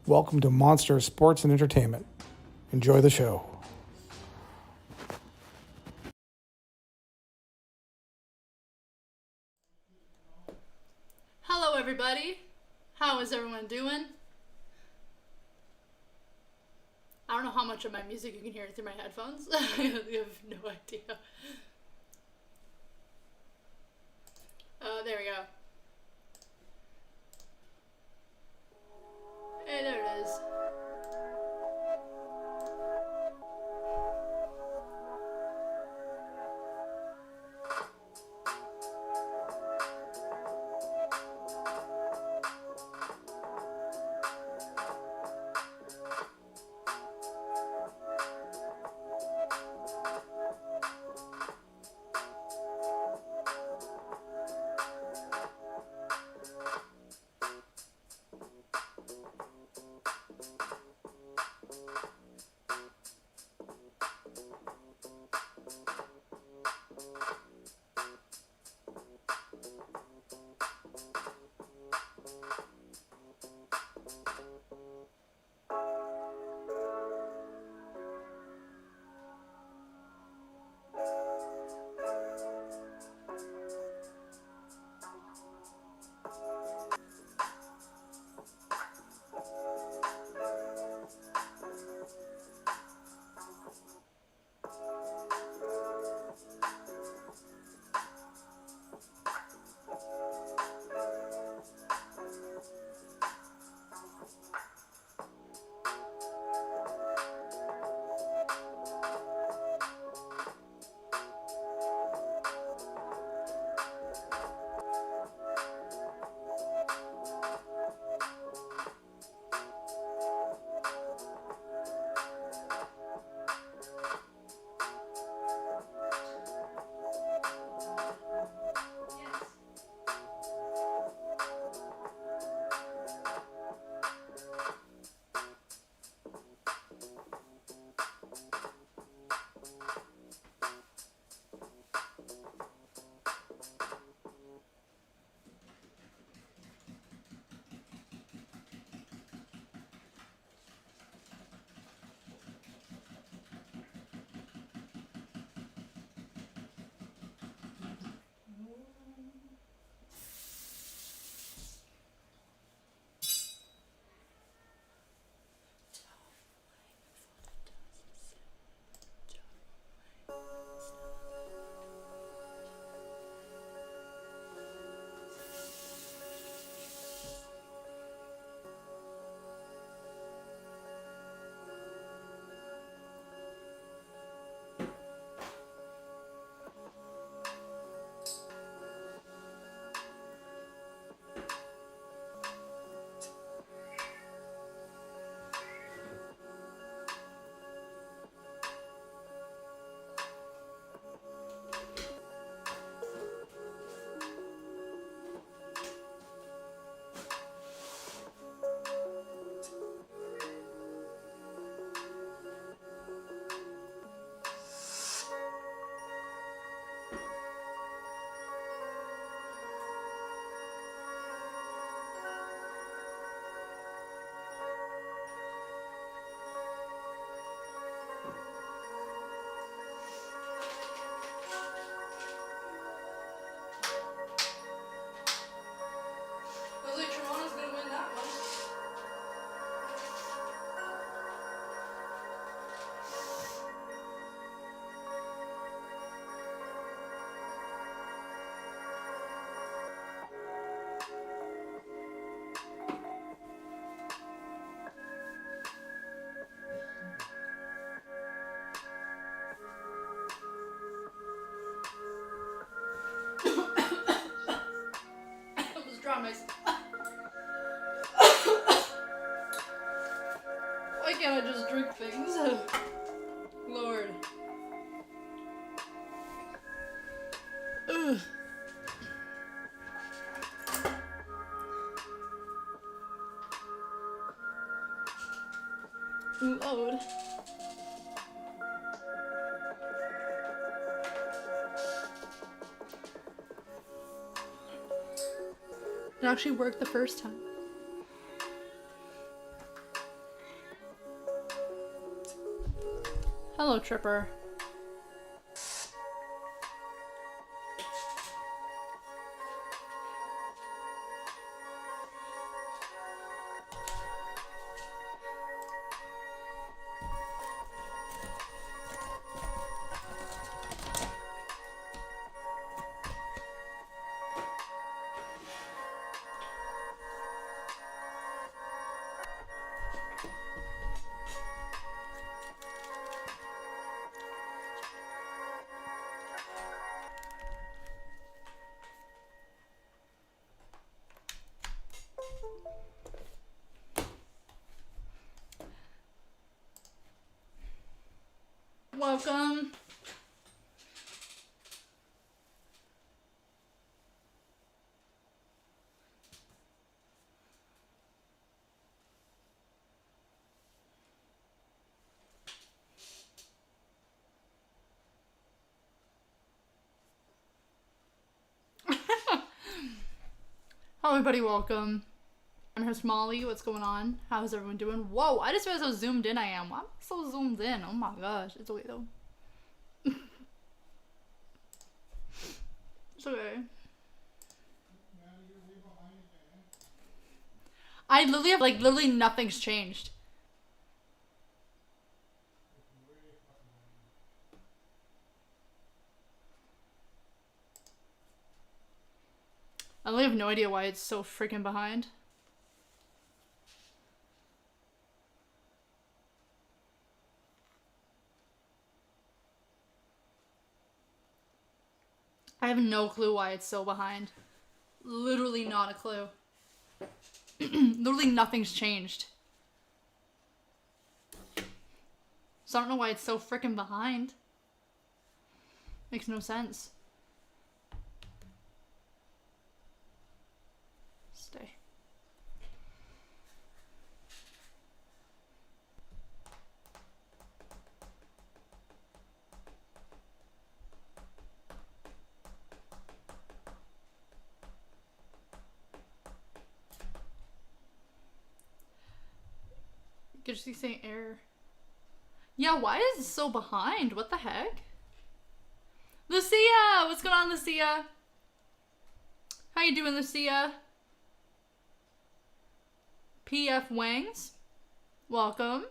Welcome to Monster Sports and Entertainment. Enjoy the show. Hello everybody, how is everyone doing? I don't know how much of my music you can hear through my headphones. I have no idea. There we go. Hey, there it is. Why can't I just drink things? Lord. Ugh. Load. It actually worked the first time. Hello, Tripper. Welcome. Hello everybody, welcome. I'm her Molly. What's going on? How's everyone doing? Whoa, I just realized how zoomed in I am. Why am I so zoomed in? Oh my gosh, it's okay though. It's okay. I literally have, like, literally nothing's changed. I literally have no idea why it's so freaking behind. I have no clue why it's so behind. Literally not a clue. Literally nothing's changed. So I don't know why it's so freaking behind. Makes no sense. Stay. Could you saying error? Yeah, why is it so behind? What the heck? Lucia! What's going on, Lucia? How you doing, Lucia? PF Wangs? Welcome.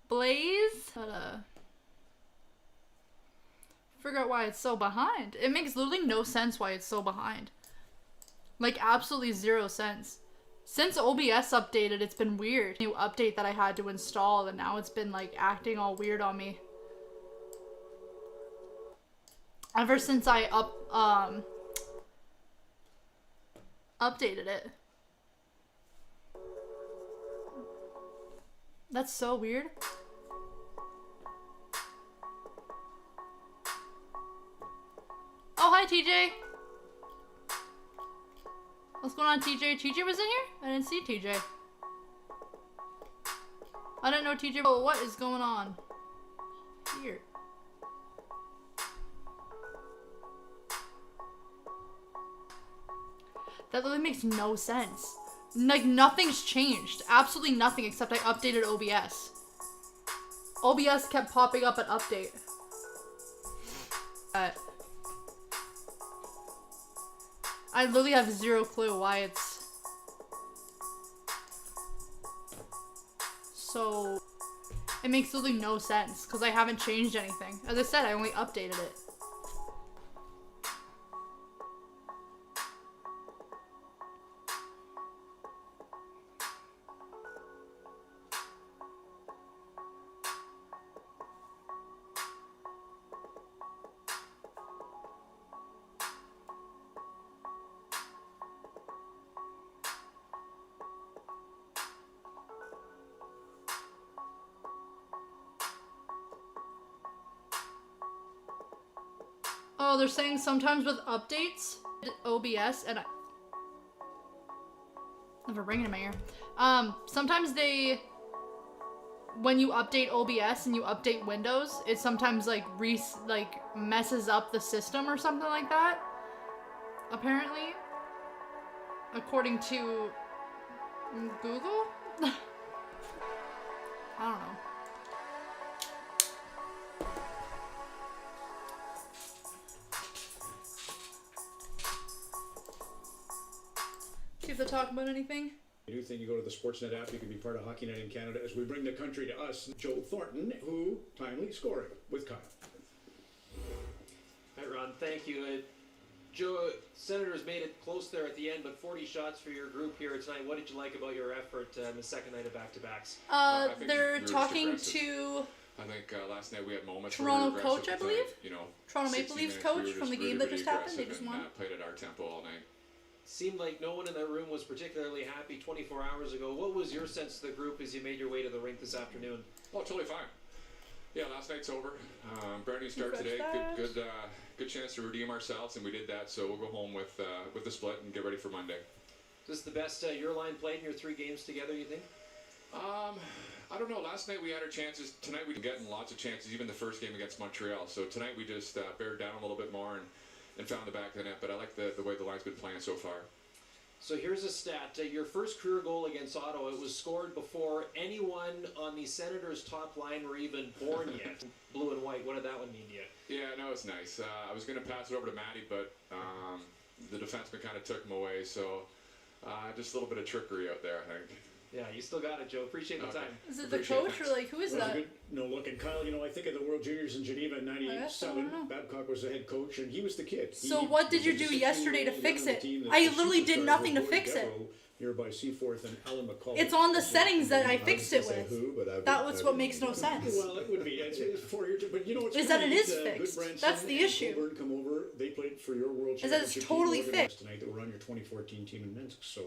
Blaze? Figure out why it's so behind. It makes literally no sense why it's so behind. Like, absolutely zero sense. Since OBS updated, it's been weird. New update that I had to install, and now it's been, like, acting all weird on me. Ever since I updated it. That's so weird. Oh, hi, TJ. What's going on, TJ? TJ was in here? I didn't see TJ. I didn't know TJ. Oh, what is going on here? That literally makes no sense. Like, nothing's changed. Absolutely nothing except I updated OBS. OBS kept popping up an update. I literally have zero clue why it's so... It makes literally no sense because I haven't changed anything. As I said, I only updated it. Oh, they're saying sometimes with updates, OBS, and I have a ring in my ear. Sometimes they, when you update OBS and you update Windows, it sometimes like messes up the system or something like that. Apparently, according to Google. I don't know. talk about anything? I do think you go to the Sportsnet app, you can be part of Hockey Night in Canada as we bring the country to us. Joe Thornton, who timely scoring with Kyle. Hi, Ron. Thank you. Joe, Senators made it close there at the end, but 40 shots for your group here tonight. What did you like about your effort in the second night of back-to-backs? They're talking to I think last night we had moments. Toronto where we were coach, I aggressive, believe. you know, Toronto Maple Leafs 60 minutes, coach we were from the really, game that really just happened. They aggressive just and, won. played at our tempo all night. Seemed like no one in that room was particularly happy 24 hours ago. What was your sense of the group as you made your way to the rink this afternoon? Oh, totally fine. Yeah, last night's over. Brand new start today. Good chance to redeem ourselves, and we did that. So we'll go home with the split and get ready for Monday. Is this the best your line played in your 3 games together, you think? I don't know. Last night we had our chances. Tonight we getting lots of chances, even the first game against Montreal. So tonight we just bared down a little bit more and found the back of the net. But I like the way the line's been playing so far. So here's a stat. Your first career goal against Ottawa, it was scored before anyone on the Senators' top line were even born yet. Blue and white. What did that one mean to you? Yeah, no, it's nice. I was going to pass it over to Matty, but the defenseman kind of took him away. So just a little bit of trickery out there, I think. Yeah, you still got it, Joe. Appreciate the time. Is it the coach or like who is that? Good, no look, and Kyle, you know, I think of the World Juniors in Geneva in '97. Babcock was the head coach, and he was the kid. So what did you do yesterday to fix it? I literally did nothing to fix it. Nearby Seaforth and Alan McCall. It's on the settings that I fixed it with. That was what makes no sense. Well, it would be. It's 4 years, but you know what's Is that it is fixed. That's the issue. Coburn come over. They played for your World Is that it's Championship totally team fixed. tonight that were on your 2014 team in Minsk. So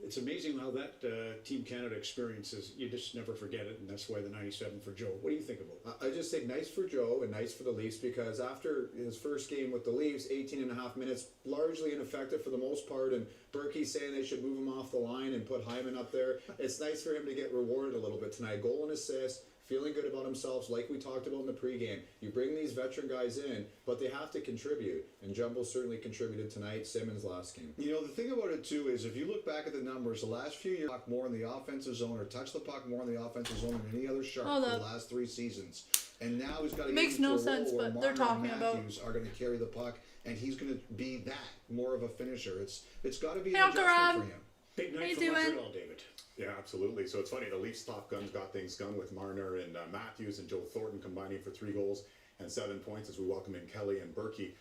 it's amazing how that Team Canada experiences. You just never forget it, and that's why the 97 for Joe. What do you think about it? I just think nice for Joe and nice for the Leafs, because after his first game with the Leafs, 18 and a half minutes, largely ineffective for the most part, and Berkey's saying they should move him off the line and put Hyman up there. It's nice for him to get rewarded a little bit tonight. Goal and assist, feeling good about himself, like we talked about in the pregame. You bring these veteran guys in, but they have to contribute, and Jumbo certainly contributed tonight. Simmons last game. You know, the thing about it too is if you look back at the numbers, the last few years, more in the offensive zone or touch the puck more in the offensive zone than any other Shark for the last 3 seasons. And now he's got to Makes no sense, but they're talking about Matthews are going to carry the puck, and he's going to be that more of a finisher. It's got to be an adjustment for him. Big night How you for doing? Montreal, David. Yeah, absolutely. So it's funny, the Leafs top guns got things done with Marner and Matthews and Joe Thornton combining for 3 goals and 7 points as we welcome in Kelly and Berkey.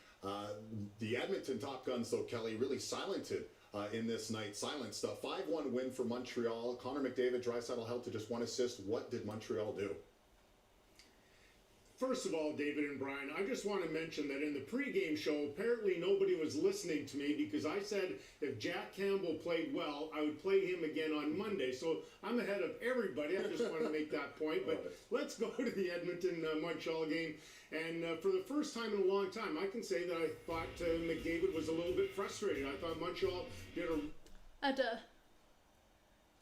The Edmonton top guns, though, Kelly, really silented in this night. Silenced. 5-1 win for Montreal. Connor McDavid, Draisaitl held to just 1 assist. What did Montreal do? First of all, David and Brian, I just want to mention that in the pregame show, apparently nobody was listening to me because I said if Jack Campbell played well, I would play him again on Monday. So I'm ahead of everybody. I just want to make that point. But let's go to the Edmonton-Montreal game. And for the first time in a long time, I can say that I thought McDavid was a little bit frustrated. I thought Montreal did a... I had to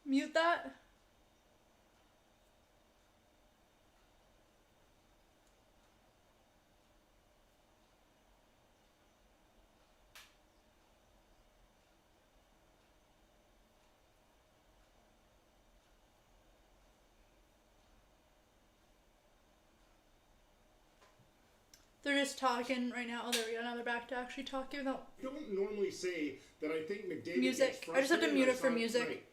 mute that. They're just talking right now. Oh, there we go. Now they're back to actually talking about don't normally say that I think McDavid music. I just have to mute it for music.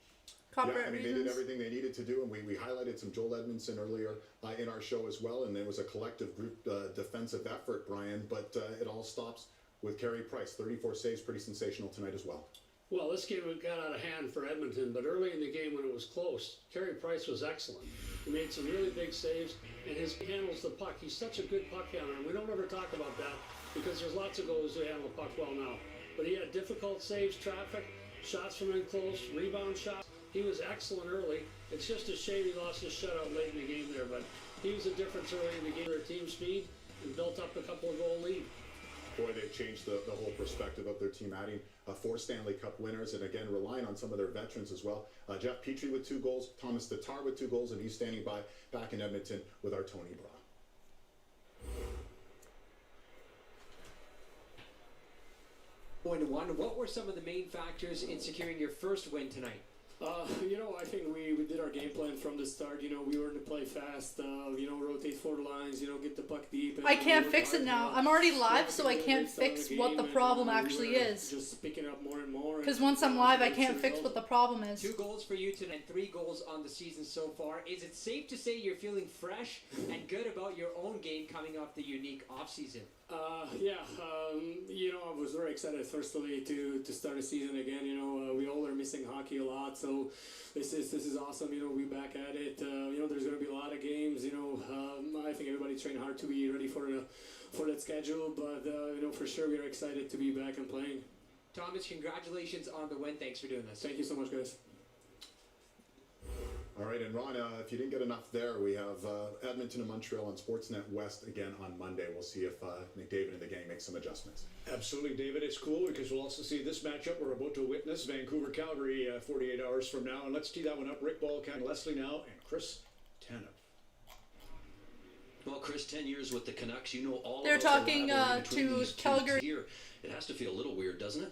Copyright Yeah, I mean, reasons. they did everything they needed to do, and we highlighted some Joel Edmondson earlier in our show as well, and there was a collective group defensive effort, Brian, but it all stops with Carey Price. 34 saves, pretty sensational tonight as well. Well, this game got out of hand for Edmonton, but early in the game when it was close, Carey Price was excellent. He made some really big saves, and he handles the puck. He's such a good puck handler, and we don't ever talk about that because there's lots of goalies who handle the puck well now. But he had difficult saves, traffic, shots from in close, rebound shots. He was excellent early. It's just a shame he lost his shutout late in the game there, but he was a difference early in the game. Their team speed and built up a couple of goal lead. Boy, they've changed the whole perspective of their team, adding 4 Stanley Cup winners, and again, relying on some of their veterans as well. Jeff Petrie with 2 goals, Thomas Tatar with 2 goals, and he's standing by back in Edmonton with our Tony Bra. Going to one, what were some of the main factors in securing your first win tonight? I think we did our game plan from the start. We were to play fast, rotate four lines, get the puck deep. And I can't fix it now. I'm already live, so I can't fix what the problem actually is. Just picking up more and more. Because once I'm live, I can't fix what the problem is. 2 goals for you tonight and 3 goals on the season so far. Is it safe to say you're feeling fresh and good about your own game coming off the unique offseason? I was very excited firstly to start a season again. We all are missing hockey a lot, so this is awesome. We're back at it. There's going to be a lot of games. I think everybody's trying hard to be ready for that schedule, but for sure we're excited to be back and playing. Thomas, congratulations on the win. Thanks for doing this. Thank you so much, guys. All right, and Ron, if you didn't get enough there, we have Edmonton and Montreal on Sportsnet West again on Monday. We'll see if McDavid and the gang make some adjustments. Absolutely, David. It's cool because we'll also see this matchup we're about to witness, Vancouver, Calgary, 48 hours from now. And let's tee that one up. Rick Ballcott, Leslie now, and Chris Tanev. Well, Chris, 10 years with the Canucks, you know all They're about talking the rivalry between to these two Calgary. here. It has to feel a little weird, doesn't it?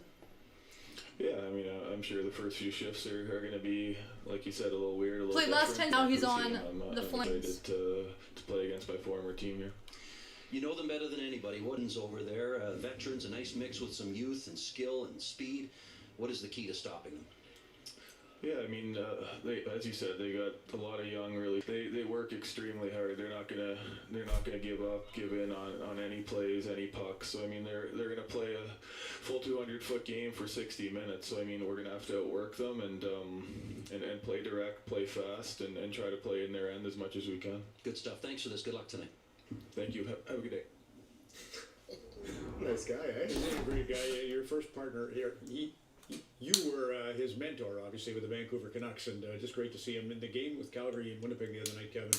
Yeah, I mean, I'm sure the first few shifts are going to be, like you said, a little weird. A little Played last different. time, now he's Obviously, on the I'm Flames. excited to play against my former team here. You know them better than anybody. What's over there? Veterans, a nice mix with some youth and skill and speed. What is the key to stopping them? Yeah, I mean, they, as you said, they got a lot of young. Really, they work extremely hard. They're not gonna give in on any plays, any pucks. So I mean, they're gonna play a full 200-foot game for 60 minutes. So I mean, we're gonna have to outwork them and play direct, play fast, and try to play in their end as much as we can. Good stuff. Thanks for this. Good luck tonight. Thank you. Have a good day. Nice guy, eh? He's a great guy. Your first partner here, you were his mentor, obviously, with the Vancouver Canucks, and just great to see him in the game with Calgary and Winnipeg the other night, Kevin.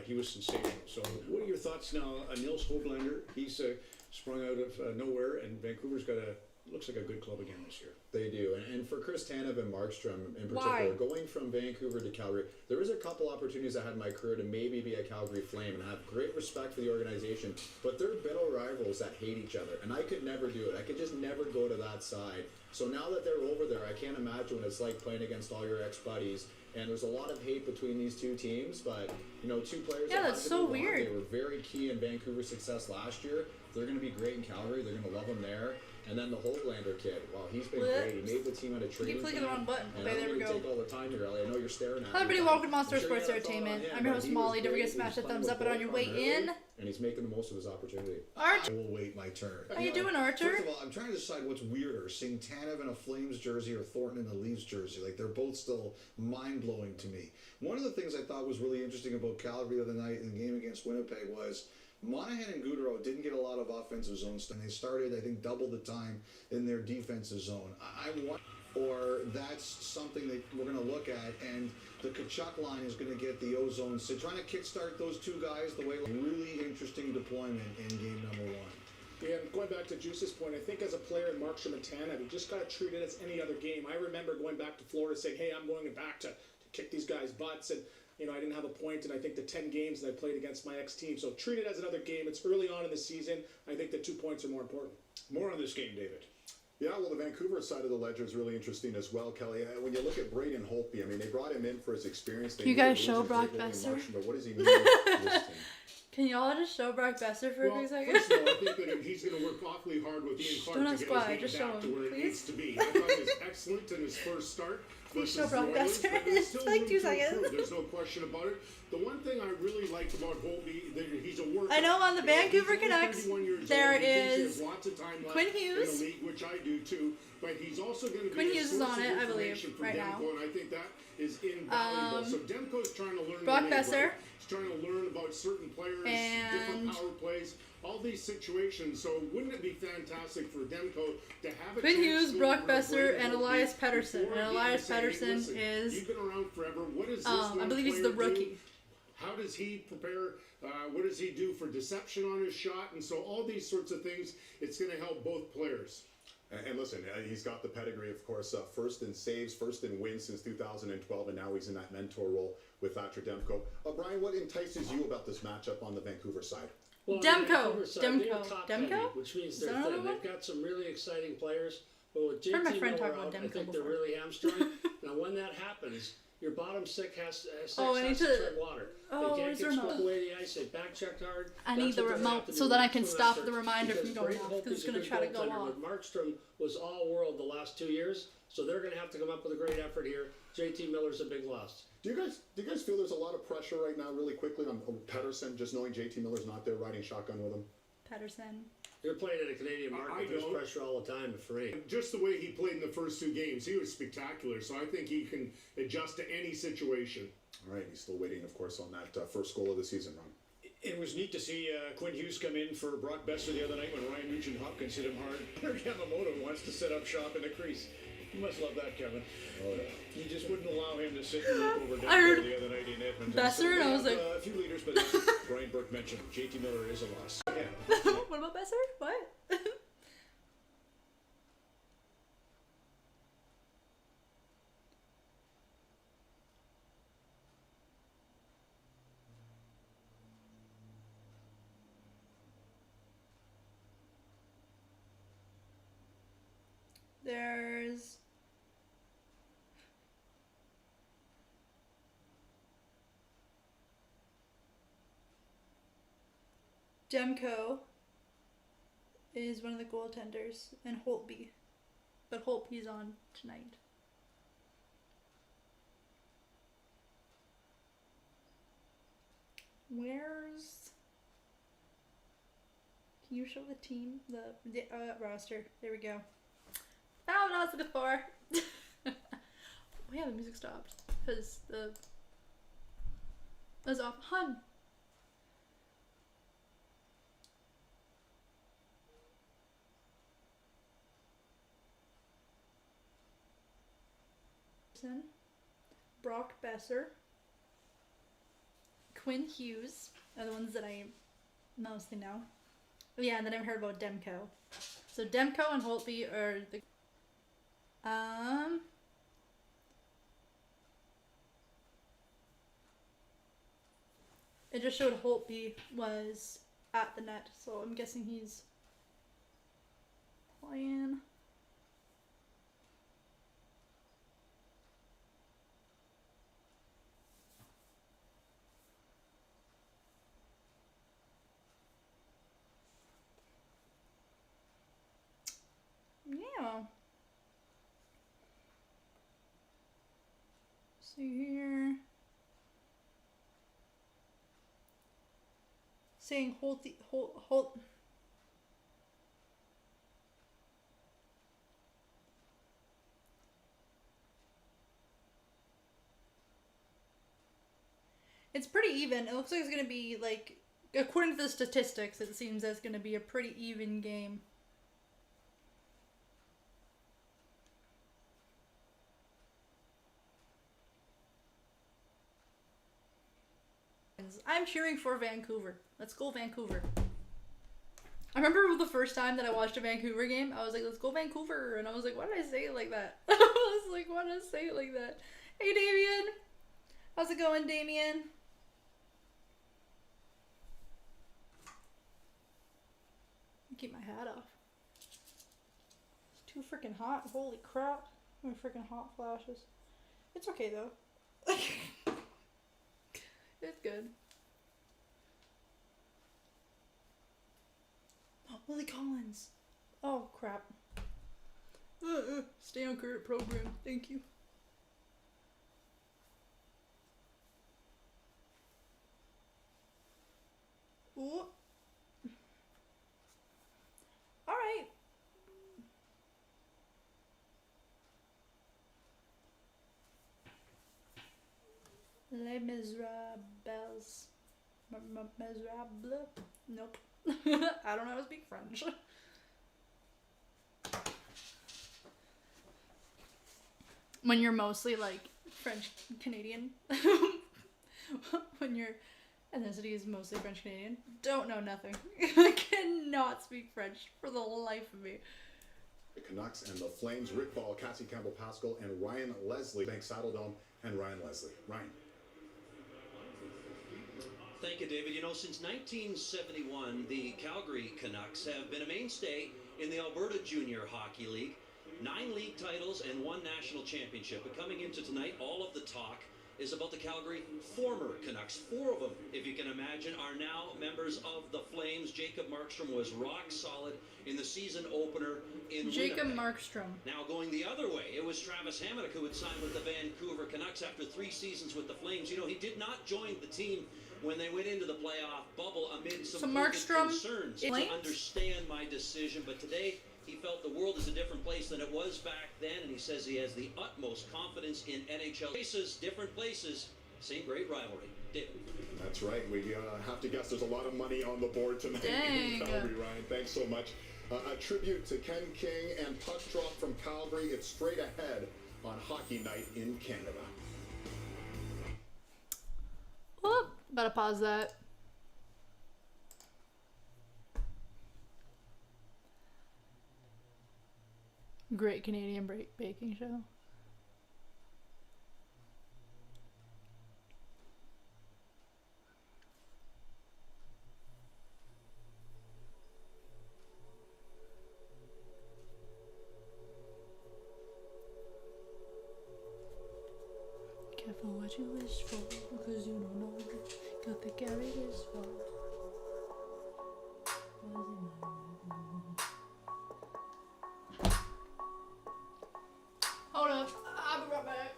He was sensational. So what are your thoughts now? Nils Höglander, he's sprung out of nowhere, and Vancouver's got looks like a good club again this year. They do. And for Chris Tanev and Markstrom in particular, going from Vancouver to Calgary, there was a couple opportunities I had in my career to maybe be a Calgary Flame and have great respect for the organization, but they're bitter rivals that hate each other, and I could never do it. I could just never go to that side. So now that they're over there, I can't imagine what it's like playing against all your ex-buddies. And there's a lot of hate between these two teams, but, two players Yeah, that that's have to so move on. weird. They were very key in Vancouver's success last year. They're going to be great in Calgary. They're going to love him there. And then the Höglander kid, wow, he's been great. He made the team out of training. Keep clicking the wrong button. And Okay, there we go. Take all the time here, Ellie. I know you're staring at Hello, me, everybody. but Welcome to Monster I'm sure Sports you had a thought on Entertainment. him, I'm your but host, he was Molly. Don't great. forget to smash He that was thumbs playing up and on your way with both in. and he's making the most of his opportunity. Arch, I will wait my turn. how you doing, Archer? First of all, I'm trying to decide what's weirder, seeing Tanev in a Flames jersey or Thornton in a Leafs jersey. Like, they're both still mind-blowing to me. One of the things I thought was really interesting about Calgary the other night in the game against Winnipeg was Monahan and Gaudreau didn't get a lot of offensive zone stuff. They started, I think, double the time in their defensive zone. I want, or that's something that we're going to look at, and the Tkachuk line is going to get the O-zone. So trying to kickstart those two guys the way, really interesting deployment in game number 1. Yeah, and going back to Juice's point, I think as a player in Markstrom and Tanev, you just got to treat it as any other game. I remember going back to Florida saying, hey, I'm going back to kick these guys' butts, and I didn't have a point in, I think, the 10 games that I played against my ex-team. So treat it as another game. It's early on in the season. I think the 2 points are more important. More on this game, David. Yeah, well, the Vancouver side of the ledger is really interesting as well, Kelly. When you look at Braden Holtby, I mean, they brought him in for his experience. You guys show Brock Besser? But what does he mean with this team? Can y'all just show Brock Besser for a quick second? First of all, I think that he's going to work awfully hard with Ian Clark Don't to ask get why, his just game show back to him, where it please. needs to be. I thought he was excellent in his first start. Please show versus Brock the Oilers, Besser. but there's It's still like room 2 to seconds. improve. There's no question about it. The one thing I really liked about Holtby, that he's a worker. I know on the You know, Vancouver he's only Canucks, 31 years there old. He thinks he is has lots of time left Quinn in Hughes. the league, which I do too. But he's also going to be Quinn a Hughes is source on of it, I believe, information for right Demko, now. and I think that is invaluable. So Demko's trying to learn Brock the league, Besser. right? He's trying to learn about certain players, different And power plays, all these situations. So wouldn't it be fantastic for Demko to have a Quinn chance Hughes, to Brock learn Besser, Braden and Holtby Elias Pettersson. before And he Elias can say, Pettersson "Listen, is, you've been around forever. What is this I one believe he's the player do? rookie. How does he prepare? What does he do for deception on his shot? And so all these sorts of things, it's going to help both players. And listen, he's got the pedigree, of course, first in saves, first in wins since 2012, and now he's in that mentor role with Thatcher Demko. Brian, what entices you about this matchup on the Vancouver side? Well, Demko. on the Vancouver side, they're top Demko? heavy, which means Is they're that another thin. one? They've got some really exciting players. But with Heard my JT friend Miller talk about out, I Demko think they're before. really hamstrung. Now, when that happens, your bottom six has Oh, I need to to- tread water. Oh, they can't where's get the swept remote? away the ice. They back checked hard. I That's need the what they're gonna have remote to so do that I can from stop effort. the reminder Because from going Braden off, Holtby's 'cause it's a gonna good try to go goaltender, off. But Markstrom was all world the last 2 years, so they're going to have to come up with a great effort here. JT Miller's a big loss. Do you guys feel there's a lot of pressure right now, really quickly, on Pedersen, just knowing JT Miller's not there riding shotgun with him? Patterson. You're playing in a Canadian I market. There's don't. pressure all the time for me. Just the way he played in the first 2 games, he was spectacular. So I think he can adjust to any situation. All right, he's still waiting, of course, on that first goal of the season run. It was neat to see Quinn Hughes come in for Brock Besser the other night when Ryan Nugent-Hopkins hit him hard. Yamamoto wants to set up shop in the crease. You must love that, Kevin. Oh, yeah. You just wouldn't allow him to sit and look over I heard Denver the other night in Edmonton. Besser, and I was they like- have, a few leaders, but as Brian Burke mentioned, JT Miller is a loss. Yeah. What about Besser? What? There's Demko is one of the goaltenders, and Holtby. But Holtby's on tonight. Where's... Can you show the team? The roster. There we go. Found what I was looking for. Oh yeah, the music stopped. Because the... It was off. Hun! Brock Besser, Quinn Hughes are the ones that I mostly know. Yeah, and then I've heard about Demko. So Demko and Holtby are the it just showed Holtby was at the net, so I'm guessing he's playing. Yeah. See here. Saying Holt. It's pretty even. It looks like it's gonna be like, according to the statistics, it seems that's gonna be a pretty even game. I'm cheering for Vancouver. Let's go Vancouver. I remember the first time that I watched a Vancouver game, I was like, let's go Vancouver. And I was like, why did I say it like that? I was like, why did I say it like that? Hey, Damien. How's it going, Damien? Keep my hat off. It's too freaking hot. Holy crap. My freaking hot flashes. It's okay, though. It's good. Oh, Willie Collins. Oh, crap. Stay on current program. Thank you. Ooh. Alright. Les Miserables. Miserable? Nope. I don't know how to speak French. When you're mostly like French Canadian. When your ethnicity is mostly French Canadian. Don't know nothing. I cannot speak French for the life of me. The Canucks and the Flames, Rick Ball, Cassie Campbell-Pascal, and Ryan Leslie. Bank Saddledome and Ryan Leslie. Ryan. Thank you, David. You know, since 1971, the Calgary Canucks have been a mainstay in the Alberta Junior Hockey League. 9 league titles and 1 national championship. But coming into tonight, all of the talk is about the Calgary former Canucks. 4 of them, if you can imagine, are now members of the Flames. Jacob Markstrom was rock solid in the season opener in Jacob Winnipeg. Markstrom. Now going the other way, it was Travis Hamonic who had signed with the Vancouver Canucks after 3 seasons with the Flames. You know, he did not join the team when they went into the playoff bubble amid some Markstrom concerns to understand my decision. But today, he felt the world is a different place than it was back then, and he says he has the utmost confidence in NHL. Places, different places, same great rivalry. David. That's right. We have to guess there's a lot of money on the board tonight in Calgary, Ryan. Thanks so much. A tribute to Ken King and puck drop from Calgary. It's straight ahead on Hockey Night in Canada. Whoop, better pause that. Great Canadian baking show. Careful what you wish for, because you don't know. Got the carry this far. Hold up, I'll be right back.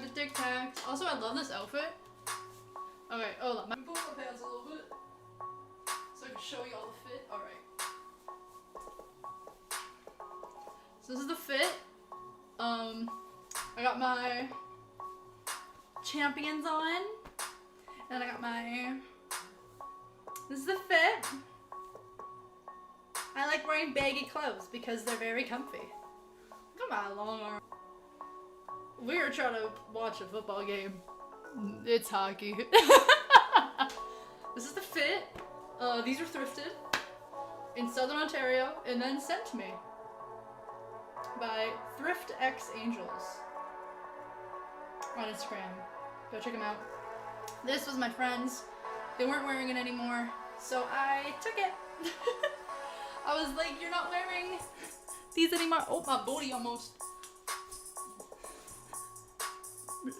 The Tic Tacs. Also, I love this outfit. Okay, hold on. Let me pull my pants a little bit so I can show you all the fit. Alright. So this is the fit. I got my champions on. And I got my... This is the fit. I like wearing baggy clothes because they're very comfy. Look at my long arm. We were trying to watch a football game. It's hockey. This is the fit. These are thrifted in Southern Ontario and then sent to me by Thrift X Angels on Instagram. Go check them out. This was my friend's. They weren't wearing it anymore, so I took it. I was like, you're not wearing these anymore. Oh, my booty almost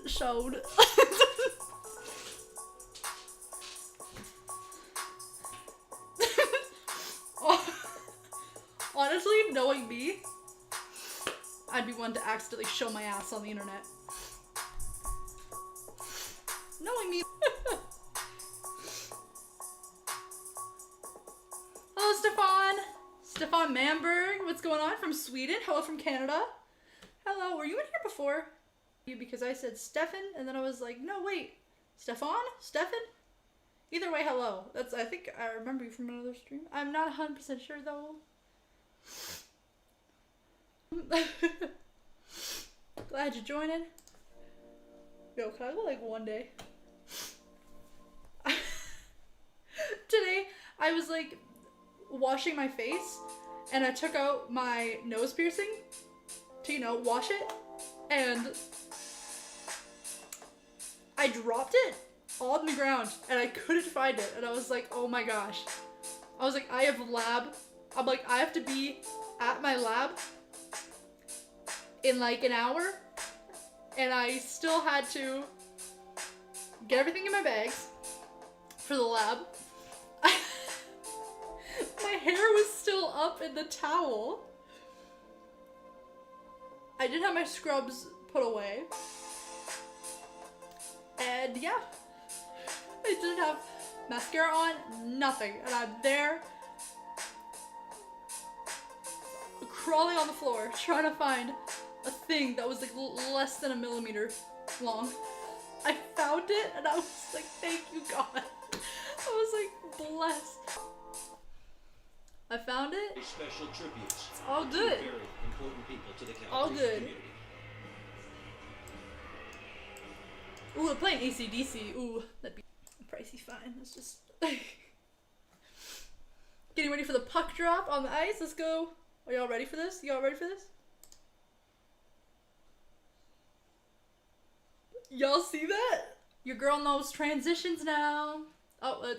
showed. Honestly, knowing me, I'd be one to accidentally show my ass on the internet. Knowing me. Hello, Stefan. Stefan Manberg. What's going on? From Sweden. Hello from Canada. Hello. Were you in here before? Because I said Stefan, and then I was like, no, wait. Stefan? Stefan? Either way, hello. I think I remember you from another stream. I'm not 100% sure, though. Glad you're joining. Yo, can I go like one day? Today, I was like washing my face, and I took out my nose piercing to, you know, wash it, and I dropped it on the ground, and I couldn't find it, and I was like, oh my gosh. I was like, I have I have to be at my lab in like an hour, and I still had to get everything in my bags for the lab. My hair was still up in the towel. I did have my scrubs put away. And yeah, I didn't have mascara on, nothing. And I'm there, crawling on the floor, trying to find a thing that was like less than a millimeter long. I found it, and I was like, thank you, God. I was like, blessed. I found it. Special tributes. It's all to good. Very important people to the Calgary All good. community. Ooh, we're playing AC/DC. Ooh, that'd be a pricey fine. Let's just getting ready for the puck drop on the ice. Let's go. Are y'all ready for this? Y'all ready for this? Y'all see that? Your girl knows transitions now. Oh,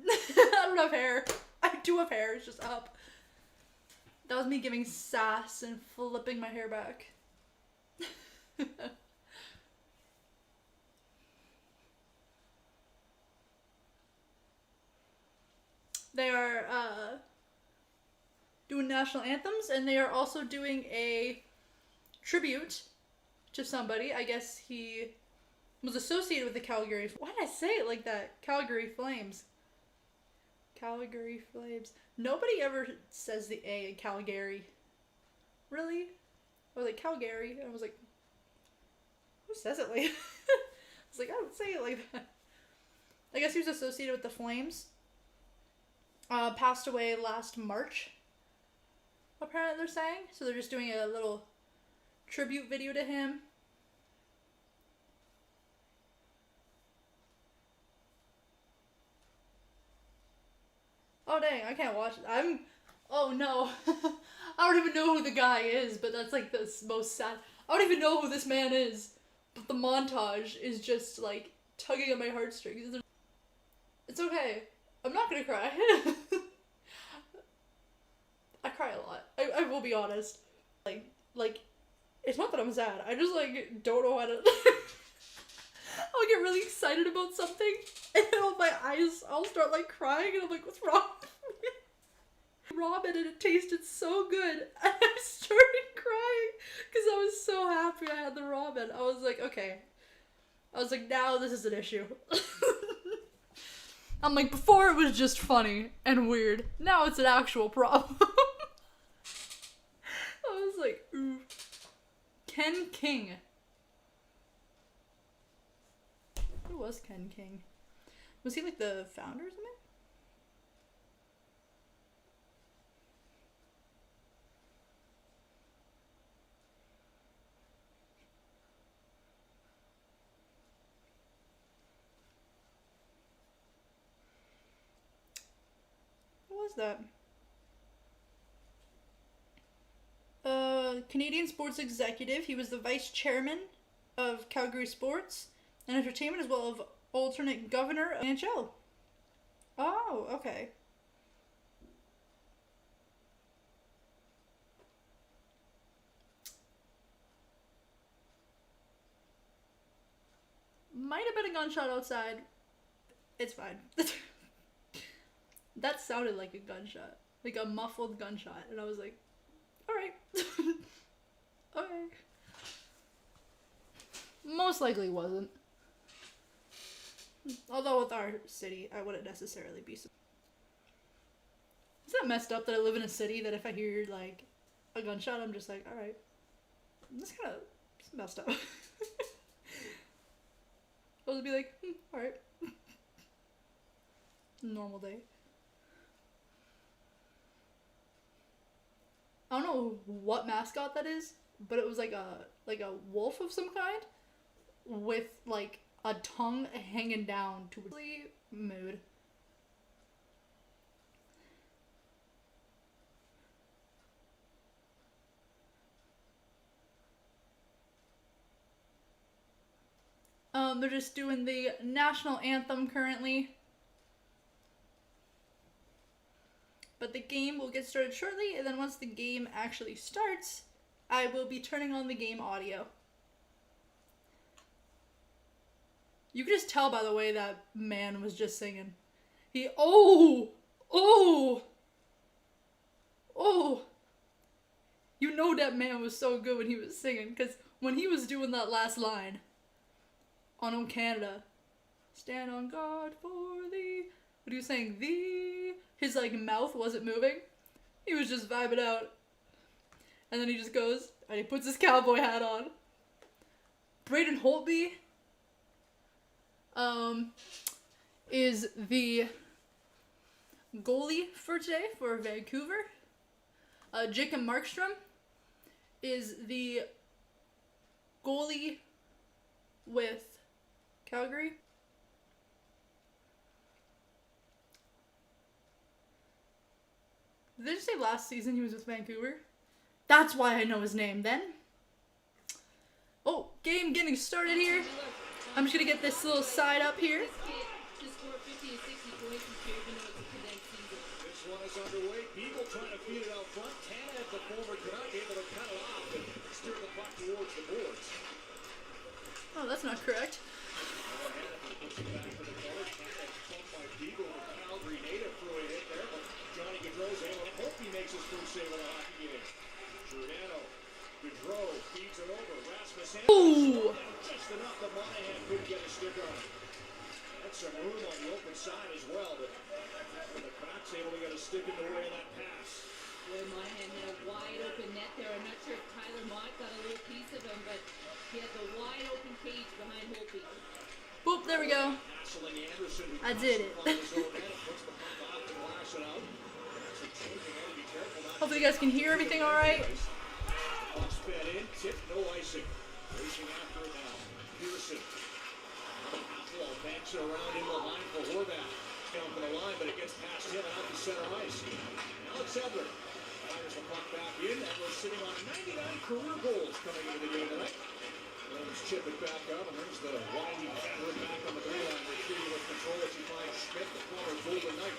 I don't have hair. I do have hair. It's just up. That was me giving sass and flipping my hair back. They are doing national anthems, and they are also doing a tribute to somebody. I guess he was associated with the Calgary. Why did I say it like that? Calgary Flames. Calgary Flames. Nobody ever says the A in Calgary. Really? Or like Calgary. And I was like, who says it like I was like, I don't say it like that. I guess he was associated with the Flames. Passed away last March, apparently they're saying. So they're just doing a little tribute video to him. Oh dang, I can't watch it. Oh no. I don't even know who the guy is, but that's like the most sad. I don't even know who this man is, but the montage is just like tugging at my heartstrings. It's okay. I'm not gonna cry. I cry a lot. I will be honest. Like, it's not that I'm sad. I just like don't know how to. I'll get really excited about something, and then on my eyes, I'll start like crying, and I'm like, what's wrong with me? Ramen, and it tasted so good, and I started crying because I was so happy I had the ramen. I was like, okay. I was like, now this is an issue. I'm like, before it was just funny and weird. Now it's an actual problem. I was like, ooh. Ken King. Who was Ken King? Was he like the founder or something? What was that? Canadian sports executive. He was the vice chairman of Calgary Sports and Entertainment, as well as alternate governor of NHL. Oh, okay. Might have been a gunshot outside. It's fine. That sounded like a gunshot. Like a muffled gunshot. And I was like, alright. Okay. Most likely wasn't. Although with our city, I wouldn't necessarily be. Is that messed up that I live in a city that if I hear like a gunshot, I'm just like, alright. That's kind of messed up. I'll just be like, alright. Normal day. I don't know what mascot that is, but it was like a wolf of some kind with like a tongue hanging down to a mood. They're just doing the national anthem currently. But the game will get started shortly, and then once the game actually starts, I will be turning on the game audio. You can just tell by the way that man was just singing. Oh! You know that man was so good when he was singing, because when he was doing that last line on O Canada, Stand on God for thee. What are you saying? Thee. His like mouth wasn't moving. He was just vibing out. And then he just goes and he puts his cowboy hat on. Braden Holtby is the goalie for today for Vancouver. Jacob Markstrom is the goalie with Calgary. Did they just say last season he was with Vancouver? That's why I know his name then. Oh, game getting started here. I'm just gonna get this little side up here. This one is underway. Beagle trying to feed it out front. Tana, the former Canuck, able to cut it off and steer the puck towards the boards. Oh, that's not correct. Back to the corner. Tana bumped by Beagle, the Calgary native, threw a hit there, but Johnny Gaudreau's able to hope he makes his first save of the hockey game. Giordano, Gaudreau feeds it over. Rasmus Ooh. just enough that Monahan couldn't get a stick on it. That's some room on the open side as well, but the Canucks able to get a stick in the way of that pass. Boy, Monahan had a wide open net there. I'm not sure if Tyler Mott got a little piece of him, but he had the wide open cage behind Holtby. Boop, there we go. I did it. Hopefully you guys can hear everything alright. Sped in, tip, no icing. Racing after it now. Pearson. Apple banks it around in the line for Horvath. Down for the line, but it gets past him and out to center ice. Alex Edler fires the puck back in. Edler's sitting on 99 career goals coming into the game tonight. Let's chip it back up, and there's the winding veteran back on the blue line. Retrieving with control as he finds Schmidt, the former Golden Knight.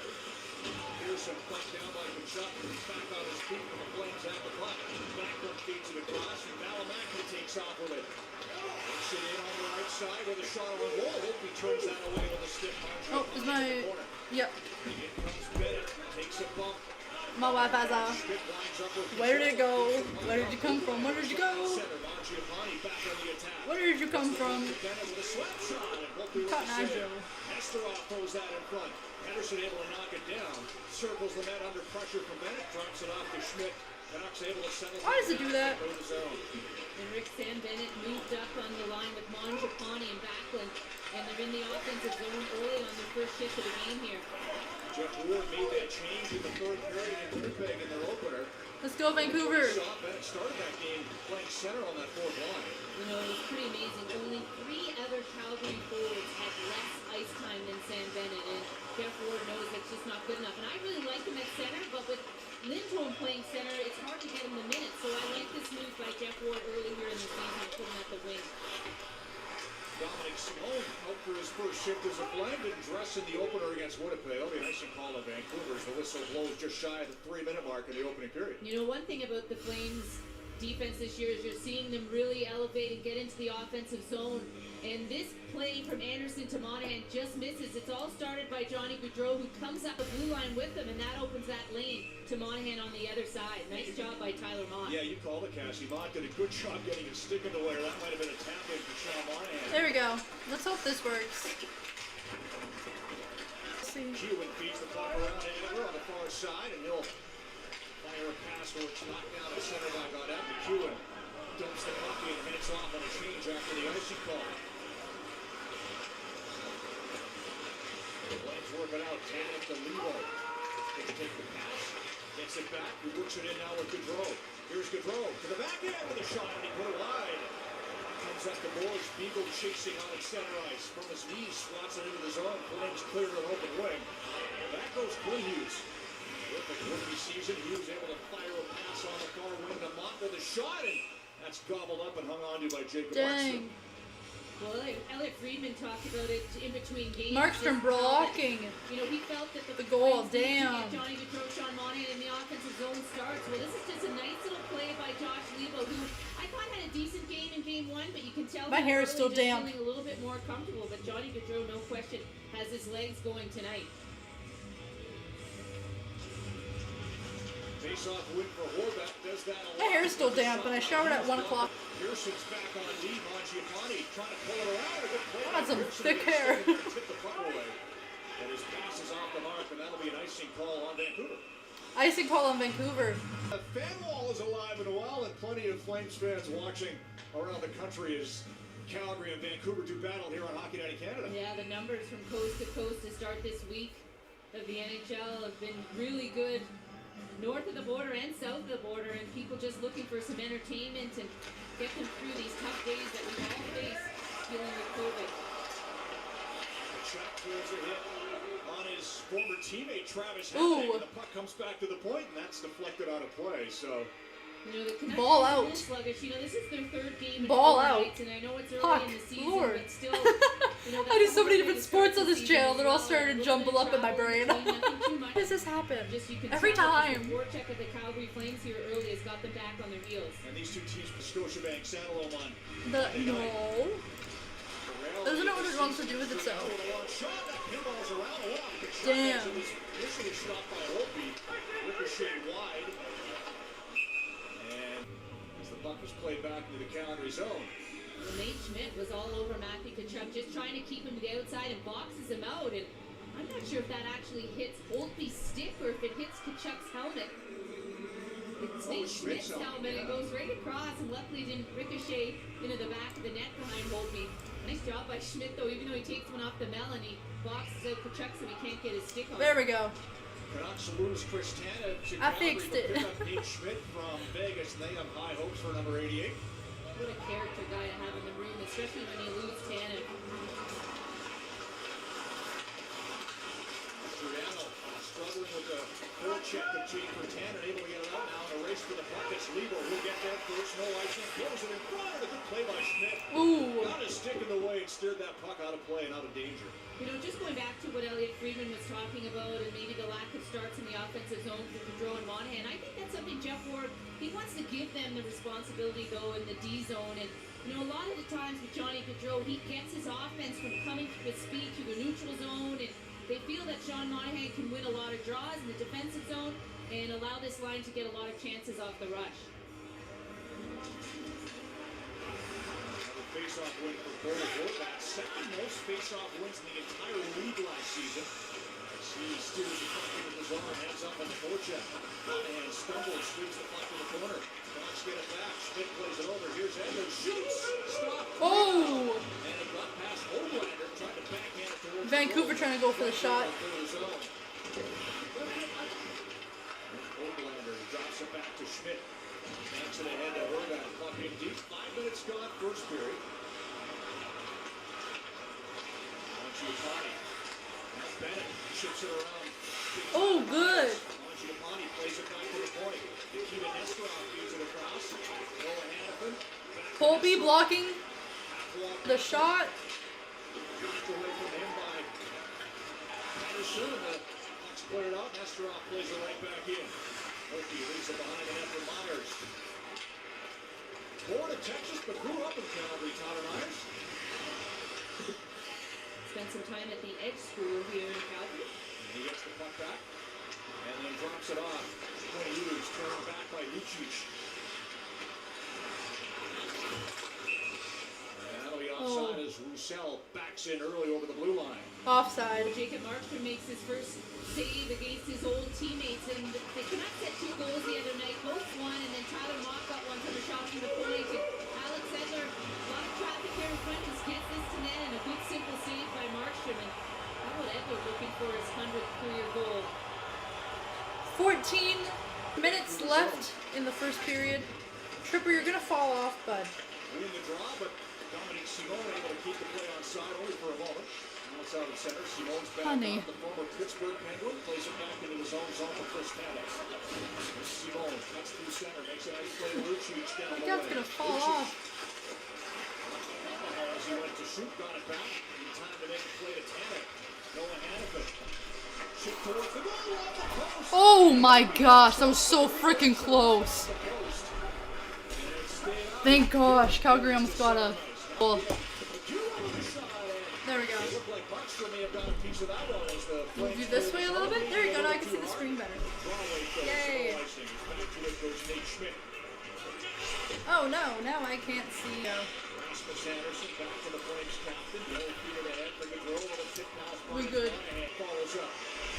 Pearson flanked down by Kachuk, and he's back on his feet from the Flames at the puck. Backward feeds it across, and Valimaki takes off with it. Takes it in on the right side with a shot on goal. Hope he turns that away with a stiff punch. Oh, is my... Yep. In comes Bennett, takes a bump. My Wi-Fi's off. Where did it go? Where did you come from? Where did you go? Where did you come from? Cotton Eye Joe. Nesterov throws that in front. Henderson able to knock it down. Circles the net under pressure from Bennett. Drops it off to Schmidt. Canucks able to settle. Why does it do that? And Rick Sam Bennett moved up on the line with Mangiapane and Backlund, and they're in the offensive zone early on their first shift of the game here. Jeff Ward made that change in the third period in Winnipeg in their opener. Let's go, Vancouver. Bennett started that game playing center on that fourth line. You know, it was pretty amazing. Only 3 other Calgary forwards had less ice time than Sam Bennett, and Jeff Ward knows that's just not good enough. And I really like him at center, but with Lindholm playing center, it's hard to get him the minutes. So I like this move by Jeff Ward early here in the season to put him at the wing. Dominic Simone out for his first shift as a blend and dress in the opener against Winnipeg. It'll be a nice and call at Vancouver as the whistle blows just shy of the 3-minute mark in the opening period. You know, one thing about the Flames defense this year is you're seeing them really elevate and get into the offensive zone. And this play from Anderson to Monahan just misses. It's all started by Johnny Gaudreau, who comes up the blue line with them, and that opens that lane to Monahan on the other side. Nice job by Tyler Mott. Yeah, you called it, Cassie. Mott did a good job getting his stick in the way. That might have been a tap in for Sean Monahan. There we go. Let's hope this works. Let's see. Kewen feeds the puck around Edler on the far side, and he'll fire a pass where it's knocked down at center by Gaudette. Kewen dumps the puck and heads off on a change after the icing call. Flames working out, Tannen to Levo. They take the pass, gets it back, he works it in now with Gaudreau. Here's Gaudreau to the back end with a shot, and he put it wide. Comes up the boards, Beagle chasing on its center ice. From his knees, slots it into the zone. Flames clear an open wing. Back goes Quinn Hughes. Terrific rookie season. Hughes able to fire a pass on the far wing to Mott with a shot, and that's gobbled up and hung on to by Jacob Markstrom. Well, Elliot Friedman talked about it in between games. Markstrom blocking. You know, he felt that the goal. Flames Damn. needed to get Johnny Gaudreau, Sean Monahan in the offensive zone starts. Well, this is just a nice little play by Josh Levo, who I thought had a decent game in game 1, but you can tell my hair is still just damp. Feeling a little bit more comfortable. But Johnny Gaudreau, no question, has his legs going tonight. face-off win for Horvat. Does that a My lot. hair's still damp, and I showered at 1 o'clock. Pearson's back on D. Mangiapane trying to pull it around. A good play. I got some Pearson thick gets hair. second there to tip the puck away. And his pass is off the mark, and that'll be an icing call on Vancouver. Icing call on Vancouver. The fan wall is alive and well, and plenty of Flames fans watching around the country as Calgary and Vancouver do battle here on Hockey Night in Canada. Yeah, the numbers from coast to coast to start this week of the NHL have been really good north of the border and south of the border, and people just looking for some entertainment and get them through these tough days that we've all faced dealing with COVID. Chuck throws a hit on his former teammate Travis Ooh. Hennig, and the puck comes back to the point, and that's deflected out of play. So You know, the Canucks Ball are a out. little sluggish. You know, this is their third game in Ball 4 out. nights, and I know it's early Fuck, in the season, Lord. but still, you know, I do that's so the many whole different way to start sports on the this season channel. as They're all well. starting to A little jumble bit up in my travel brain. between, nothing too much. How does this happen? Just you can Every tell that time. the forecheck of the Calgary Flames here early has got them back on their heels. and these two teams, Scotiabank, San Alone on. No. Doesn't know what it wants to do with itself. Damn. Initially stopped by Holtby, ricocheted wide, and as the puck was played back into the Calgary zone. Well, Nate Schmidt was all over Matthew Tkachuk, just trying to keep him to the outside and boxes him out. And I'm not sure if that actually hits Holtby's stick or if it hits Tkachuk's helmet. It's Nate Schmidt's helmet. It goes right across, and luckily didn't ricochet into the back of the net behind Holtby. Nice job by Schmidt, though. Even though he takes one off the melon, he boxes out Tkachuk so he can't get his stick on. There we go. Canucks lose Chris Tanev to I Calgary, fixed but it. pick up Nate Schmidt from Vegas, and they have high hopes for number 88. What a character guy to have in the room, especially when you lose Tannen. Giuliano struggling with the forecheck of Jake Tannen, able to get it out now in a race for the puck. It's Lebo who'll get there first. No icing. Throws it in front. A good play by Schmidt. Ooh. Got his stick in the way and steered that puck out of play and out of danger. You know, just going back to what Elliot Friedman was talking about and maybe the lack of starts in the offensive zone for Gaudreau and Monahan, I think that's something Jeff Ward, he wants to give them the responsibility, though, in the D zone. And, you know, a lot of the times with Johnny Gaudreau, he gets his offense from coming with speed to the neutral zone, and they feel that Sean Monahan can win a lot of draws in the defensive zone and allow this line to get a lot of chances off the rush. Face-off win for Cole Horvat. Second most face-off wins in the entire league last season. As he steers the puck into the zone, hands up on the forecheck. Monahan stumbles, sweeps the puck to the corner. Canucks get it back. Schmidt plays it over. Here's Edler. Shoots. Stop. Oh! And it got past Hoglander, trying to backhand it towards Vancouver trying to go for the shot. Hoglander drops it back to Schmidt. Backs it ahead to Horvat. Puck in deep. 5 minutes gone, first period. Mangiapane. Bennett ships it around. Oh, good. Mangiapane plays it back to the point. Nikita Nesterov feeds it across. Noah Hannafin. Holtby blocking the shot. Knocked away from him by Patterson. The puck's cleared out. Nesterov plays it right back in. Holtby leaves it behind the net for Myers. Born in Texas, but grew up in Calgary, Tyler Myers. Spent some time at the Edge School here in Calgary. And he gets the puck back and then drops it off. 20 Hughes turned back by Lucic. And that'll be offside as Roussel backs in early over the blue line. Offside. Jacob Markstrom makes his first save against his old teammates, and the Canucks had 2 goals the other night, both one, and then Tyler Mock got one from a shot from the point. And Alex Edler, a lot of traffic here in front, just gets this to net, and a good simple save by Markstrom. And how about Edler looking for his 100th career goal? 14 minutes left in the first period. Tripper, you're gonna fall off, bud. Win the draw, but Dominic Simone able to keep the play on side only for a moment. Now it's out of center. Simone's back Honey. off the former Pittsburgh Penguin. Plays it back into the zone for Chris Tanev. Simone cuts through center. Makes a nice play. Lucic down the That's lane. gonna fall Lucic. off. As he went to shoot, got it back. In time to make a play to Tanev. Noah Hannafin. Shoot towards the goal. Off the post. Oh my gosh, that was so freaking close. The post. And it stayed out. Thank gosh, Calgary almost got a goal. There we go. Looked like Markstrom may have got a piece of that one as the Move you this way a little bit. There you go. Now I can see the screen better. Yay. no, now I can't see. Rasmus Anderson back to the Flames captain. No fear ahead for Gaudreau. Little tip pass. We good. Monahan follows up.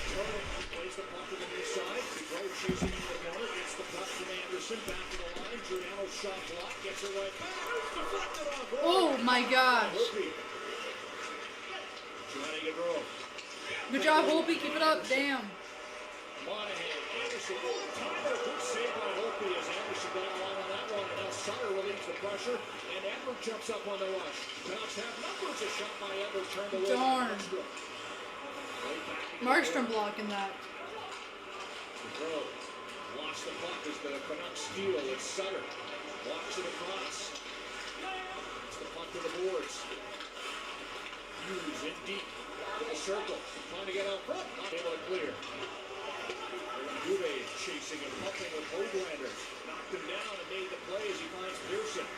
Jordan plays the puck to the near side. Gaudreau chasing in the corner. Gets the puck from Anderson. Back to the line. Giuliano's shot block. Gets it right back. Deflected off goal. Oh my gosh. Johnny Gaudreau. Good job, Holtby. Keep it up. Damn. Monahan. Anderson. One-timer. Good save by Holtby as Anderson got along on that one. And now Sutter relieves the pressure. And Edward jumps up on the rush. Canucks have numbers. A shot by Edward turned away. Darn. Markstrom blocking that. Gaudreau lost the puck as the Canucks steal. It's Sutter. Walks it across. It's the puck to the boards. Hughes in deep. To the circle. Trying to get out front. Not able to clear. Dubé chasing and pumping with Hoglander. Knocked him down and made the play as he finds Pearson.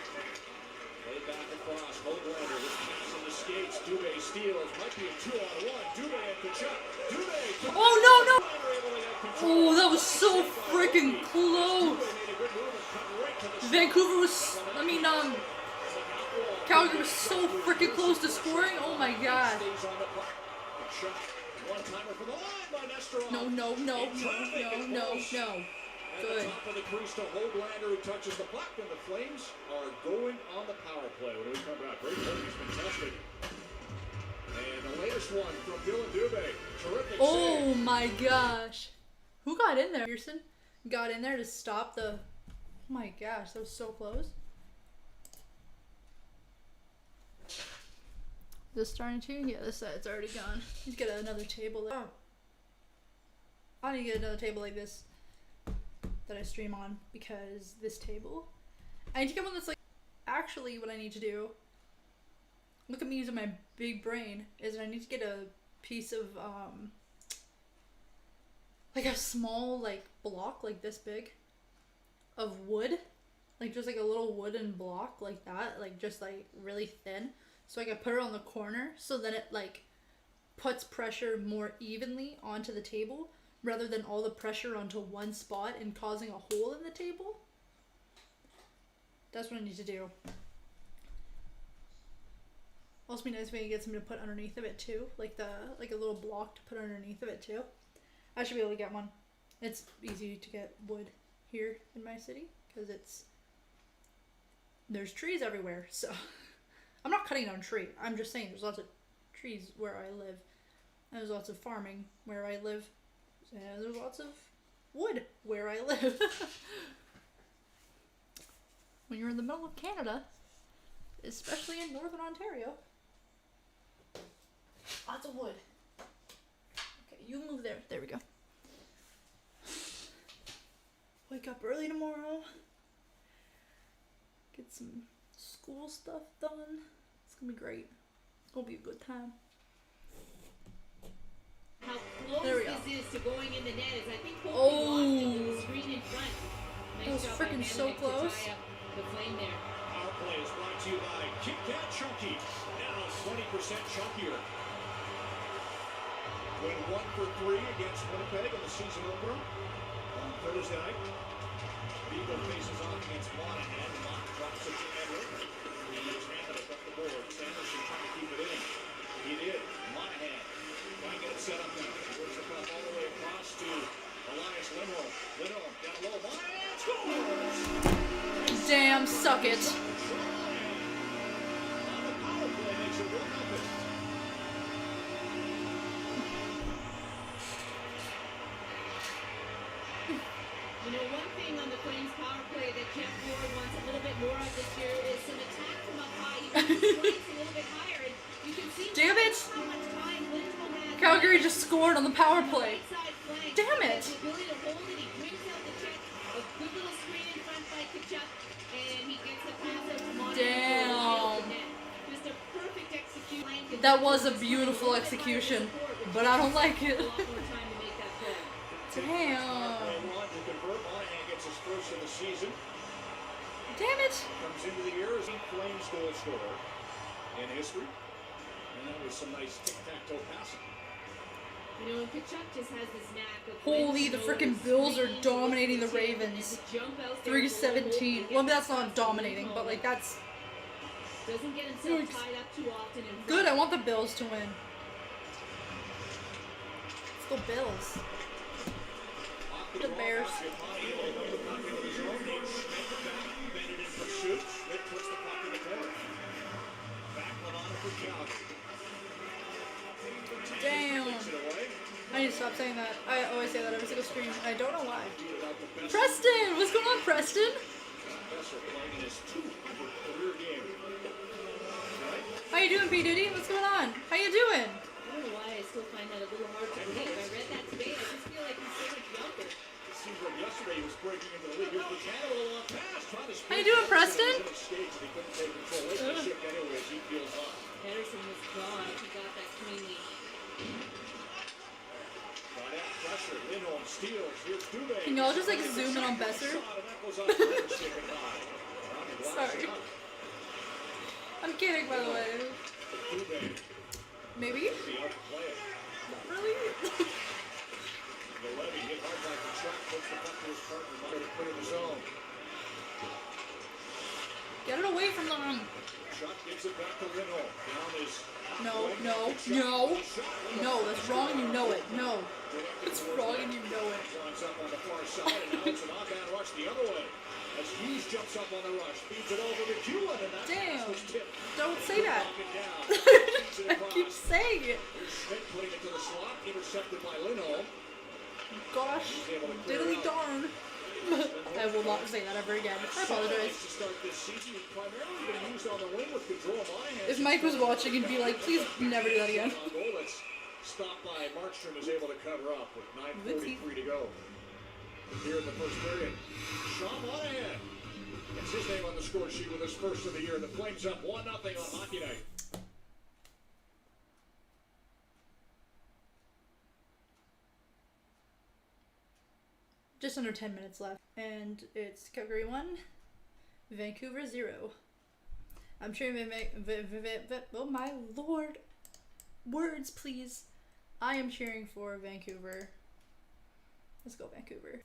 Play back across. Hoglander with pass on the skates. Dubé steals. Might be a 2-on-1. Dubé and Kachuk. Dubé. Oh no! Oh, that was so freaking close. Vancouver was, Calgary was so freaking close to scoring. Oh my god. No. Good. Top of the crease to Hoglander who touches the puck, and the Flames are going on the power play. When we come back, great play has been tested. And the latest one from Dylan Dubé. Terrific Oh save. my gosh. Who got in there? Pearson got in there to stop the... Oh my gosh, that was so close. This starting to? Yeah, this side's already gone. Need to get another table there. Oh. I need to get another table like this that I stream on, because this table, I need to get one that's like, actually what I need to do, look at me using my big brain, is I need to get a piece of, like a small, like, block, like this big, of wood, like just like a little wooden block like that, like just like really thin, so I can put it on the corner, so then it like puts pressure more evenly onto the table, rather than all the pressure onto one spot and causing a hole in the table. That's what I need to do. Also be nice if we can get something to put underneath of it too, like a little block to put underneath of it too. I should be able to get one. It's easy to get wood here in my city because there's trees everywhere. So I'm not cutting down tree. I'm just saying there's lots of trees where I live. And there's lots of farming where I live. And there's lots of wood where I live. When you're in the middle of Canada, especially in northern Ontario, lots of wood. Okay, you move there. There we go. Wake up early tomorrow. Get some school stuff done. It's gonna be great. It's gonna be a good time. How close There we go. this is to going in the net is, I think, Oh. lost it with the screen in front. That was job by freaking so Hamonic to close. tie up the Flame there. Power play is brought to you by Kit Kat Chunky. Now 20% chunkier. Win 1 for 3 against Winnipeg in the season opener on Thursday night. Beagle faces off against Monahan. Mott drops it to Edward. He's handed it up the board. Sanderson trying to keep it in. He did. Monahan trying to get it set up now. He works the puck all the way across to Elias Lindholm. Lindholm down low. Monahan scores! Damn, suck it. On the power play makes it 1-0. You know, one thing on the Flames power play that Jeff Ward wants a little bit more of this year is some attack from up high. You can see points a little bit higher, and you can see Damn it! how much time Lindholm has. Calgary just scored on the power play. Right side flank. Damn He it! has the ability to hold it. He brings out the check. A good little screen in front by Kachuk, and he gets the pass out to Monahan. Damn. Just a perfect execution. That was a beautiful execution, but I don't like it. A lot more time to make that play. Damn. To convert, Monahan gets his first of the season. Damn it. Comes into the year as the Flames goal scorer in history. And that was some nice tic-tac-toe passing. You know, and Kachuk just has this knack of Holy, the freaking Bills are dominating the Ravens. 3-17. Well, that's not dominating, but like that's doesn't get himself tied up too often. good. I want the Bills to win. Let's go Bills. The Bears. Damn. I need to stop saying that. I always say that every single stream. I don't know why. Preston! What's going on, Preston? How you doing, P. Diddy? What's going on? How you doing? I don't know why I still find that a little hard to believe. I read that today. I just feel like he's so much younger. Seems like yesterday he was breaking into the league. Here's the Canada long pass. How you doing, Preston? Henderson was gone if he got that cleanly. Can y'all just like zoom in on Besser? Sorry. I'm kidding, by the way. Maybe? Not really? Get it away from them. No, no, no. No, that's wrong and you know it. No. It's wrong and you know it. Damn. Don't say that. I keep saying it. Gosh. Diddly darn. I will not say that ever again. I apologize. If Mike was watching, he'd be like, please never do that again. Stopped by Markstrom is able to cover up with 9:43 to go. Here in the first period, Sean Monahan gets his name on the score sheet with his first of the year. The Flames up 1-0 on Hockey Night. Just under 10 minutes left, and it's Calgary 1, Vancouver 0. I'm sure oh my lord. Words, please. I am cheering for Vancouver. Let's go Vancouver.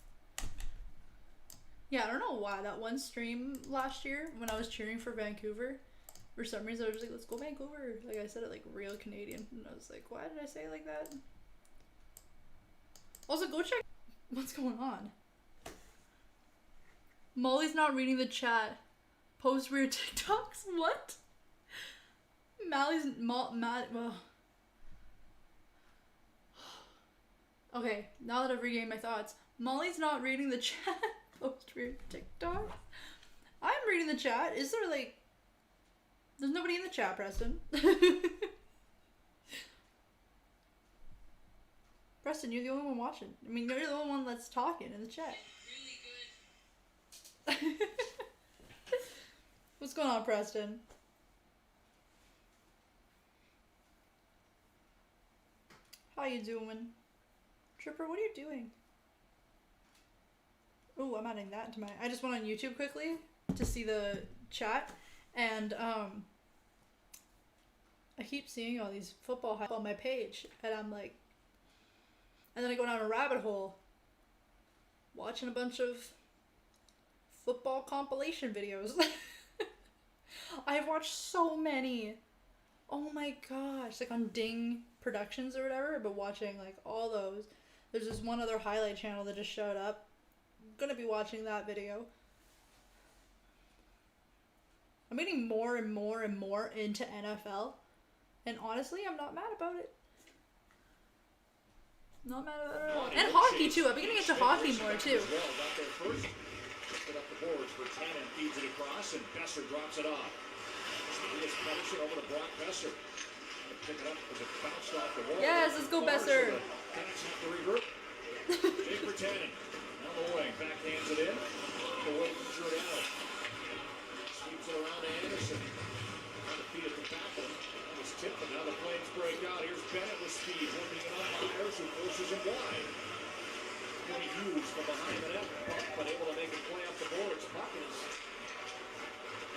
Yeah, I don't know why. That one stream last year when I was cheering for Vancouver, for some reason I was just like, let's go Vancouver. Like I said it like real Canadian. And I was like, why did I say it like that? Also, go check what's going on. Molly's not reading the chat. Post weird TikToks? What? Well. Okay, now that I've regained my thoughts, Molly's not reading the chat. Post weird TikTok. I'm reading the chat. Is there like... There's nobody in the chat, Preston. Preston, you're the only one watching. I mean, you're the only one that's talking in the chat. Really good. What's going on, Preston? How you doing? Tripper, what are you doing? Oh, I'm adding that into my... I just went on YouTube quickly to see the chat, and I keep seeing all these football hype on my page, and I'm like... And then I go down a rabbit hole, watching a bunch of football compilation videos. I've watched so many. Oh my gosh, like on Ding Productions or whatever, but watching like all those. There's this one other highlight channel that just showed up. I'm gonna be watching that video. I'm getting more and more and more into NFL, and honestly, I'm not mad about it. Not mad about it at all. And hockey too. I'm beginning to get into hockey more too. Put up the boards for Tannen, feeds it across, and Besser drops it off. Elias Pettersson over to Brock Besser. Pick it up as it bounced off the wall. Yes, let's go Besser. Canucks have to revert. Jake for Tannen. Down the wing, backhands it in. Away from Giordano. Sweeps it around to Anderson. Trying to feed it to Kaplan. That was tipped, but now the Flames break out. Here's Bennett with speed, working it on Myers, who forces him wide. Tony Hughes from behind the net, but able to make a play up the boards. Puck is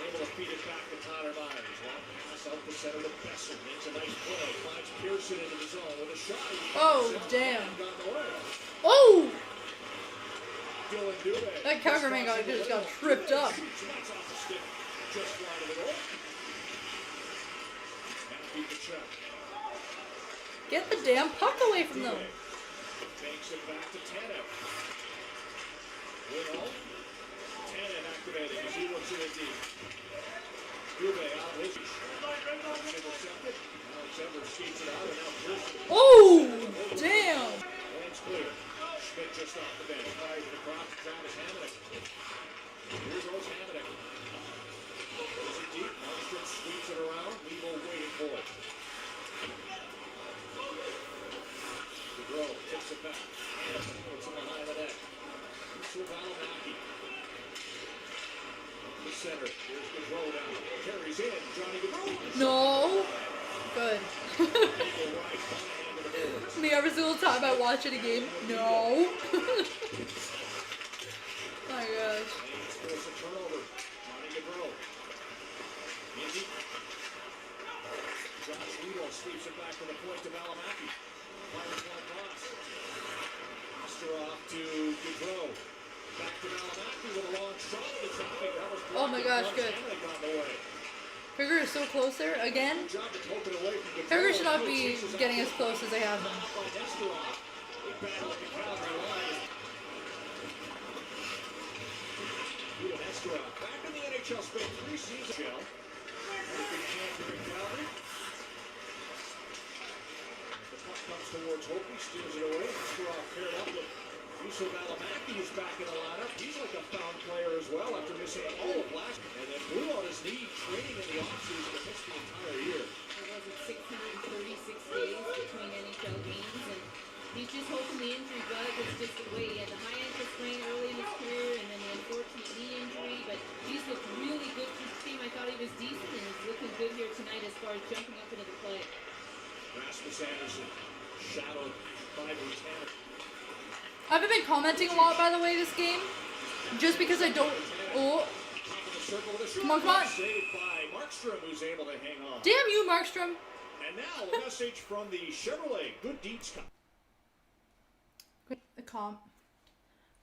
able to feed it back to Tyler Myers. Long pass out the center to Besser. Makes a nice play. Finds Pearson into the zone with a shot. Oh, damn. Got in the way. Oh! Dylan Dubé. That Calgary man just got tripped up. That's off the stick. Just wide of the goal. And beat the check. Get the damn puck away from them. Takes it back to Tanev. Winnow. Tanev activating as he looks in it deep. Dubé out his. Intercepted. Alex Edwards skates it out and now Pearson. Oh, damn. Hands clear. Schmidt just off the bench. Fires it across to Travis Hamonic. Here goes Hamonic. Is it deep? Markstrom sweeps it around. Levo waiting for it. DeGrow tips it back. Anderson puts it behind the net. To Valimaki. The center. Here's DeGrow down. Carries in. Johnny DeGrow. No. Good. Me every single time I watch it again. No. My gosh. Force a turnover. Johnny DeGrow. Indy. Josh Weedle sweeps it back to the point to Valimaki. Fires one cross. Off to DeGrow. Back to Valimaki with a long shot at the traffic. That was Oh my gosh, good. Figure is so close there again. Figure should not be getting as close as they have been. Back in the NHL, spent 3 seasons. Big champion in Calgary. The puck comes towards Hope. He steals it away. Estorff paired up with Yusuf Valimaki, who's back in the lineup. He's like a found player as well after missing all of last year. And then blew out his knee training in the offseason to miss the entire year. There was 636 days between NHL games, and he's just hoping the injury bug is just away. He had the high ankle sprain early in his career, and then the unfortunate knee injury, but he's looked really good for the team. I thought he was decent, and he's looking good here tonight as far as jumping up into the play. Rasmus Anderson, shadowed by Lieutenant. I haven't been commenting a lot, by the way, this game. Just because I don't... Oh. Come on, come on. Saved by Markstrom, who's able to hang on. Damn you, Markstrom. And now a message from the Chevrolet Good Deeds Company.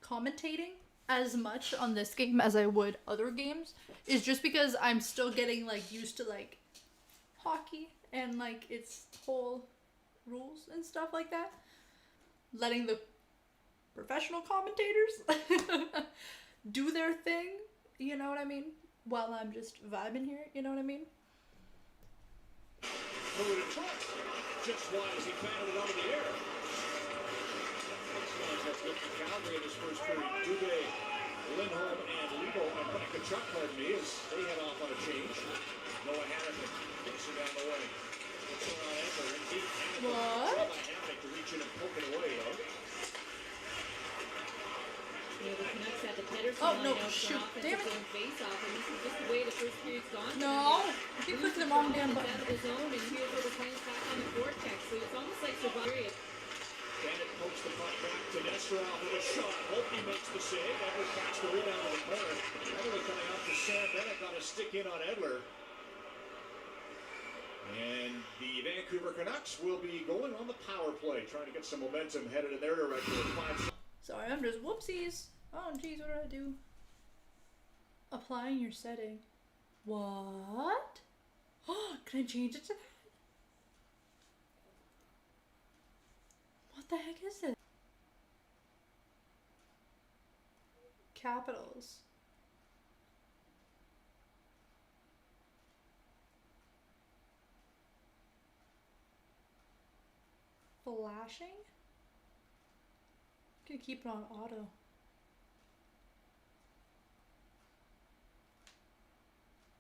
Commentating as much on this game as I would other games is just because I'm still getting, like, used to, like, hockey and, like, its whole rules and stuff like that. Letting the professional commentators do their thing, you know what I mean, while I'm just vibing here, you know what I mean. Just wide as he batted it over the air. That's good for Calgary in his first period. Dubé, Lindholm, and Levo, and Kachuk, pardon me, as they head off on a change. Noah Hannigan racing down the way. Looks around Edler in deep. What? Hannigan to reach in and poke it away, though. You know, the Canucks had the Pedersen Oh, no, line out shoot, for damn it. offensive zone face-off, and this is just the way the first period's gone. No, I keep clicking the wrong damn Out button. of the zone, and here's where the Flames back on the vortex, so it's almost like survival. Bennett pokes the puck back to Nestorov with a shot. Holtby makes the save. Edler backs the rebound to the corner. Edler coming out to Sam Bennett, got a stick in on Edler. And the Vancouver Canucks will be going on the power play, trying to get some momentum headed in their direction with 5 shots. Sorry, I'm just whoopsies. Oh, jeez, what did I do? Applying your setting. What? Oh, can I change it to that? What the heck is it? Capitals. Flashing? I'm gonna keep it on auto.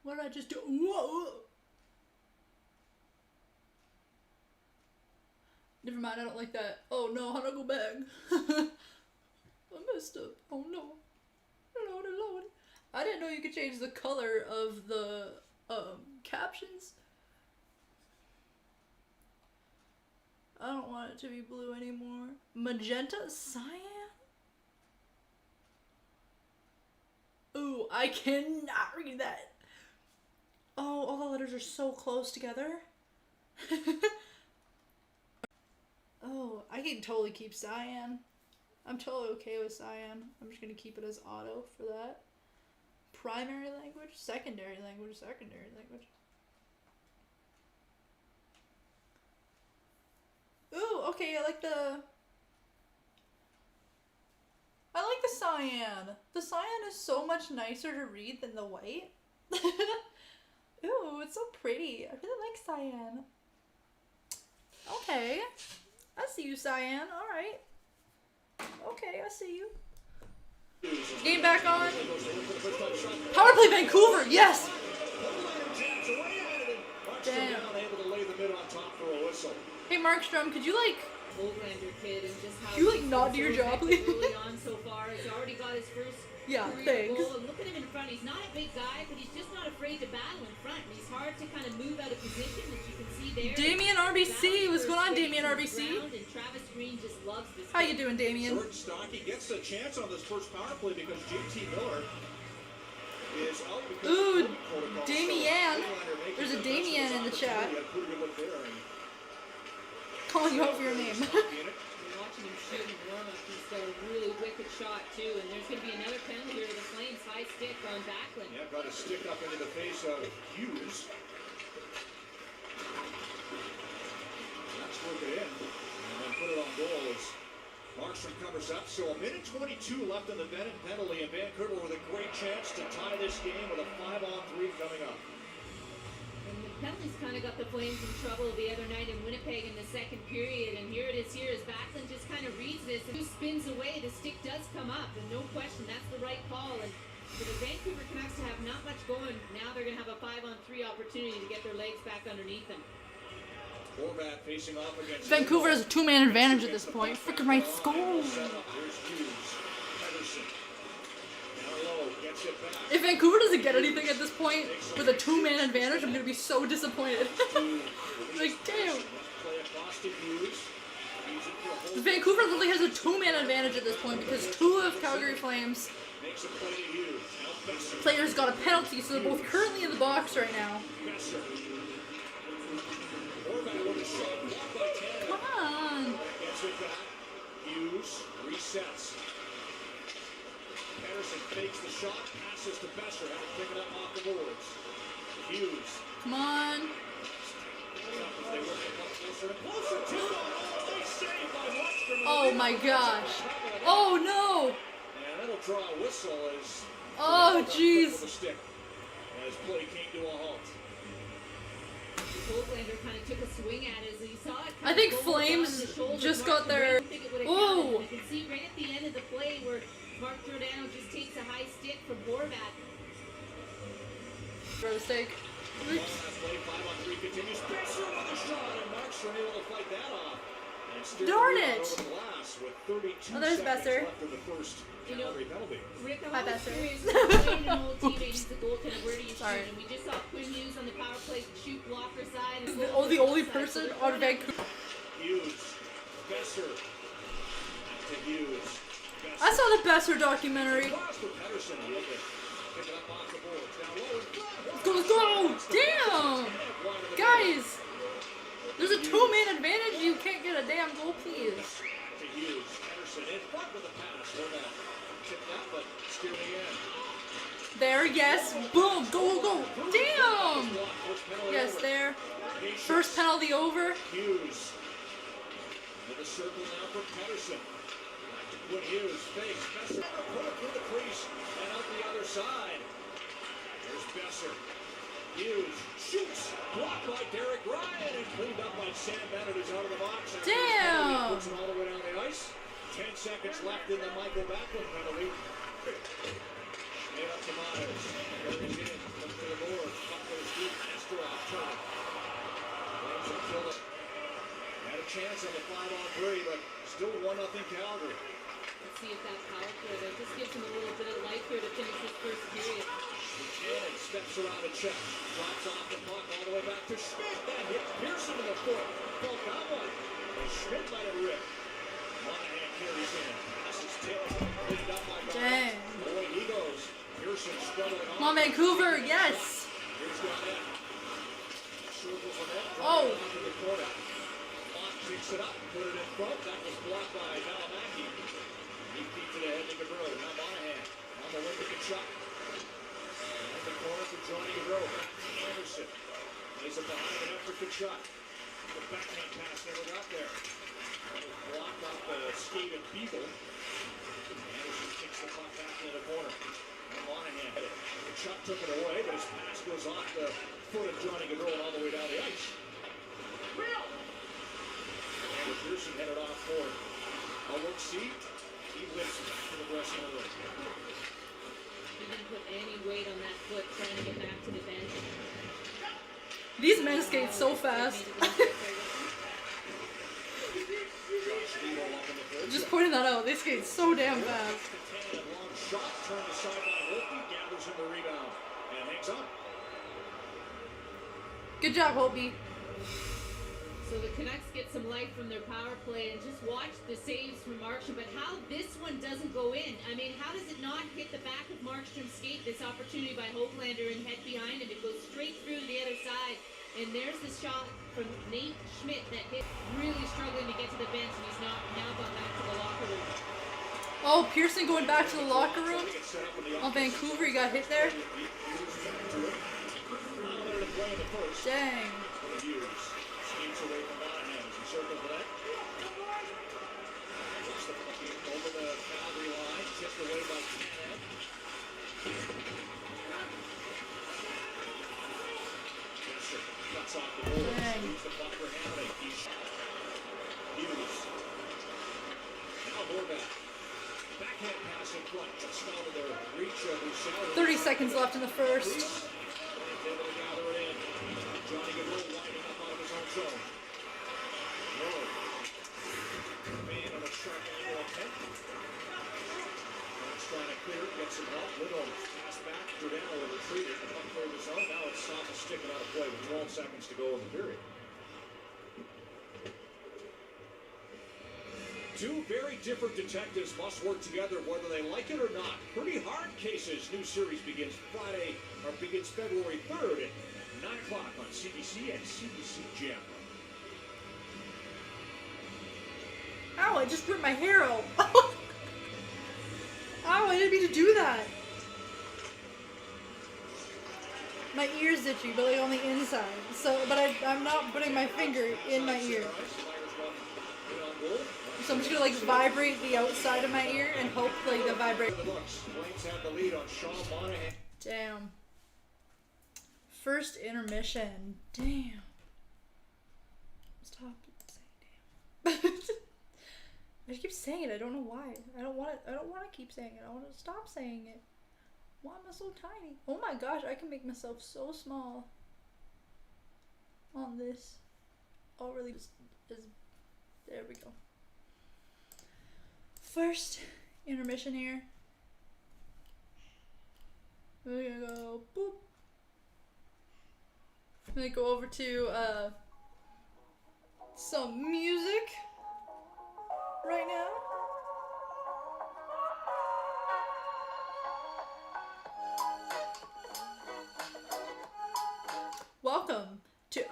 What did I just do? Whoa! Never mind, I don't like that. Oh no, how do I go back? I messed up. Oh no. Lord, Lord. I didn't know you could change the color of the captions. I don't want it to be blue anymore. Magenta? Cyan? Ooh, I cannot read that. Oh, all the letters are so close together. Oh, I can totally keep cyan. I'm totally okay with cyan. I'm just gonna keep it as auto for that. Primary language, secondary language, secondary language. Ooh, okay, I like the cyan. The cyan is so much nicer to read than the white. Ooh, it's so pretty. I really like cyan. Okay. I see you, cyan. Alright. Okay, I see you. Game back on. Power play Vancouver, yes! Damn. Hey Markstrom, could you like Overlander kid and just how you like he's not been do your so job, effective please? early on so far. He's already got his first Yeah, career thanks. goal. And look at him in front. He's not a big guy, but he's just not afraid to battle in front. And he's hard to kind of move out of position, as you can see there. Damien RBC, what's going on, Damien RBC? And Travis Green just loves this. How you doing, Damien? Jordan Stockey gets a chance on this first power play because JT Miller is out because Ooh, of COVID protocol. Damien. So, There's a Damien in the chat. He had a pretty good look there, and Calling you out for your name. You're watching him shoot in warm-up. He's got a really wicked shot, too. And there's going to be another penalty here to the Flames. High stick on Backlund. Yeah, got a stick up into the face of Hughes. That's work it in. And then put it on goal as Markstrom covers up. So a minute 22 left in the Bennett penalty, and Vancouver with a great chance to tie this game with a 5-on-3 coming up. And the penalties kind of got the Flames in trouble the other night in Winnipeg in the second period. And here it is here as Backlund just kind of reads this and spins away. The stick does come up, and no question, that's the right call. And for the Vancouver Canucks to have not much going, now they're going to have a 5-on-3 opportunity to get their legs back underneath them. Horvat facing off against Vancouver has a two-man advantage at this point. Freaking right score. Here's Hughes. Henderson. Down low, gets it back. If Vancouver doesn't get anything at this point with a two-man advantage, I'm gonna be so disappointed. Like, damn. Play across to Hughes. Vancouver literally has a two-man advantage at this point because two of Calgary Flames Makes a play to Hughes. Now Besser. players got a penalty, so they're both currently in the box right now. Besser. Horvat with a shot blocked by Canada. Come on. Gets it back. Hughes resets. Henderson fakes the shot, passes to Besser. Had to pick it up off the boards. Hughes. Come on. They work it up closer and closer. They save by Markstrom. Oh my gosh. Oh no. And that'll draw a whistle as Oh jeez. the stick as play came to a halt. Overlander kind of took a swing at it as he saw it. I think Flames just got their. Oh. You can see right at the end of the play where Mark Giordano just takes a high stick from Horvat. Mistake. Play 5-on-3 continues. Besser with a shot, and Markstrom able to fight that off. And steer the Darn lead it. over the glass with 32 Oh, there's seconds Besser. left in the first Calgary penalty. Rick, I'm Hi, always Besser. curious when an old teammate is the goaltender, where do you Sorry. shoot? And we just saw Quinn Hughes on the power play shoot blocker side. And The only person on Vancouver. Hughes. Besser. Back to Hughes. Besser. I saw the Besser documentary. Cross for Pedersen. Look at pick it up off the boards. Down low and flat. Go, go! Damn! Guys! There's a two-man advantage. You can't get a damn goal, please. To Hughes. Pedersen in front with a pass. Horvat tipped that, but steered again. There, yes. Boom! Go, go, go! Damn! Yes, there. First penalty over. Hughes. With a circle now for Pedersen. Back to Quinn Hughes. Fakes. Besser. Put it through the crease and out the other side. There's Besser. Hughes shoots. Blocked by Derek Ryan and cleaned up by Sam Bennett, who's out of the box. After his penalty, Damn! puts it all the way down the ice. 10 seconds left in the Michael Backlund penalty. Made up to Myers. Carries in. Comes to the board. Buckler's deep. Askarov turning. Flames have killed it. Had a chance on the 5-on-3, but still 1-0 Calgary. Let's see if that power play there just gives him a little bit of life here to finish this first period. Buchanan steps around a check. Drops off the puck all the way back to Schmidt. That hit Pearson in the foot. Felt that one. And Schmidt let it rip. Monahan carries in. Passes Taylor. Cleaned up by Garland. Dang. Away he goes. Pearson struggling on. Come on, Vancouver, yes! Here's Garnett. Circles the net. Oh. Driving onto the corner. Fought Kicks it up, put it in front. That was blocked by Valimaki. He feeds it ahead to Gaudreau. Now Monahan on the wing to Kachuk. In the corner for Johnny Gaudreau. Back to Anderson. Lays it behind and up for Kachuk. The backhand pass never got there. Blocked off the skate of Beagle. Anderson kicks the puck back into the corner. And Monahan hit it. Kachuk took it away, but his pass goes off the foot of Johnny Gaudreau and all the way down the ice. And Pearson headed off for a work seat. He lifts it back to the breast of the ring. He didn't put any weight on that foot trying to get back to the bench. These men skate so fast. Just pointing that out, they skate so damn fast. Long shot, turned aside by Holtby, gathers in the rebound, and hangs up. Good job, Holtby. So the Canucks get some life from their power play, and just watch the saves from Markstrom. But how this one doesn't go in? I mean, how does it not hit the back of Markstrom's skate? This opportunity by Hoglander and head behind him. It goes straight through the other side. And there's the shot from Nate Schmidt that hit, really struggling to get to the bench, and he's now gone back to the locker room. Oh, Pearson going back to the locker room? Oh, Vancouver, he got hit there? Dang. Skates away from Monahan as he circles the net. Looks the puck over the Calgary line, tipped away by Tanev. Cuts off the board. Leaves the puck for Hamilton. Hughes. Now Horvath. Backhand pass in front. Just out of the reach of Rousseau. 30 seconds left in the first. Able to gather it in. Johnny Gaudreau winding up out of his own zone. Rowe. Man on a sharp angle attempt. He's trying to clear it, get some help. Little pass back. Giordano will retreat it. The puck cleared his own. Now it's Sofa sticking out of play with 12 seconds to go in the period. Two very different detectives must work together whether they like it or not. Pretty hard cases. New series begins February 3rd at 9 o'clock on CBC and CBC Gem. Ow, I just ripped my hair out. Ow, I didn't mean to do that. My ear's itchy, but like on the inside. So, but I'm not putting my finger in my ear. So I'm just gonna like vibrate the outside of my ear and hope like the vibration. Flames have the lead on Sean Monahan. Damn. First intermission. Damn. Stop saying damn. I keep saying it. I don't know why. I don't want to keep saying it. I want to stop saying it. Why am I so tiny? Oh my gosh, I can make myself so small on this. Oh, really? There we go. First intermission here. We're gonna go boop. I'm gonna go over to some music right now. Welcome to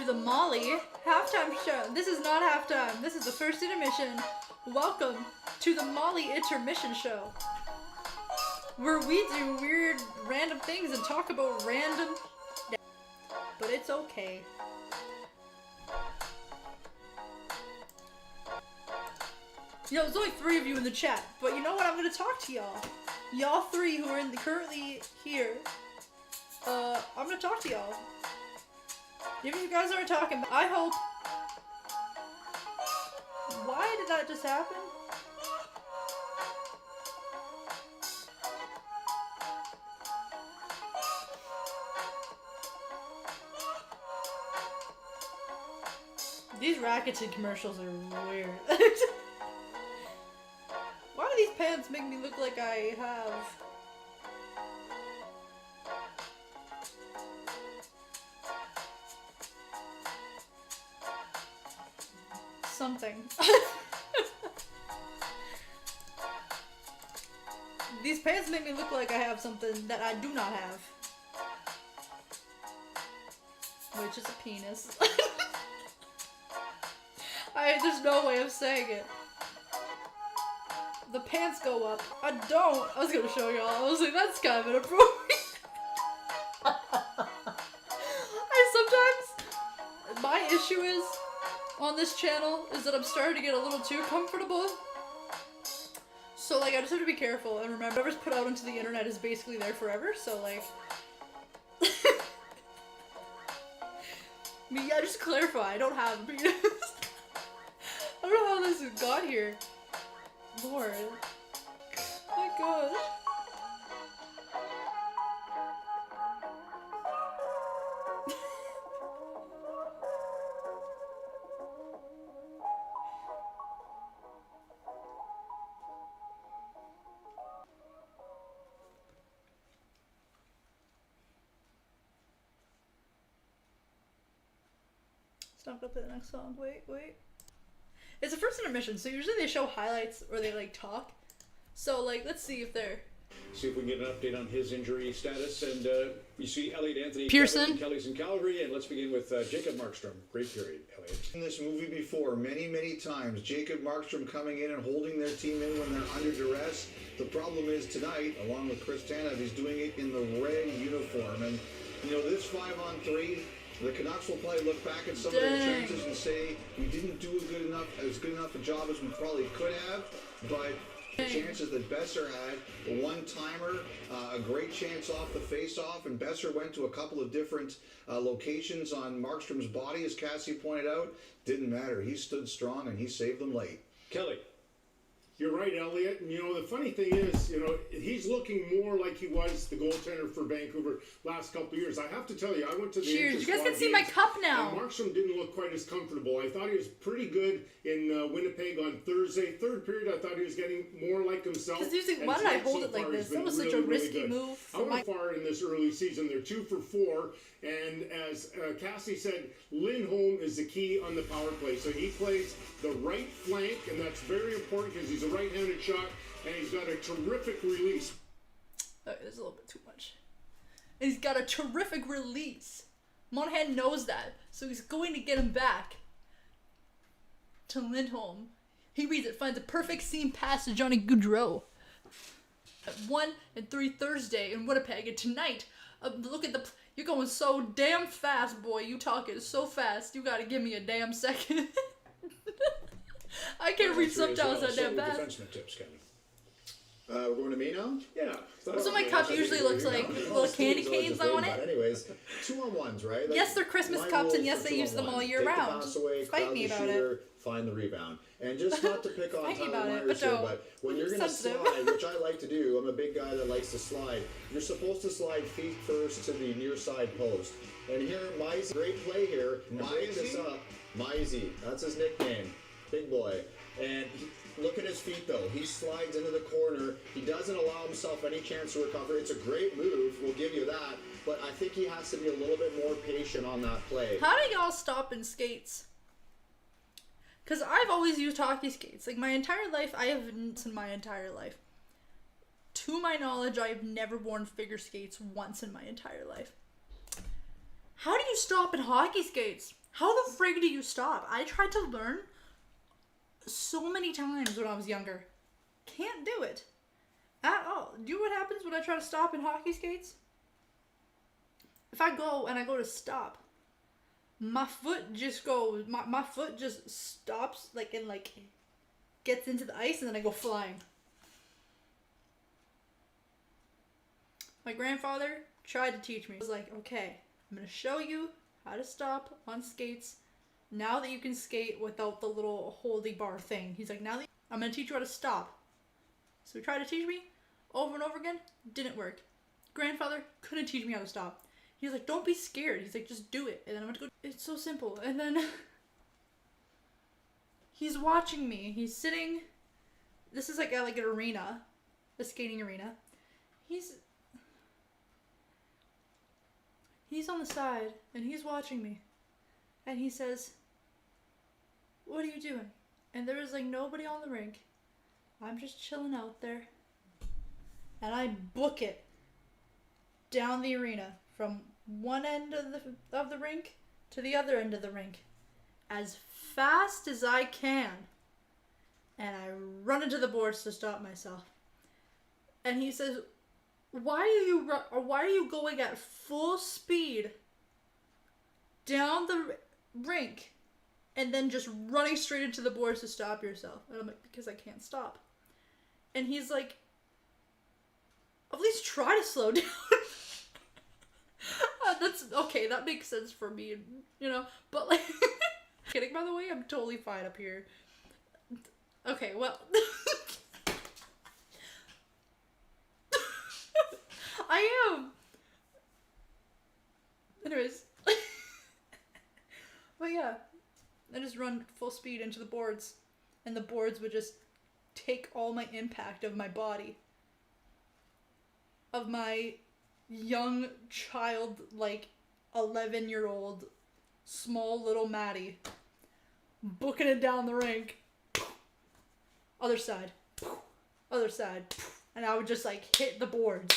the Molly halftime show. This is not halftime. This is the first intermission. Welcome to the Molly intermission show, where we do weird random things and talk about random but it's okay. You know, there's only 3 of you in the chat, but you know what? I'm gonna talk to y'all. Y'all 3 who are currently here. I'm gonna talk to y'all. Even if you guys aren't talking, I hope. Why did that just happen? These Rakuten commercials are weird. Why do these pants make me look like I have something? These pants make me look like I have something that I do not have. which is a penis. There's no way of saying it. The pants go up. I was gonna show y'all. I was like, that's kind of inappropriate. Sometimes, my issue is, on this channel, is that I'm starting to get a little too comfortable. So, like, I just have to be careful and remember, whatever's put out into the internet is basically there forever, so, like... Yeah, just to clarify, I don't have a penis. I don't know how this has got here. Lord. My gosh. It's not gonna play the next song. Wait. It's the first intermission, so usually they show highlights or they like talk. So like, let's see if they're. See if we can get an update on his injury status. And we see Elliot Anthony Pearson. Kelly's in Calgary, and let's begin with Jacob Markstrom. Great period, Elliot. In this movie before, many times, Jacob Markstrom coming in and holding their team in when they're under duress. The problem is tonight, along with Chris Tanev, he's doing it in the red uniform. And, you know, this 5-on-3, the Canucks will probably look back at some of their chances and say, we didn't do as good enough a job as we probably could have, but the chances that Besser had, a one-timer, a great chance off the face-off, and Besser went to a couple of different locations on Markstrom's body, as Cassie pointed out. Didn't matter. He stood strong, and he saved them late. Kelly. You're right, Elliot. And, you know, the funny thing is, you know, he's looking more like he was the goaltender for Vancouver last couple of years. I have to tell you, I went to the Cheers. You guys can see my cup now. And Markstrom didn't look quite as comfortable. I thought he was pretty good in Winnipeg on Thursday. Third period, I thought he was getting more like himself. Because usually, why did I hold it like this? That was such a risky move. How far in this early season? They're 2 for 4. And as Cassie said, Lindholm is the key on the power play. So he plays the right flank, and that's very important because he's a right-handed shot, and he's got a terrific release. Okay, there's a little bit too much. And he's got a terrific release. Monahan knows that, so he's going to get him back to Lindholm. He reads it, finds a perfect seam pass to Johnny Gaudreau. At 1-3 Thursday in Winnipeg, and tonight, look at the... You're going so damn fast, boy. You talking so fast. You gotta give me a damn second. I can't read subtitles that damn fast. Defenseman tips, Kevin. We're going to me now? Yeah. That's what my cup usually looks like. Little candy canes on it. Anyways, 2-on-1s, right? Like, yes, they're Christmas cups, and yes, they use them all year round. Fight me about it. Find the rebound. And just not to pick on Tyler Myers here, but when you're going to slide, which I like to do, I'm a big guy that likes to slide, you're supposed to slide feet first to the near side post. And here, Mizey, great play here. Mizey, that's his nickname. Big boy. And look at his feet, though. He slides into the corner. He doesn't allow himself any chance to recover. It's a great move. We'll give you that. But I think he has to be a little bit more patient on that play. How do y'all stop in skates? Because I've always used hockey skates. Like, my entire life, to my knowledge, I have never worn figure skates once in my entire life. How do you stop in hockey skates? How the frig do you stop? I tried to learn so many times when I was younger. Can't do it. At all. Do you know what happens when I try to stop in hockey skates? If I go to stop, my foot just goes, my foot just stops, gets into the ice, and then I go flying. My grandfather tried to teach me. He was like, okay, I'm going to show you how to stop on skates now that you can skate without the little holdy bar thing. He's like, I'm going to teach you how to stop. So he tried to teach me over and over again. Didn't work. Grandfather couldn't teach me how to stop. He's like, don't be scared. He's like, just do it. And then I'm going to go. It's so simple. And then he's watching me. He's sitting. This is like an arena. A skating arena. He's on the side. And he's watching me. And he says, what are you doing? And there is like nobody on the rink. I'm just chilling out there. And I book it down the arena from one end of the rink to the other end of the rink as fast as I can. And I run into the boards to stop myself. And he says, why are you going at full speed down the rink and then just running straight into the boards to stop yourself? And I'm like, because I can't stop. And he's like, at least try to slow down. That's okay, that makes sense for me, you know, but like, kidding, by the way, I'm totally fine up here. Okay, well, I am. Anyways, but yeah, I just run full speed into the boards, and the boards would just take all my impact of my body, of my young child, like 11-year-old small little Maddie, booking it down the rink. Other side, and I would just like hit the board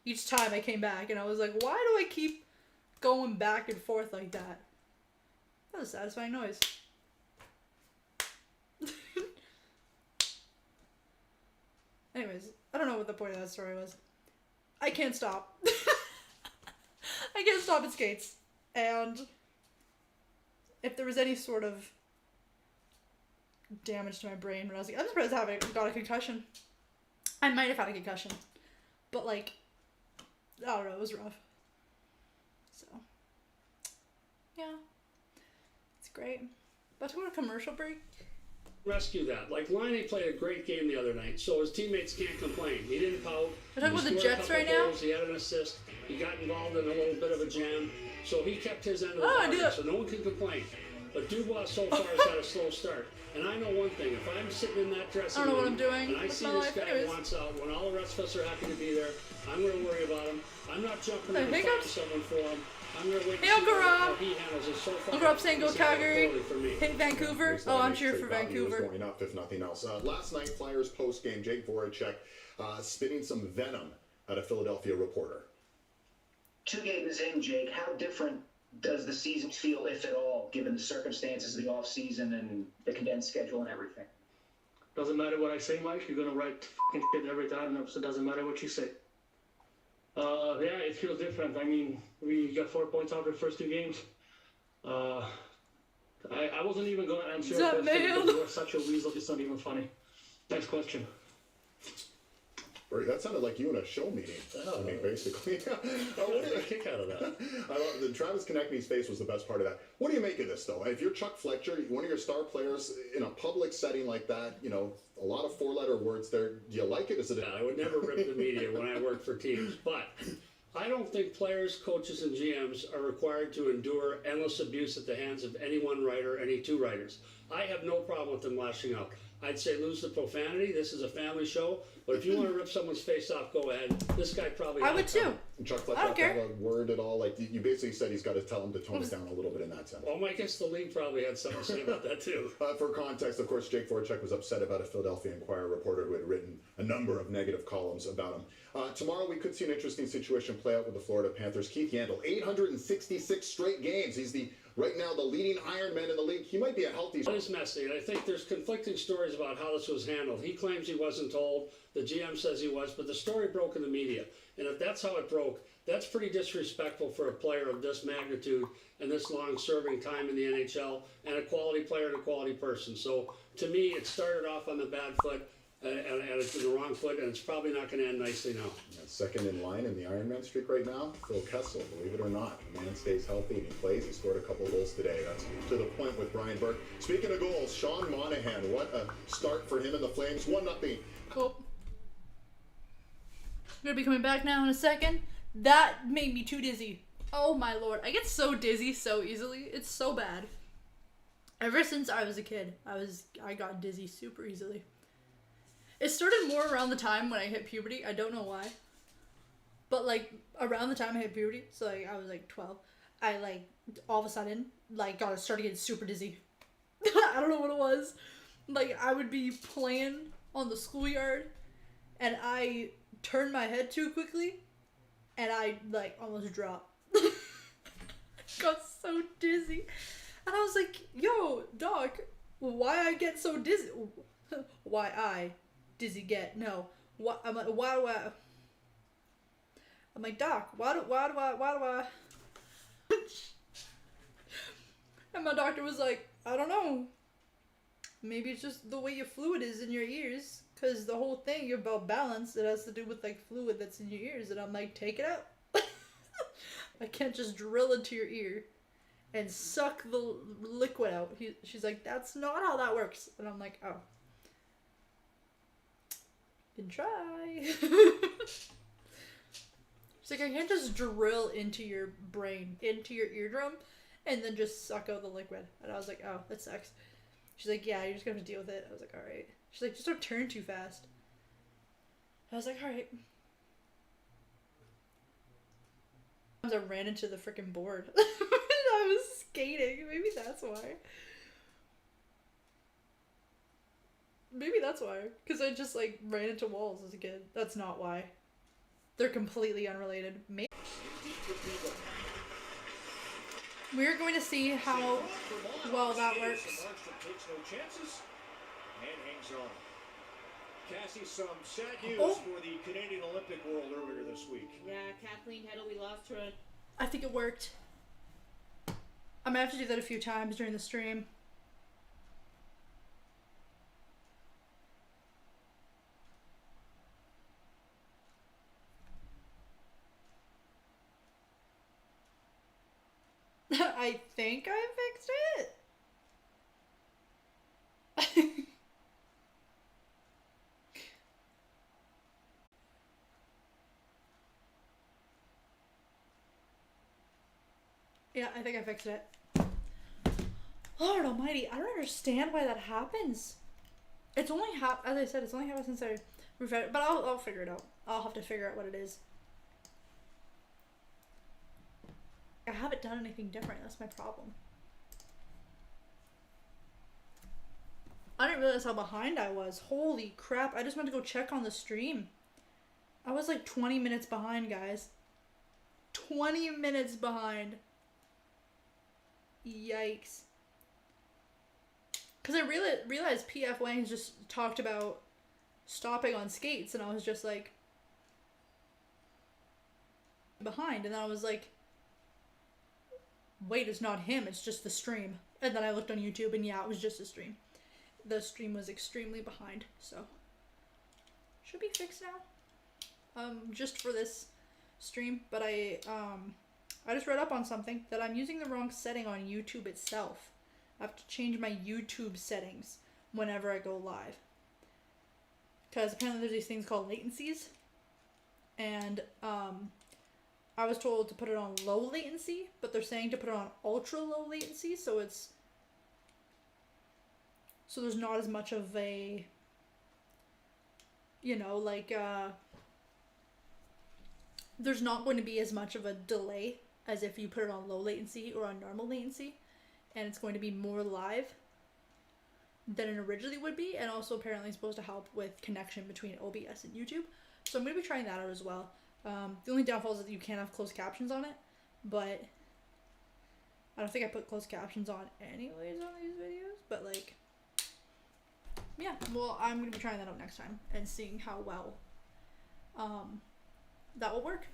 each time I came back, and I was like, why do I keep going back and forth like that? That was a satisfying noise. Anyways, I don't know what the point of that story was. I can't stop. I can't stop at skates. And if there was any sort of damage to my brain when I was like, I'm surprised I haven't got a concussion. I might have had a concussion. But like, I don't know, it was rough. So, yeah. It's great. About to go to commercial break. Rescue that. Like, Laine played a great game the other night, so his teammates can't complain. He didn't pout. We're talking about the scored a Jets couple right now? goals, he had an assist. He got involved in a little bit of a jam. So he kept his end of the I bargain, do. so no one can complain. But Dubois so far has had a slow start. And I know one thing, if I'm sitting in that dressing I don't know room what I'm doing and I with see my this life. guy Anyways. wants out, when all the rest of us are happy to be there, I'm going to worry about him. I'm not jumping in Hey, to find someone for him. I'm going to wait Hey, to see Uncle how Rob. he handles it. So far, Uncle Rob saying go he's handled it Calgary. poorly for me. Hey, Vancouver. His Oh, I'm Lions cheering trade for value was Vancouver. going up, if nothing else. Last night, Flyers post-game, Jake Voracek spitting some venom at a Philadelphia reporter. 2 games in, Jake, how different does the season feel, if at all, given the circumstances of the off-season and the condensed schedule and everything? Doesn't matter what I say, Mike. You're gonna write fucking shit every time, so it doesn't matter what you say. Yeah, it feels different. I mean, we got 4 points out of the first 2 games. I wasn't even gonna answer Is your that question mailed? because you're such a weasel. It's not even funny. Next question. That sounded like you in a show meeting. I mean, basically. I got a kick out of that. I love the Travis Konechny's face was the best part of that. What do you make of this, though? If you're Chuck Fletcher, one of your star players in a public setting like that, you know, a lot of 4-letter words there. Do you like it? Is it? I would never rip the media when I worked for teams, but I don't think players, coaches, and GMs are required to endure endless abuse at the hands of any one writer, any 2 writers. I have no problem with them lashing out. I'd say lose the profanity. This is a family show. But if you want to rip someone's face off, go ahead. This guy probably. I would too. Chuck Fletcher I don't have care. a word at all? Like, you basically said he's got to tell him to tone it down a little bit in that sense. Well, I guess the league probably had something to say about that too. For context, of course, Jake Voracek was upset about a Philadelphia Inquirer reporter who had written a number of negative columns about him. Tomorrow, we could see an interesting situation play out with the Florida Panthers. Keith Yandel, 866 straight games. He's right now the leading Ironman in the league. He might be a healthy. It is messy, and I think there's conflicting stories about how this was handled. He claims he wasn't told. The GM says he was, but the story broke in the media. And if that's how it broke, that's pretty disrespectful for a player of this magnitude and this long-serving time in the NHL, and a quality player and a quality person. So, to me, it started off on the bad foot, and it's in the wrong foot, and it's probably not going to end nicely now. Second in line in the Ironman streak right now, Phil Kessel, believe it or not. The man stays healthy and he plays. He scored a couple goals today. That's to the point with Brian Burke. Speaking of goals, Sean Monahan, what a start for him and the Flames. 1-0. Cool. I'm gonna be coming back now in a second. That made me too dizzy. Oh my lord. I get so dizzy so easily. It's so bad. Ever since I was a kid, I got dizzy super easily. It started more around the time when I hit puberty. I don't know why. But like around the time I hit puberty, so like I was like 12, I like all of a sudden like started getting super dizzy. I don't know what it was. Like I would be playing on the schoolyard and I turned my head too quickly and I like almost dropped. got so dizzy. And I was like, yo, doc, why I get so dizzy? Why I dizzy get? No. Why, I'm like, why do I? I'm like, doc, why do I? And my doctor was like, I don't know. Maybe it's just the way your fluid is in your ears. Because the whole thing about balance, it has to do with like fluid that's in your ears. And I'm like, take it out. I can't just drill into your ear and suck the liquid out. She's like, that's not how that works. And I'm like, oh. Good try. She's like, I can't just drill into your brain, into your eardrum, and then just suck out the liquid. And I was like, oh, that sucks. She's like, yeah, you're just gonna have to deal with it. I was like, alright. She's like, just don't turn too fast. I was like, alright. I ran into the freaking board. I was skating. Maybe that's why. Maybe that's why. Because I just like ran into walls as a kid. That's not why. They're completely unrelated. Maybe. We're going to see how well that works. Takes no chances and hangs on. Cassie, some sad news for the Canadian Olympic world earlier this week. Yeah, Kathleen Heddle, we lost her. I think it worked. I'm gonna have to do that a few times during the stream. I think I fixed it. Yeah, I think I fixed it. Lord almighty, I don't understand why that happens. It's only as I said, it's only happened since I refreshed, but I'll figure it out. I'll have to figure out what it is. I haven't done anything different, that's my problem. I didn't realize how behind I was. Holy crap, I just went to go check on the stream. I was like 20 minutes behind, guys. 20 minutes behind. Yikes. Because I realized P.F. Wang just talked about stopping on skates, and I was just like behind, and then I was like, wait, it's not him, it's just the stream. And then I looked on YouTube, and yeah, it was just a stream. The stream was extremely behind, so should be fixed now. Just for this stream, but I just read up on something that I'm using the wrong setting on YouTube itself. I have to change my YouTube settings whenever I go live. Because apparently there's these things called latencies. And I was told to put it on low latency, but they're saying to put it on ultra low latency, so there's not as much of a, you know, like, there's not going to be as much of a delay as if you put it on low latency or on normal latency, and it's going to be more live than it originally would be, and also apparently it's supposed to help with connection between OBS and YouTube. So I'm going to be trying that out as well. The only downfall is that you can't have closed captions on it, but I don't think I put closed captions on anyways on these videos, but like, yeah, well, I'm going to be trying that out next time and seeing how well that will work.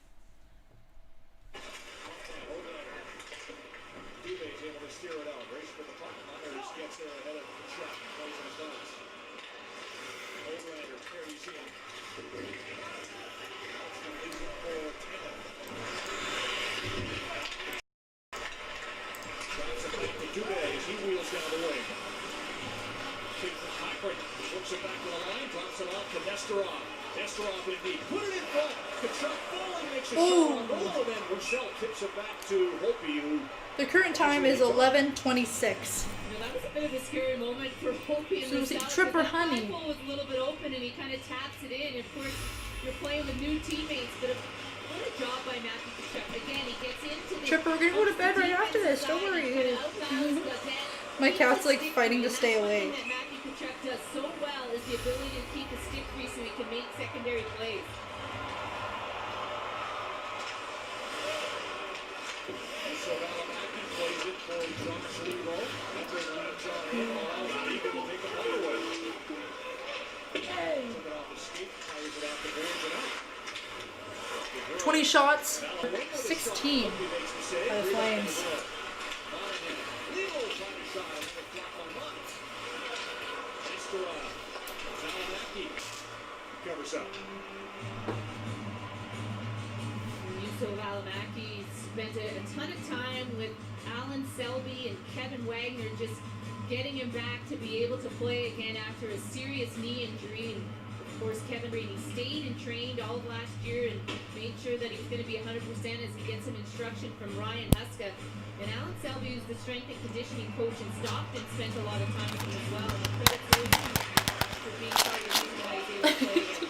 Duve's able to steer it out. Race for the puck. Hunters gets there ahead of the shot and plays on his dots. Overlander carries in. Johnson back to Duve as he wheels down the wing. Kick from Cochran. Looks it back to the line. Drops it off to Nesterov. Nesterov in deep. Put it in front. Kachuk falling makes a shot on goal. And then Rochelle tips it back to Hopi, who... The current time is 11:26. That was a bit of a scary moment for Hopi. So was it Trip or Honey? The was a little bit open, and he kind of taps it in. Of course, you're playing with new teammates, but what a job by Matthew Kachuk. Again, he gets into the... Trip, we're gonna go to bed right after this. Don't worry. My cat's like fighting to stay awake. That Matthew Kachuk does so well is the ability to keep the stick free so he can make secondary plays. So now back it for Josh Levo. That's where the leads are in. Levo will take another one. Took it off the skate, fires it off the boards and out. 20 shots, 16 by the Flames. Levo trying to shot it. Another flop on Mott. Valimaki covers up. Yuso Valimaki spent a ton of time with Alan Selby and Kevin Wagner, just getting him back to be able to play again after a serious knee injury. And of course, Kevin Brady stayed and trained all of last year and made sure that he was going to be 100% as he gets some instruction from Ryan Huska. And Alan Selby, who's the strength and conditioning coach in Stockton, spent a lot of time with him as well. And credit to him for being part of the reason why he's able to play again.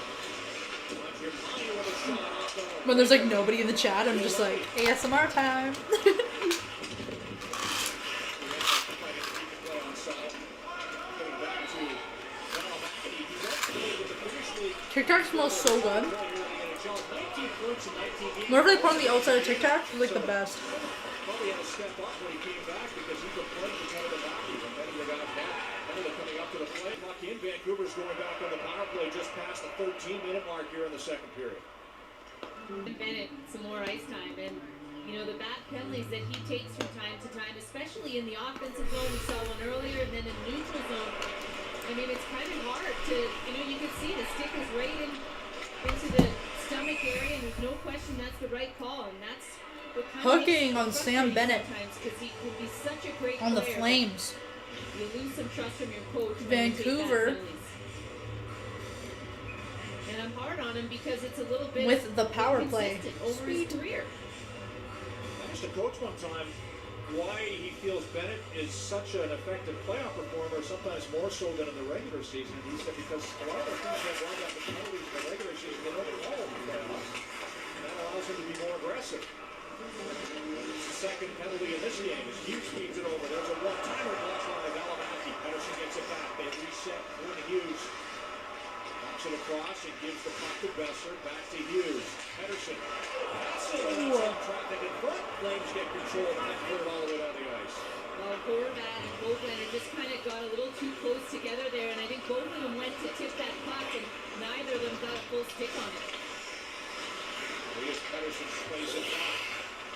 When there's like nobody in the chat, I'm just like, ASMR time. TikTok smells so good. Whenever they put on the outside of TikTok, it's like the best. Probably had to step up when he came back because he could play for kind of the Rockies. And then they got Canada coming up to the plate. Puck in. Vancouver's going back on the power play just past the 13-minute mark here in the second period. Bennett some more ice time, and you know the bad penalties that he takes from time to time, especially in the offensive zone. We saw one earlier, and then in the neutral zone. I mean, it's kind of hard to, you know, you can see the stick is right into the stomach area, and there's no question that's the right call, and that's what kind Hooking of on Sam Bennett because he could be such a great on the player, Flames. You lose some trust from your coach. Vancouver. And I'm hard on him because it's a little bit with the power play over his career. I asked the coach one time why he feels Bennett is such an effective playoff performer, sometimes more so than in the regular season. And he said because a lot of the things that brought out the penalties in the regular season, they don't call them in the playoffs. And that allows him to be more aggressive. It's the second penalty in this game as Hughes feeds it over. There's a one-timer blocked by Valimaki. Pedersen gets it back. They reset for Hughes. Knocks it across and gives the puck to Besser. Back to Hughes. Pedersen. Traffic in front. Flames get control and then put it all the way down the ice. Well, Horvat and Voglander just kind of got a little too close together there, and I think both of them went to tip that puck, and neither of them got a full stick on it. Here's Pedersen plays it back.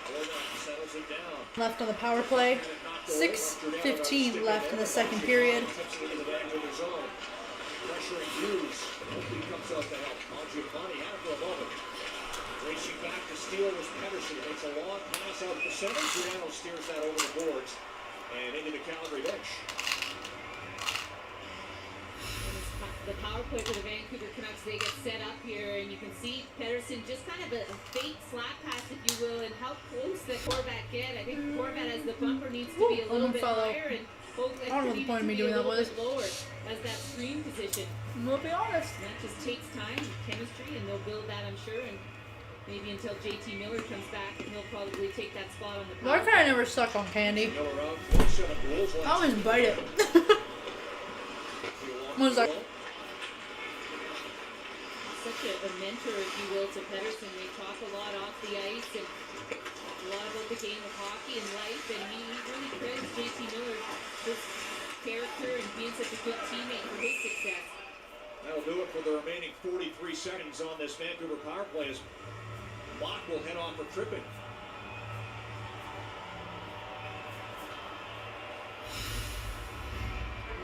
Horvat settles it down. Left on the power play. 6:15 left in the second period. Pressuring Hughes. He comes out to help. Mangiapane had it for a moment. Racing back to steal was Pedersen. Makes a long pass out the center. Giuliano steers that over the boards and into the Calgary bench. The power play for the Vancouver Canucks, they get set up here, and you can see Pedersen just kind of a fake slap pass, if you will, and how close that Horvat get. I think Horvat as the bumper needs to be a little bit higher, and Voglander I don't know what the point of me doing that was. Lower as that screen position. We'll be honest. And that just takes time, chemistry, and they'll build that, I'm sure, and maybe until JT Miller comes back, and he'll probably take that spot on the power Why can't I never suck on candy? Miller out, 47 goals. I always bite it. What is that? Such a mentor, if you will, to Pedersen. They talk a lot off the ice and a lot about the game of hockey and life, and he really credits JT Miller, his character and being such a good teammate for his success. That'll do it for the remaining 43 seconds on this Vancouver power play as Mock will head off for tripping.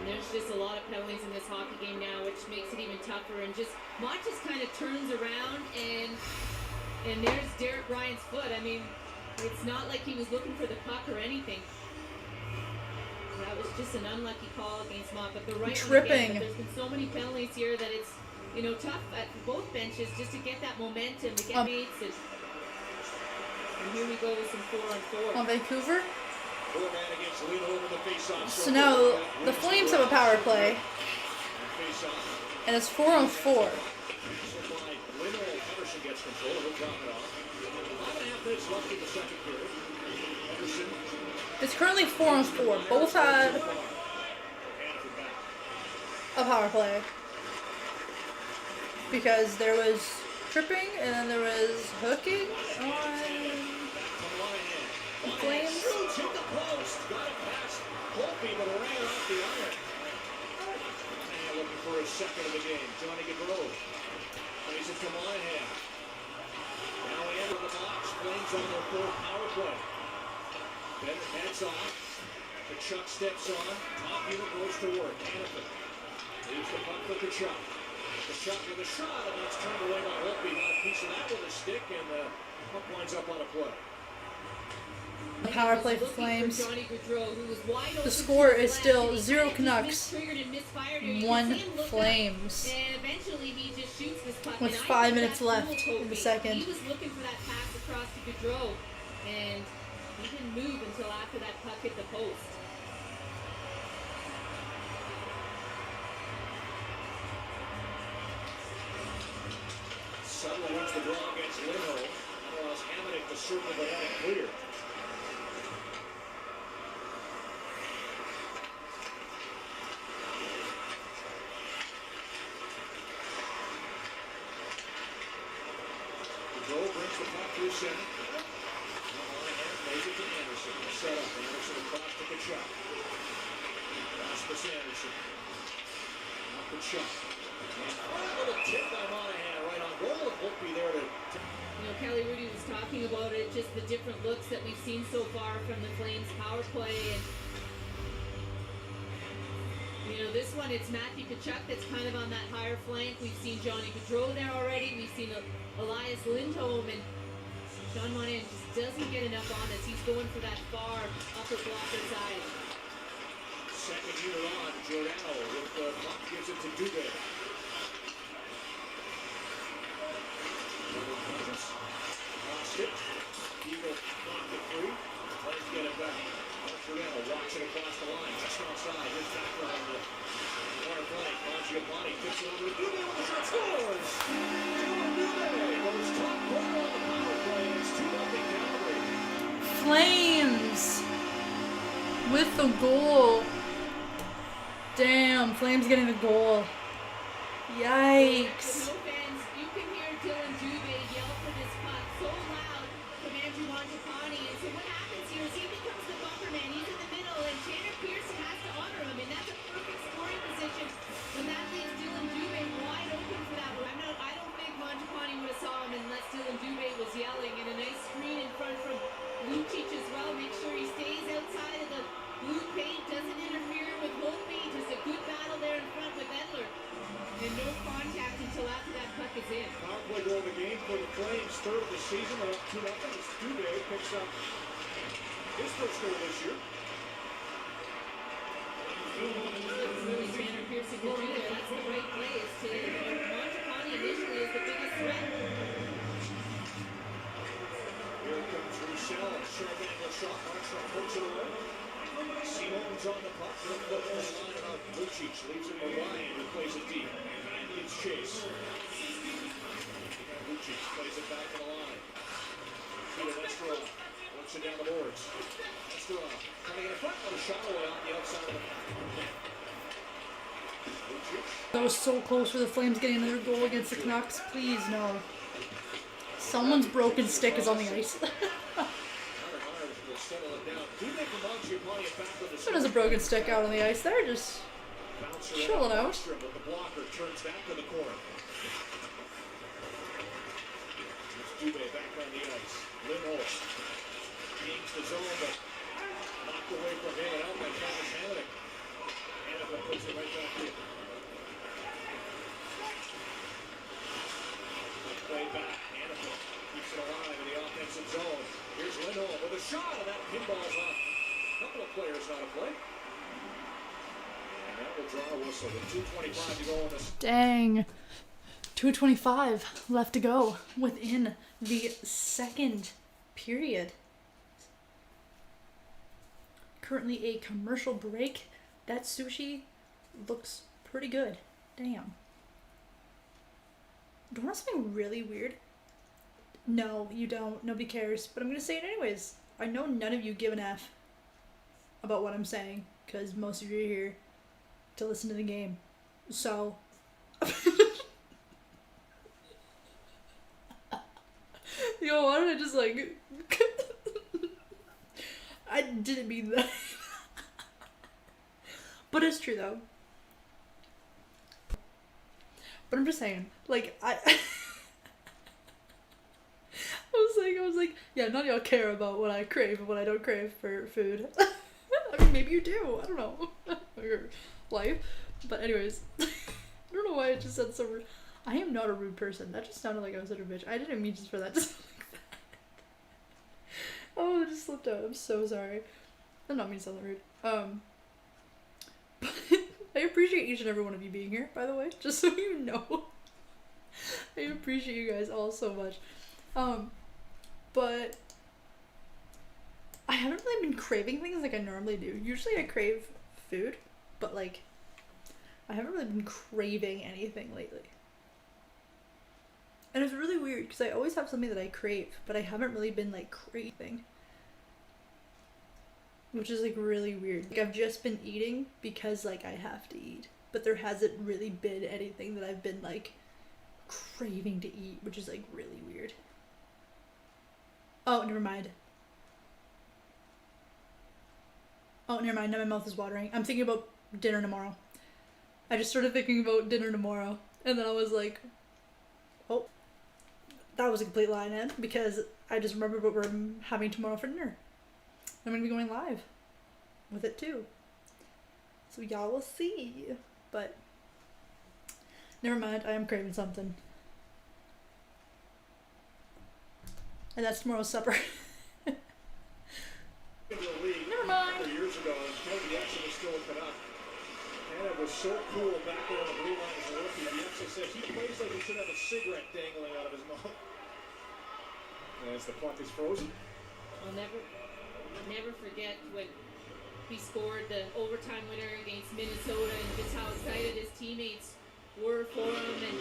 And there's just a lot of penalties in this hockey game now, which makes it even tougher. And just Mott just kind of turns around, and there's Derek Ryan's foot. I mean, it's not like he was looking for the puck or anything. That was just an unlucky call against Mott, but the right tripping. One again. But there's been so many penalties here that it's, you know, tough at both benches just to get that momentum, to get mates. And here we go with some 4-on-4 on Vancouver. So now the Flames have a power play, and it's 4-on-4. It's currently 4-on-4. Both had a power play because there was tripping and then there was hooking on Flames. Shoots, hit the post. Got it past Holtby, but ran it off the iron. And looking for his second of the game. Johnny Gaudreau plays it to Monahan. Now he into the box. Flames on their fourth power play. Bennett heads off. Kachuk steps on. Top unit goes to work. Hannafin leaves the puck for Kachuk. Kachuk with a shot, and that's turned away by Holtby. Got a piece of that with a stick, and the puck winds up on a play. Power play for Flames. Johnny Gaudreau, who was wide The open score to the is left, still and he 0 kind of Canucks, mistriggered and misfired here. You 1 can see him look up, Flames. and eventually he just shoots this puck. With And I 5 think minutes that left fooled in the Holtby. second. He was looking for that pass across to Gaudreau, and he didn't move until after that puck hit the post. Suddenly wins the draw against Lindholm. Allows Hamonic to circle the net and clear. Gaudreau brings the puck through center. Monahan plays it to Anderson. Set up. Anderson across to Kachuk. Rasmus Anderson. Now Kachuk. A little tip by Monahan right on goal, and Holtby there to. You know, Kelly Rudy was talking about it, just the different looks that we've seen so far from the Flames power play. And, you know, this one, it's Matthew Kachuk that's kind of on that higher flank. We've seen Johnny Gaudreau there already. We've seen Elias Lindholm, and Sean Monahan just doesn't get enough on this. He's going for that far upper blocker side. Second unit on, Giordano with the puck, gives it to Dubé. Lost it. Eagle knocked it free. Flames get it back. Giordano walks it across the line, just outside. Here's Backer on the far flank. Mangiapane kicks it over to Dubé with the shot. Scores! Dylan Dubé goes top corner on the power play. It's 2-0 Calgary. Flames with the goal. Damn, Flames getting the goal. Yikes. No fans, you can hear Dylan Dubé yell for this puck so loud from Andrew Mangiapane. And so what happens here is he becomes the bumper man. He's in the middle, and Tanner Pearson has to honor him. And that's a perfect scoring position. And that leaves Dylan Dubé wide open for that one. I don't think Mangiapane would have saw him unless Dylan Dubé was yelling. And a nice screen in front from Lucic as well. Make sure he stays outside of the blue paint, doesn't interfere with Holtby. Just a good battle there in front with Edler. And no contact until after that puck is in. Power play goal of the game for the Flames, third of the season. They're up 2-0. As Dubé picks up his first goal this year. Really, Tanner Pearson could do there. That's the right play. Is to Mangiapane initially is the biggest threat. Here comes Roussel. Sharp angle shot. Markstrom puts it away. Simone's on the puck. Good foot on the line out. Lucic leaves it to Ryan, who plays it deep. And leads Chase. Lucic plays it back to the line. Peter Nesterov works it down the boards. Nesterov trying to get a front with a shot away off the outside of the net. Lucic. That was so close for the Flames getting another goal against the Canucks. Please, no. Someone's broken stick is on the ice. So does a broken stick out on the ice. They're just chilling out. With the blocker turns back to the corner. It's Dubé back on the ice. Lindholm gains the zone, but knocked away from him and out by Travis Hamonic. Hamonic puts it right back in. Play back. Hamonic keeps it alive in the offensive zone. Here's Lindholm with a shot, and that pinball's off. A couple of players not a play. And that will draw a whistle with 2:25 to go in this. Dang. 2:25 left to go within the second period. Currently a commercial break. That sushi looks pretty good. Damn. Do you want something really weird? No, you don't. Nobody cares. But I'm going to say it anyways. I know none of you give an F about what I'm saying, because most of you are here to listen to the game. So... Yo, why don't I just, like... I didn't mean that. But it's true though. But I'm just saying, like, I was like, yeah, none of y'all care about what I crave and what I don't crave for food. I mean, maybe you do. I don't know. Your life. But anyways, I don't know why I just said so rude. I am not a rude person. That just sounded like I was such a bitch. I didn't mean just for that to sound like that. Oh, it just slipped out. I'm so sorry. I'm not mean to sound rude. But I appreciate each and every one of you being here, by the way, just so you know. I appreciate you guys all so much. But I haven't really been craving things like I normally do. Usually I crave food, but like I haven't really been craving anything lately. And it's really weird because I always have something that I crave, but I haven't really been like craving. Which is like really weird. Like I've just been eating because like I have to eat, but there hasn't really been anything that I've been like craving to eat, which is like really weird. Oh, never mind. Oh, never mind. Now my mouth is watering. I'm thinking about dinner tomorrow. I just started thinking about dinner tomorrow, and then I was like, oh, that was a complete lie, man, because I just remembered what we're having tomorrow for dinner. I'm gonna be going live with it too. So y'all will see. But never mind, I am craving something. And that's tomorrow's supper. Never mind. Years ago, and Kevin Jackson was still a Canuck. And it was so cool back there on the blue line as a rookie. Jackson says he plays like he should have a cigarette dangling out of his mouth. And as the puck is frozen. I'll never forget when he scored the overtime winner against Minnesota and just how excited his teammates were for him, and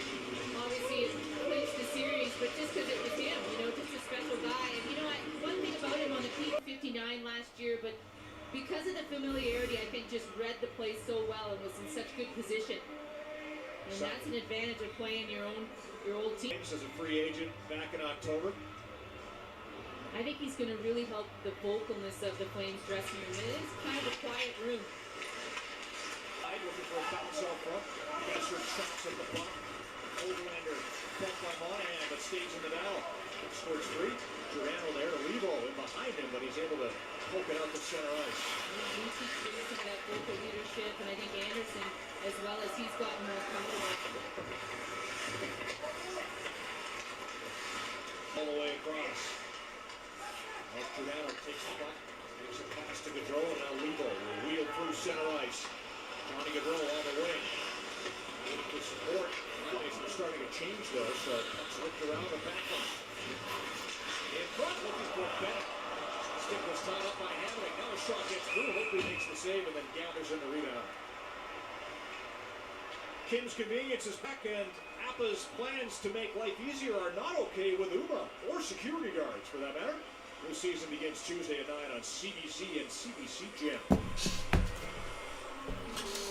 obviously it clinched the series, but just because it was him, you know, just a special guy. And you know what, one thing about him on the P59 last year, but because of the familiarity, I think just read the play so well and was in such good position. And that's an advantage of playing your old team. As a free agent back in October. I think he's going to really help the vocalness of the Flames dressing room. It is kind of a quiet room. Looking for a bounce out front. Besser checks at the puck. Overlander bumped by Monahan, but stays in the battle. Scores 3. Girano there to Levo in behind him, but he's able to poke it out to center ice. He keeps doing some of that vocal leadership, and I think Anderson, as well as he's gotten more comfortable. All the way across. Girano takes the puck, makes a pass to Gaudreau, and now Levo will wheel through center ice. Johnny Gaudreau all the way. Looking for support. Nowadays they're starting to change though, so puck's whipped around the back line. In front, looking for Bennett. Stick was tied up by Hamilton. Now a shot gets through. Hopefully makes the save and then gathers in the rebound. Kim's Convenience is back, and Appa's plans to make life easier are not okay with UMA or security guards for that matter. New season begins Tuesday at 9 on CBC and CBC Gem.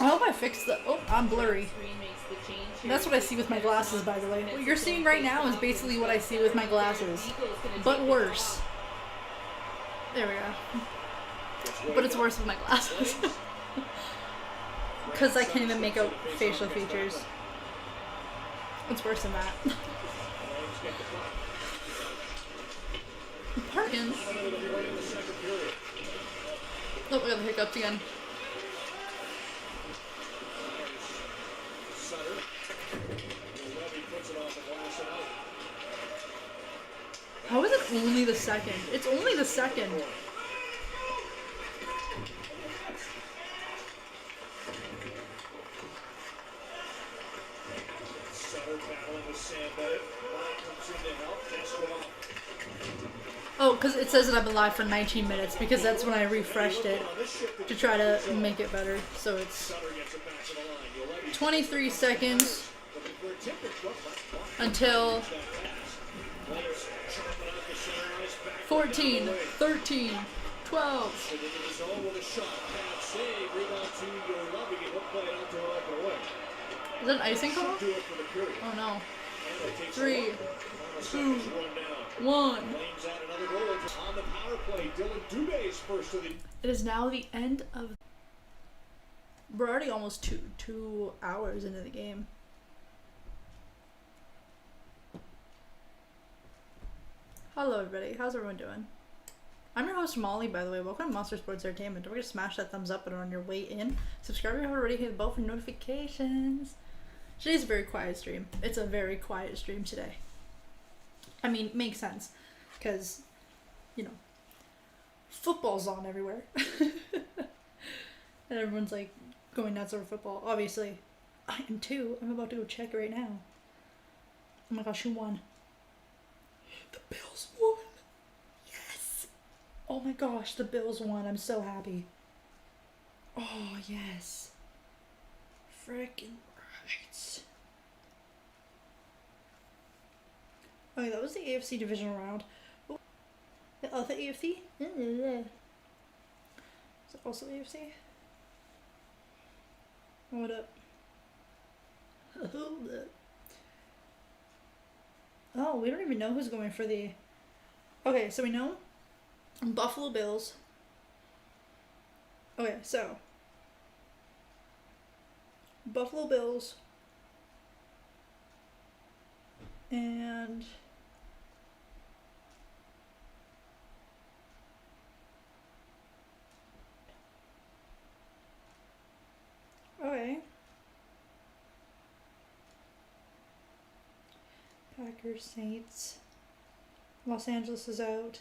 I hope I fixed the. Oh, I'm blurry. That's what I see with my glasses, by the way. What you're seeing right now is basically what I see with my glasses, but worse. There we go. But it's worse with my glasses. Because I can't even make out facial features. It's worse than that. Parkins. Oh, we got the hiccups again. How is it only the second? It's only the second. Oh, because it says that I've been live for 19 minutes, because that's when I refreshed it to try to make it better. So it's 23 seconds until 14, 13, 12. Is that an icing call? Oh no. 3, 2, 1. On the power play, Dylan Dubé's first of the... It is now the end of... We're already almost two hours into the game. Hello everybody, how's everyone doing? I'm your host Molly, by the way. Welcome to Monster Sports Entertainment. Don't forget to smash that thumbs up button on your way in. Subscribe if you haven't already, hit the bell for notifications. Today's a very quiet stream. It's a very quiet stream today. I mean, makes sense. Because, you know, football's on everywhere. And everyone's like going nuts over football. Obviously, I am too. I'm about to go check it right now. Oh my gosh, who won? The Bills won! Yes! Oh my gosh, the Bills won. I'm so happy. Oh, yes. Frickin' right. Okay, that was the AFC divisional round. Oh, the other AFC? Is it also AFC? What up? Hold up. Oh, we don't even know who's going for the... Okay, so we know Buffalo Bills. Okay, so Buffalo Bills and okay. Packers, Saints. Los Angeles is out.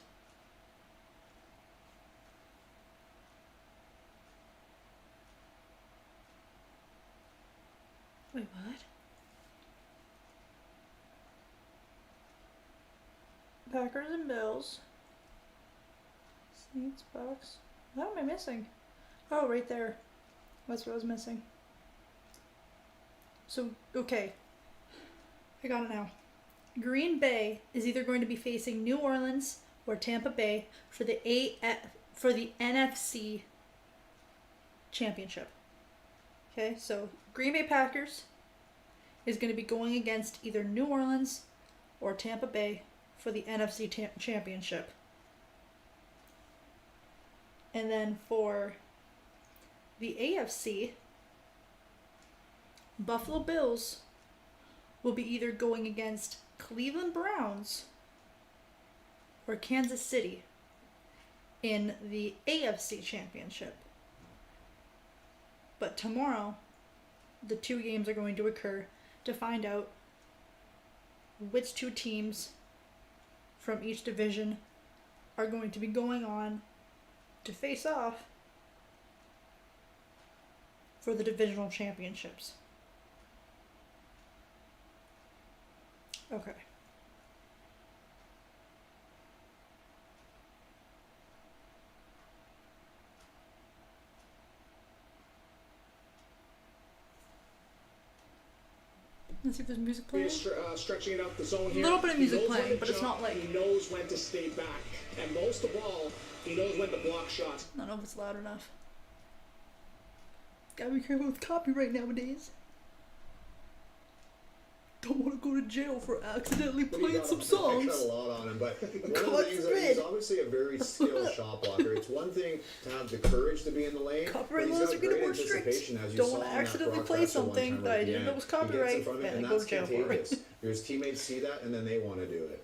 Wait, what? Packers and Bills. Saints, Bucks. What am I missing? Oh, right there. That's what I was missing. So, okay. I got it now. Green Bay is either going to be facing New Orleans or Tampa Bay for the NFC championship. Okay, so Green Bay Packers is going to be going against either New Orleans or Tampa Bay for the NFC championship. And then for the AFC, Buffalo Bills will be either going against Cleveland Browns or Kansas City in the AFC championship. But tomorrow, the two games are going to occur to find out which two teams from each division are going to be going on to face off for the divisional championships. Okay. Let's see if there's music playing. He's stretching it out the zone here. A little bit of music He knows when playing, to but it's jump, not like... He knows when to stay back. And most of all, he knows when to block shots. I don't know if it's loud enough. Gotta be careful with copyright nowadays. Don't want to go to jail for accidentally playing some songs. I got a lot on him, but one of the things that he's obviously a very skilled shot blocker. It's one thing to have the courage to be in the lane, copyright but he's laws got are getting great more strict. anticipation, as you Don't saw want to in that accidentally play broadcast at one something time that right I at the didn't know end. was He gets in copyright front of it, and and I go that's to jail for contagious. it. His teammates see that, and then they want to do it.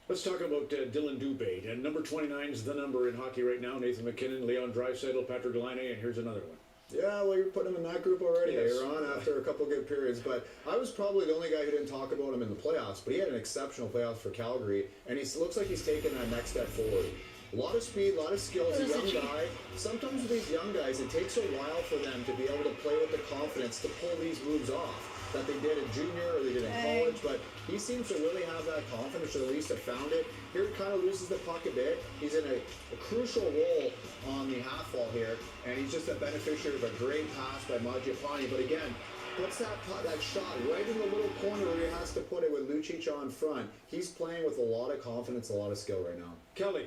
Let's talk about Dylan Dubé. And number 29 is the number in hockey right now. Nathan McKinnon, Leon Draisaitl, Patrick Laine, and here's another one. Yeah, well, you're putting him in that group already, Yes. Aaron, after a couple good periods. But I was probably the only guy who didn't talk about him in the playoffs, but he had an exceptional playoffs for Calgary, and he looks like he's taking that next step forward. A lot of speed, a lot of skills, a young guy. Sometimes with these young guys, it takes a while for them to be able to play with the confidence to pull these moves off that they did in junior or they did in college, but he seems to really have that confidence, or at least have found it. Here he kind of loses the puck a bit. He's in a crucial role on the half wall here, and he's just a beneficiary of a great pass by Mangiapane. But again, puts that shot right in the little corner where he has to put it with Lucic on front. He's playing with a lot of confidence, a lot of skill right now. Kelly.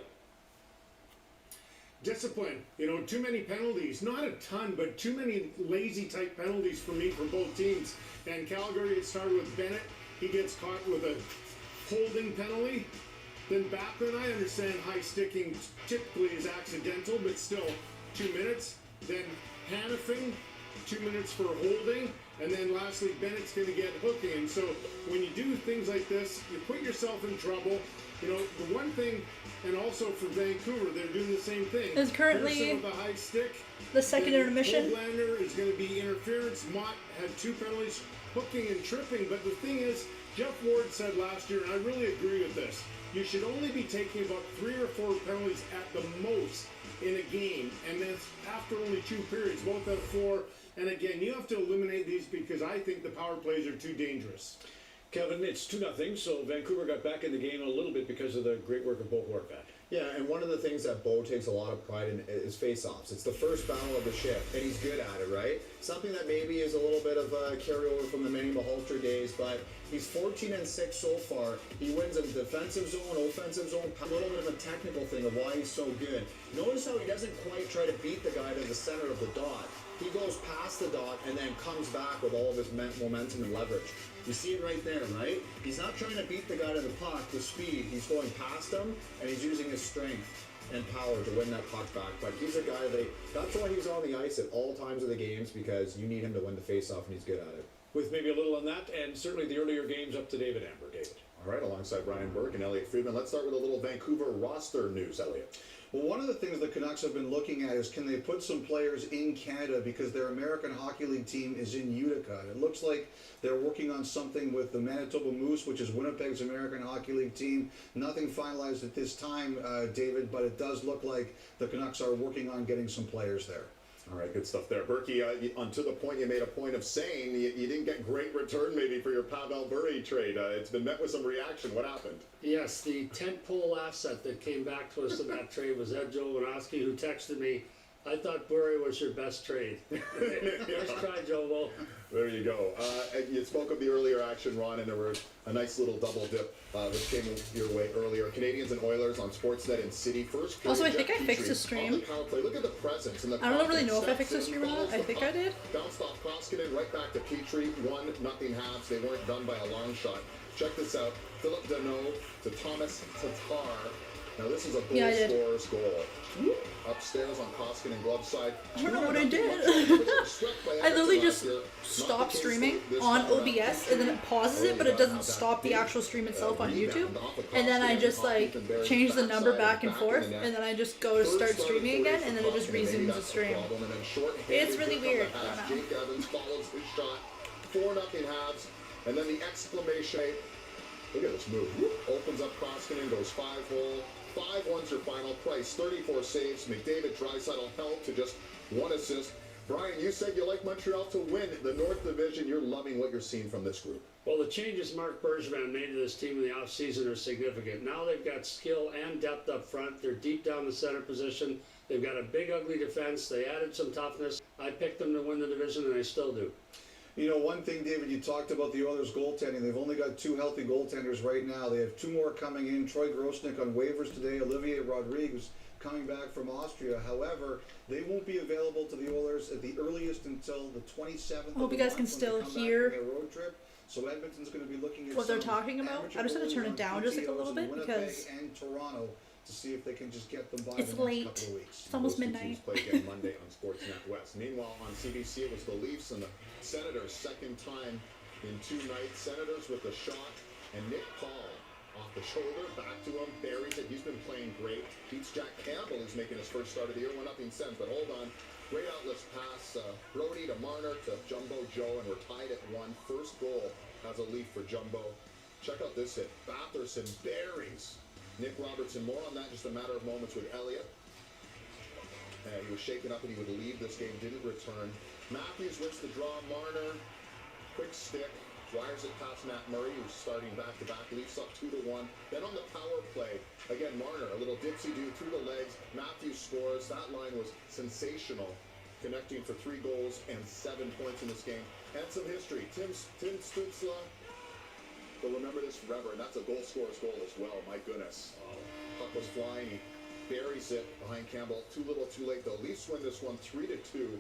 Discipline. You know, too many penalties. Not a ton, but too many lazy type penalties for me from both teams. And Calgary, it started with Bennett. He gets caught with a holding penalty. Then back then, I understand high sticking typically is accidental, but still 2 minutes. Then Hannafin, 2 minutes for holding. And then lastly, Bennett's going to get hooking. And so when you do things like this, you put yourself in trouble. You know, the one thing, and also for Vancouver, they're doing the same thing. There's currently Pearson with a high stick. the second intermission. Hoglander is going to be interference. Mott had 2 penalties, hooking and tripping. But the thing is, Jeff Ward said last year, and I really agree with this, you should only be taking about 3 or 4 penalties at the most in a game. And that's after only 2 periods, both have 4. And again, you have to eliminate these because I think the power plays are too dangerous. Kevin, it's 2-0, so Vancouver got back in the game a little bit because of the great work of Bo Horvat. Yeah, and one of the things that Bo takes a lot of pride in is face-offs. It's the first battle of the shift, and he's good at it, right? Something that maybe is a little bit of a carryover from the Manny Malhotra days, but he's 14-6 so far. He wins in defensive zone, offensive zone, a little bit of a technical thing of why he's so good. Notice how he doesn't quite try to beat the guy to the center of the dot. He goes past the dot and then comes back with all of his momentum and leverage. You see it right there, right? He's not trying to beat the guy to the puck with speed. He's going past him, and he's using his strength and power to win that puck back. But he's a guy that's why he's on the ice at all times of the games, because you need him to win the faceoff, and he's good at it. With maybe a little on that, and certainly the earlier games up to David Amber. David. All right, alongside Brian Burke and Elliot Friedman, let's start with a little Vancouver roster news, Elliot. Well, one of the things the Canucks have been looking at is can they put some players in Canada because their American Hockey League team is in Utica. It looks like they're working on something with the Manitoba Moose, which is Winnipeg's American Hockey League team. Nothing finalized at this time, David, but it does look like the Canucks are working on getting some players there. All right, good stuff there. Berkey, to the point you made a point of saying you didn't get great return maybe for your Pavel Bure trade. It's been met with some reaction. What happened? Yes, the tentpole asset that came back to us in that trade was Ed Jovanovski, who texted me, I thought Bure was your best trade. Nice try, Jovo. There you go. You spoke of the earlier action, Ron, and there was a nice little double dip which came your way earlier. Canadians and Oilers on Sportsnet in City first. Also, I think I fixed the stream. Look at the presence and the I don't really know if I fixed the stream or not. I think I did. Bounced off Koskinen right back to Petrie. 1-0 halves. They weren't done by a long shot. Check this out. Philip Deneau to Thomas Tatar. Now this is a goal scorer's goal. Upstairs on Koskinen glove side. I don't know what I did. I literally just stopped streaming on OBS and then it pauses it, but it doesn't stop the actual stream itself on YouTube. And then I just change the number back and forth, and then I just go to start streaming again, and then it just resumes the stream. It's really weird. I don't know. Jake Evans follows his shot. 4-0 halves, and then the exclamation. Look at this move. Opens up Koskinen, goes 5-hole. 5-1's your final. Price 34 saves. McDavid, Draisaitl held to just 1 assist. Brian, you said you like Montreal to win the North Division. You're loving what you're seeing from this group. Well, the changes Marc Bergevin made to this team in the offseason are significant. Now they've got skill and depth up front. They're deep down the center position. They've got a big, ugly defense. They added some toughness. I picked them to win the division, and I still do. You know, one thing, David, you talked about the Oilers' goaltending. They've only got 2 healthy goaltenders right now. They have 2 more coming in. Troy Grosnick on waivers today. Olivier Rodriguez coming back from Austria. However, they won't be available to the Oilers at the earliest until the 27th. I hope you guys can still hear road trip. So Edmonton's going to be looking at what they're talking about. I just had to turn it down just like a little bit because and Toronto to see if they can just get them by it's the late. next couple of weeks. It's almost midnight. Play again Monday on Sportsnet West. Meanwhile, on CBC, it was the Leafs and the Senators' second time in 2 nights. Senators with a shot, and Nick Paul off the shoulder, back to him, buries it. He's been playing great. Beats Jack Campbell, who's making his first start of the year. 1-0 sends, but hold on. Great outlets pass. Brody to Marner to Jumbo Joe, and we're tied at 1. First goal has a leaf for Jumbo. Check out this hit. Batherson buries Nick Robertson. More on that in just a matter of moments with Elliott. He was shaken up and he would leave this game, didn't return. Matthews wins the draw. Marner, quick stick, wires it past Matt Murray, who's starting back-to-back. Leafs up 2-1. Then on the power play, again, Marner, a little dipsy-do through the legs. Matthews scores. That line was sensational, connecting for 3 goals and 7 points in this game. And some history. Tim Stützle will remember this forever, and that's a goal scorer's goal as well. My goodness. Puck was flying. He buries it behind Campbell. Too little, too late. The Leafs win this one 3-2.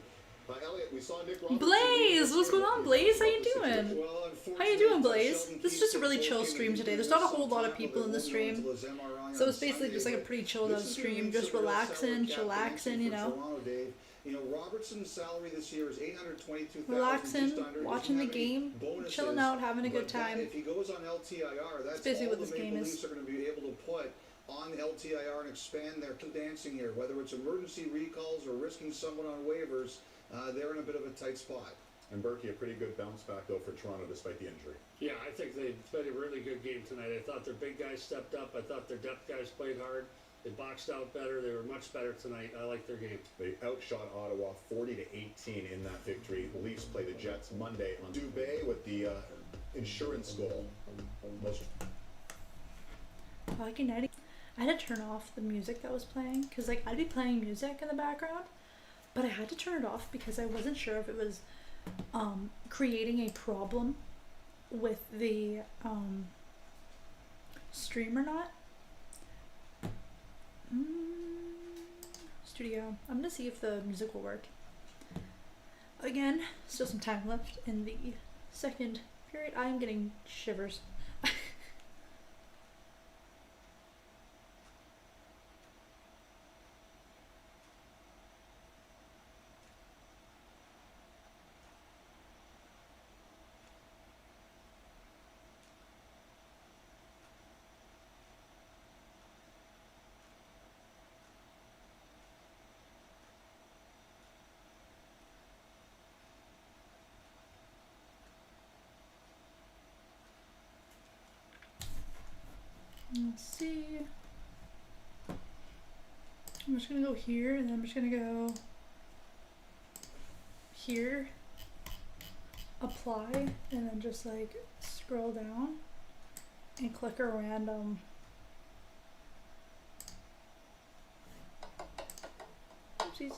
Elliot, we saw Nick Robertson. Blaze, what's going on, Blaze? How you doing? Well, How you doing, Blaze? This is just a really chill stream today. There's not a whole lot of people in the stream, so it's basically just like a pretty chilled out stream, just relaxing, chillaxing, you know. You know, Robertson's salary this year is $822,000. Relaxing, watching the game, chilling out, having a good time. If he goes on LTIR, that's basically all what the this game Maple is. Leafs are going to be able to put on LTIR and expand their dancing here. Whether it's emergency recalls or risking someone on waivers, they're in a bit of a tight spot. And Berkey, a pretty good bounce back though for Toronto despite the injury. Yeah, I think they played a really good game tonight. I thought their big guys stepped up. I thought their depth guys played hard. They boxed out better. They were much better tonight. I like their game. They outshot Ottawa 40-18 in that victory. The Leafs play the Jets Monday on Dubé with the insurance goal. Lucky night. I had to turn off the music that was playing because like I'd be playing music in the background, but I had to turn it off because I wasn't sure if it was creating a problem with the stream or not. Studio. I'm gonna see if the music will work. Again, still some time left in the second period. I am getting shivers. Let's see. I'm just gonna go here and then I'm just gonna go here, apply, and then just like scroll down and click a random. Oopsies.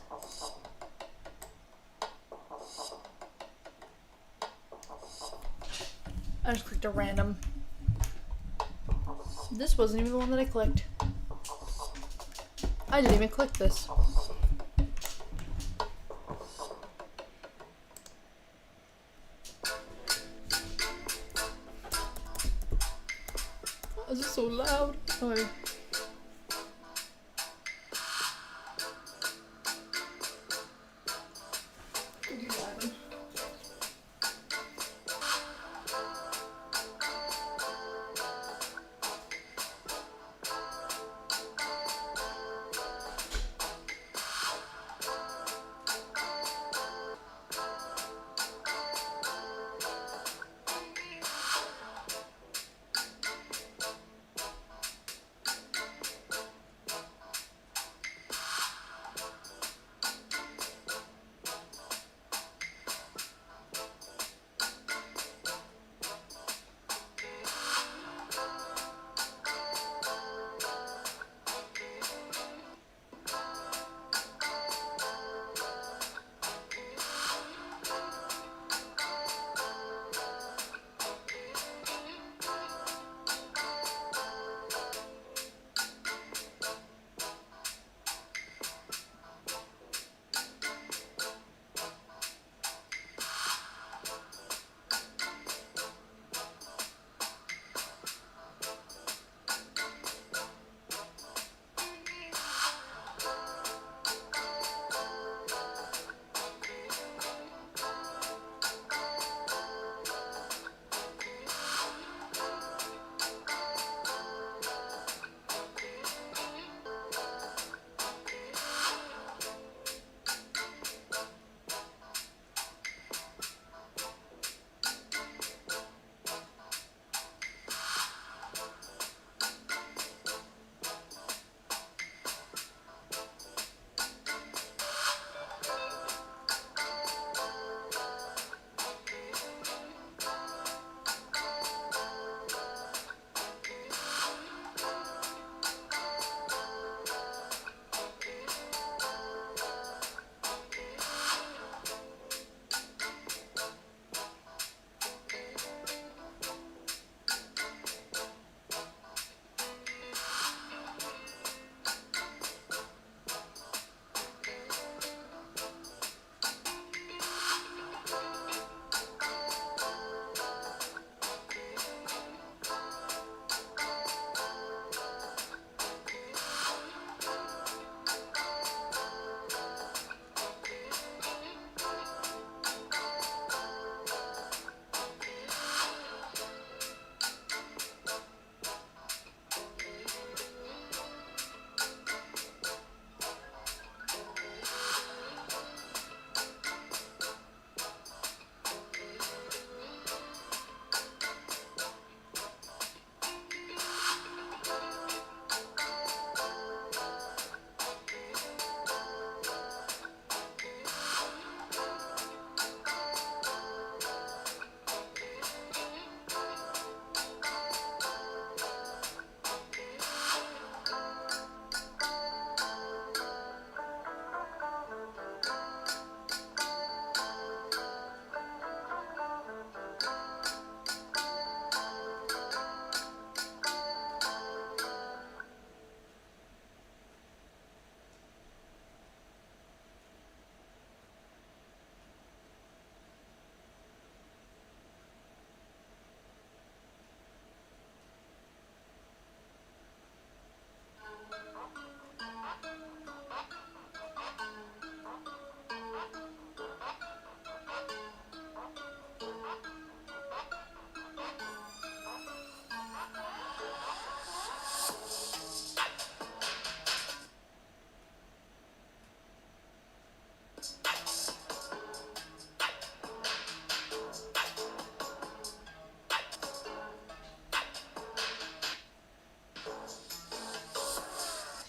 I just clicked a random. This wasn't even the one that I clicked. I didn't even click this. This is so loud. Okay.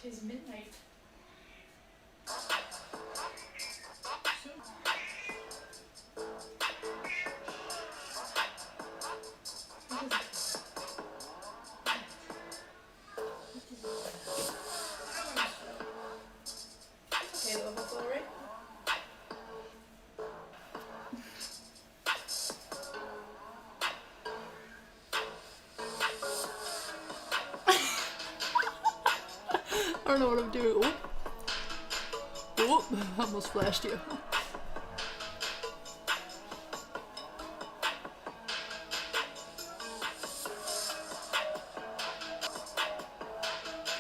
'tis midnight. Okay, though, that's all right. I don't know what I'm doing. Oh, I almost flashed you.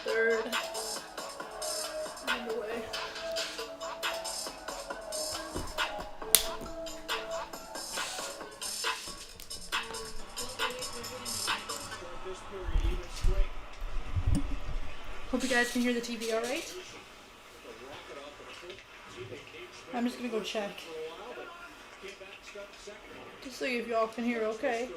Third. Underway. Hope you guys can hear the TV all right. I'm just gonna go check. Just see if y'all can hear okay.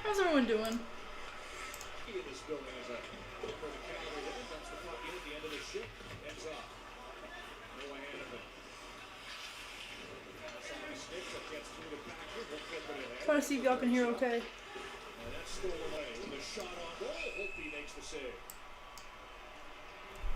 How's everyone doing? Try to see if y'all can hear okay.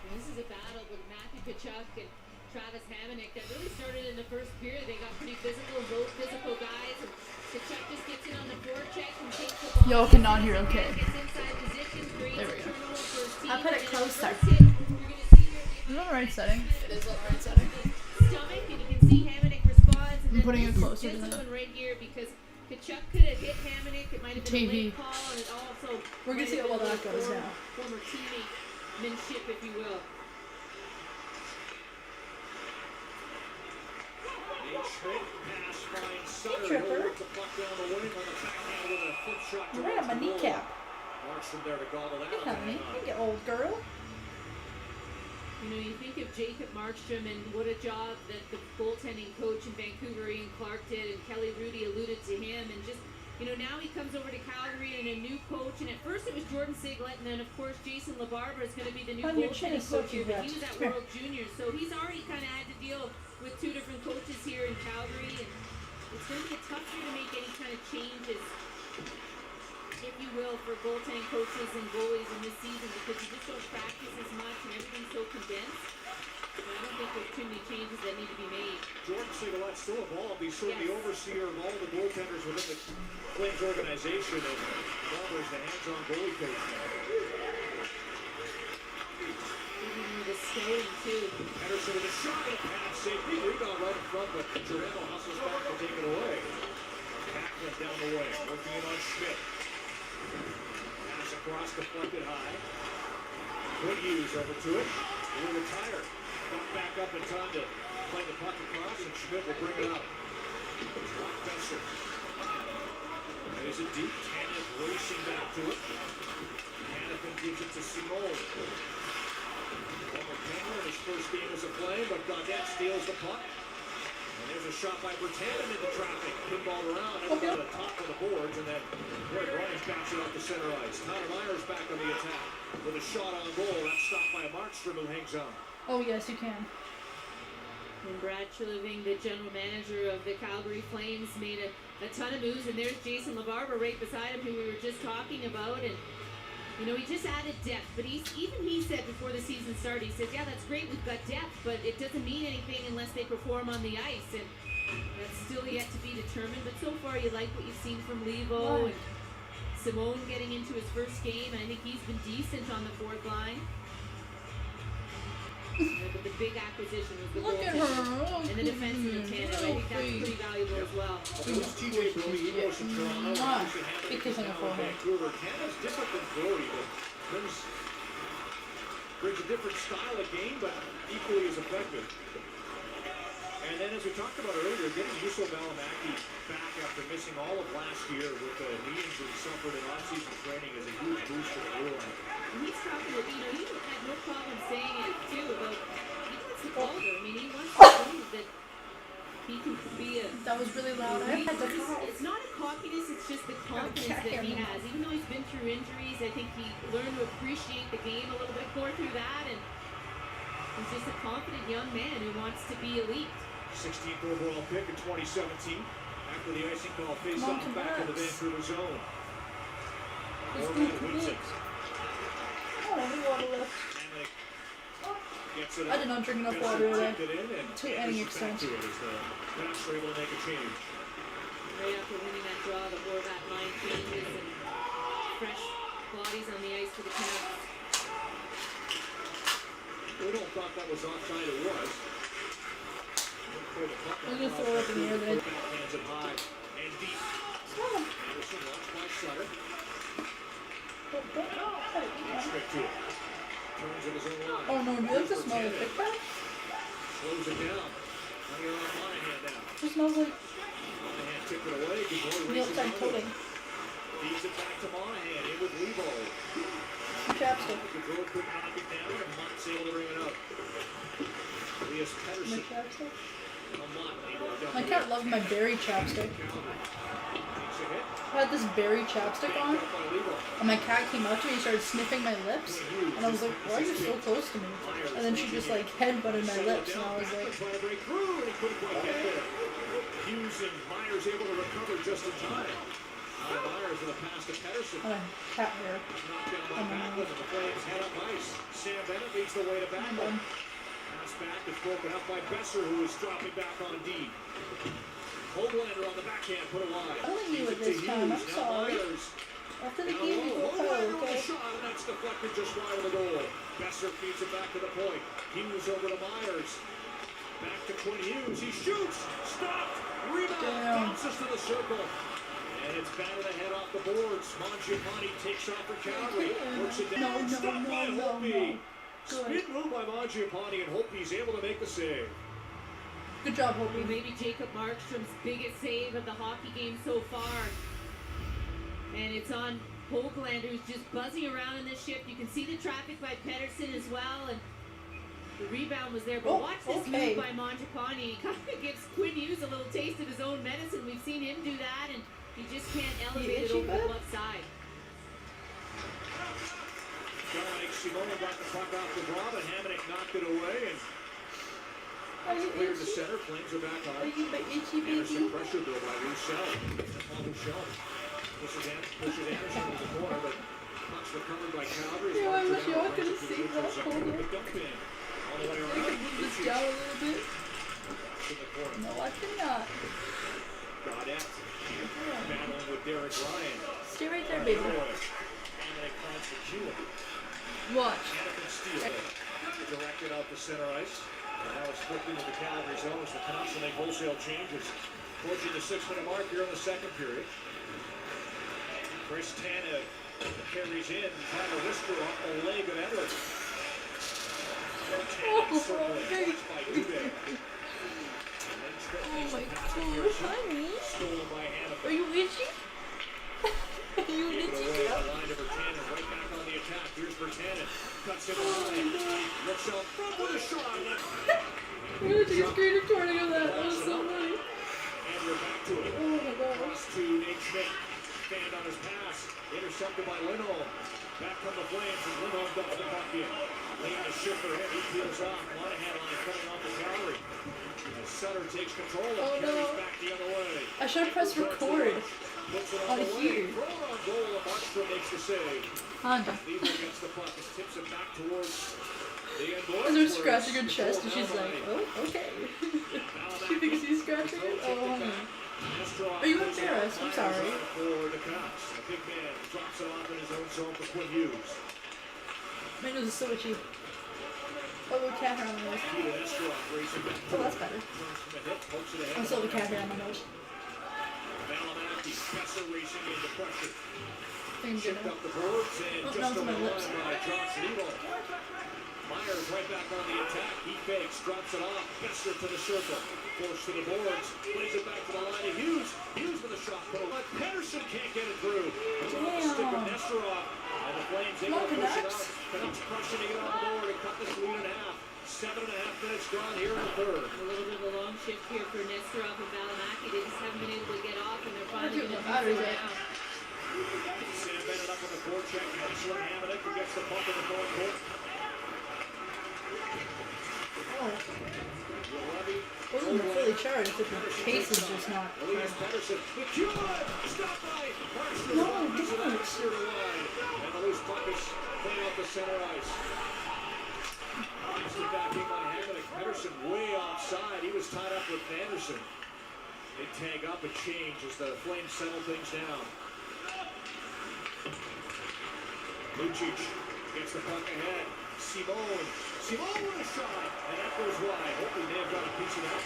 And this is a battle with Matthew Tkachuk and Travis Hamonic that really started in the first period. They got pretty physical, both physical guys. And Tkachuk just gets in on the forecheck and takes the ball. Y'all cannot hear okay. There we go. I put it closer. Is it on the right setting? It is on the right setting. Stomach, and you can see Hamonic responds. And I'm putting it closer to this the one right here because Tkachuk could have hit Hamonic. It might have been a late call, and it also We're gonna see how well that goes now. Former teammanship, if you will. Tripper. Right on my kneecap. Hey, honey. Hey, old girl. You know, you think of Jacob Markstrom and what a job that the goaltending coach in Vancouver, Ian Clark, did, and Kelly Rudy alluded to him, and just, you know, now he comes over to Calgary and a new coach, and at first it was Jordan Siglet, and then of course Jason LaBarbera is going to be the new goaltending coach here, but he was at World Juniors, so he's already kind of had to deal with two different coaches here in Calgary, and it's going to be a tough year to make any kind of changes, if you will, for goaltending coaches and goalies in this season because you just don't practice as much and everything's so condensed. So I don't think there's too many changes that need to be made. Jordan Siglet still involved. He's sort of the overseer of all the goaltenders within the Flames organization, and Barber's the hands-on goalie coach now. The skating too. Henderson with a shot and a pass, save, big rebound right in front, but Jordan hustles back to take it away. Backlund down the way, working it on Schmidt. Pass across, deflected high. Good use over to it. Will retire. Got back up in time to play the puck across, and Schmidt will bring it up. Brock Besser. There's it deep. Tanev racing back to it. Hannafin gives it to Simone. Former Penguin in his first game as a Flame, but Gaudette steals the puck. And there's a shot by Bertanen into traffic. Pinballed around, and to the top of the boards, and then Greg Ryan's bouncing off the center ice. Tyler Myers back on the attack with a shot on goal. That's stopped by Markstrom, who hangs on. Oh, yes, you can. And Brad Treliving, the general manager of the Calgary Flames, made a ton of moves, and there's Jason LaBarbera right beside him, who we were just talking about, and you know, he just added depth, but he said before the season started, he says, yeah, that's great, we've got depth, but it doesn't mean anything unless they perform on the ice, and that's still yet to be determined, but so far you like what you've seen from Levo, and Simone getting into his first game, and I think he's been decent on the fourth line. But the big acquisition was the goaltender and the defenseman in tandem. I think that's pretty valuable as well. It was TJ Brody, he goes from Toronto, Because I'm a forehead. Vancouver. Canada's different than Brody, but brings a different style of game, but equally as effective. And then, as we talked about earlier, getting Juuso Valimaki back after missing all of last year with the knee injury suffered in off-season training is a huge boost for the Blue Line. And he's talking about, he had no problem saying it too about he wants to Calder. I mean, he wants to prove that he can be a. That was really loud. I had to cough. It's not a cockiness, it's just the confidence that he has. Even though he's been through injuries, I think he learned to appreciate the game a little bit more through that, and he's just a confident young man who wants to be elite. 16th overall pick in 2017 after the icing call faced off back in the Vancouver zone. Morgan wins it. Oh, we water left. Gets it I did not drink enough water today. To any extent. To it as the Canucks are able to make a change. Right after winning that draw, the Horvat line changes and fresh bodies on the ice for the Canucks. Uno thought that was offside. It was. I'm gonna throw it up in the air then. Hands it high and deep. Anderson watched by Sutter. Straight to it. Turns in his own line. Oh no, do you like the smell of Big Bag? Slows it down. Now you're on Monahan now. It smells like Monahan tipped it away. Good boy. the outside coating. Feeds it back to Monahan. In with Levo. Chapstick. Gaudreau couldn't knock it down, and Mott's able to bring it up. Elias My Pettersson. chapstick? Mott able to dump My it cat in. loved my berry chapstick. Takes a hit. I had this berry chapstick on, Up by Levo. and my cat came up to me and started sniffing my lips, and I was like, why are you so close to me? And then she just like headbutted my lips, and I was like, Trying to break through, and he couldn't quite get there. Hughes and Myers able to recover just in time. Myers with a pass to Pettersson. oh, cat hair. Knocked down by Backlund, and the Flames head up ice. Sam Bennett leads the way to Backlund. Pass back is broken up by Besser, who is dropping back on D. Hoglander on the backhand, put it wide. I don't think you Feeds would it to this time, I'm Hughes. Now sorry. Myers. After the Down game, you low. go Hoglander with okay? a shot, and that's deflected just wide of the goal. Besser feeds it back to the point. Hughes over to Myers. Back to Quinn Hughes. He shoots. Stopped. Rebound. Damn. Bounces to the circle. And it's batted ahead off the boards. Mangiapane takes off for Calgary. Works it down. Stopped by Holtby. Spin move by Mangiapane, and Holtby's able to make the save. Good job, Hopi. Maybe Jacob Markstrom's biggest save of the hockey game so far. And it's on Hoglander, who's just buzzing around in this shift. You can see the traffic by Pettersson as well. And the rebound was there. But watch this move by Mangiapane. He kind of gives Quinn Hughes a little taste of his own medicine. We've seen him do that, and he just can't elevate it over the left side. Dominic Simone got the puck off the draw, but Hamonic knocked it away, and cleared the center. Flames are back on. Anderson pressure though by Roussel. Roussel pushes Anderson to the corner, but puck's recovered by Calgary. Yeah, I wish y'all could have seen that corner. The dump in. All the way I around. could move this down a little bit. In the corner. No, I cannot. Gaudette battling with Derek Ryan. Stay right there, baby. Hamonic finds the Hewitt. Watch. Hannafin steal it. Directed out the center ice. And now it's flipped into the Calgary zone as the Canucks will make wholesale changes. Approaching the 6-minute mark here in the second period. Chris Tanev carries in, trying to whisper off the leg of Edwards. Tanev circling, watched by Dubé. Oh my god, honey. Stolen by Hannafin. Are you itchy? Are you Gave it itchy? away on the line to Bertanen, right back on the attack. Here's Bertanen, cuts it line, looks out front with a shot. I'm gonna take a screen recording of that. That was so funny. And we're back to it. Oh my god. Cross to Nate Schmidt. Stand on his pass. Intercepted by Lindholm. Back from the Flames as Lindholm dumps the puck in. Leading the shift for him. He peels off. Monahan line coming off the Calgary. As Sutter takes control and carries back the other way. I should have pressed record Puts it on the way. here. Throw it on goal. And Markstrom makes the save. Honda. Lever gets the puck and tips it back towards the end boards. As they're scratching her chest, and she's like, oh, okay. She thinks he's scratching it? Oh, honey. Are you embarrassed? I'm sorry. For the Canucks. A big man drops it off in his own zone for Quinn Hughes. My nose is so itchy. Oh, the cat hair on my nose. Oh, that's better. I still have the cat hair on my nose. Valimaki, Besser racing into pressure. Things Shipped up the boards and Oh, just no, it's over my the lips. line by Josh Levo. Myers right back on the attack. He fakes, drops it off. Kessler to the circle. Forced to the boards. Plays it back to the line of Hughes. Hughes with a shot put. But Pedersen can't get it through. It's off the stick of Nesterov. And the Flames able to push it out. Canucks crushing to get on the board and cut this lead in half. 7.5 minutes gone here in the third. A little bit of a long shift here for Nesterov and Valimaki. They just haven't been able to get off, and they're finally going to do it now. Sam Bennett up on the forecheck. Hustling Hamannik who gets the pump in the forecourt. Wasn't fully charged, but the case is just not. Elias Pedersen. McEwen! Stopped by Markstrom. No, don't. Steered wide. And the loose puck is playing off the center ice. Easy backing by Hamannik. Pedersen way offside. He was tied up with Anderson. They tag up a change as the Flames settle things down. Lucic gets the puck ahead. Simone with a shot, and that goes wide. Hopefully they have got a piece of that.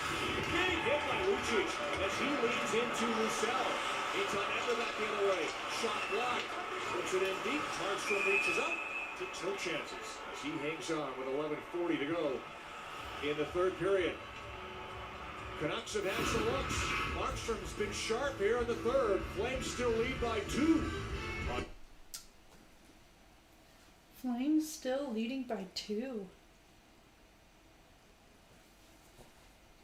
Big hit by Lucic as he leads into Roussel. Anytime after that the other way. Shot blocked. Puts it in deep. Markstrom reaches up. Takes no chances as he hangs on with 11:40 to go in the third period. Canucks have had some looks. Markstrom's been sharp here in the third. Flames still lead by 2. Flames still leading by 2.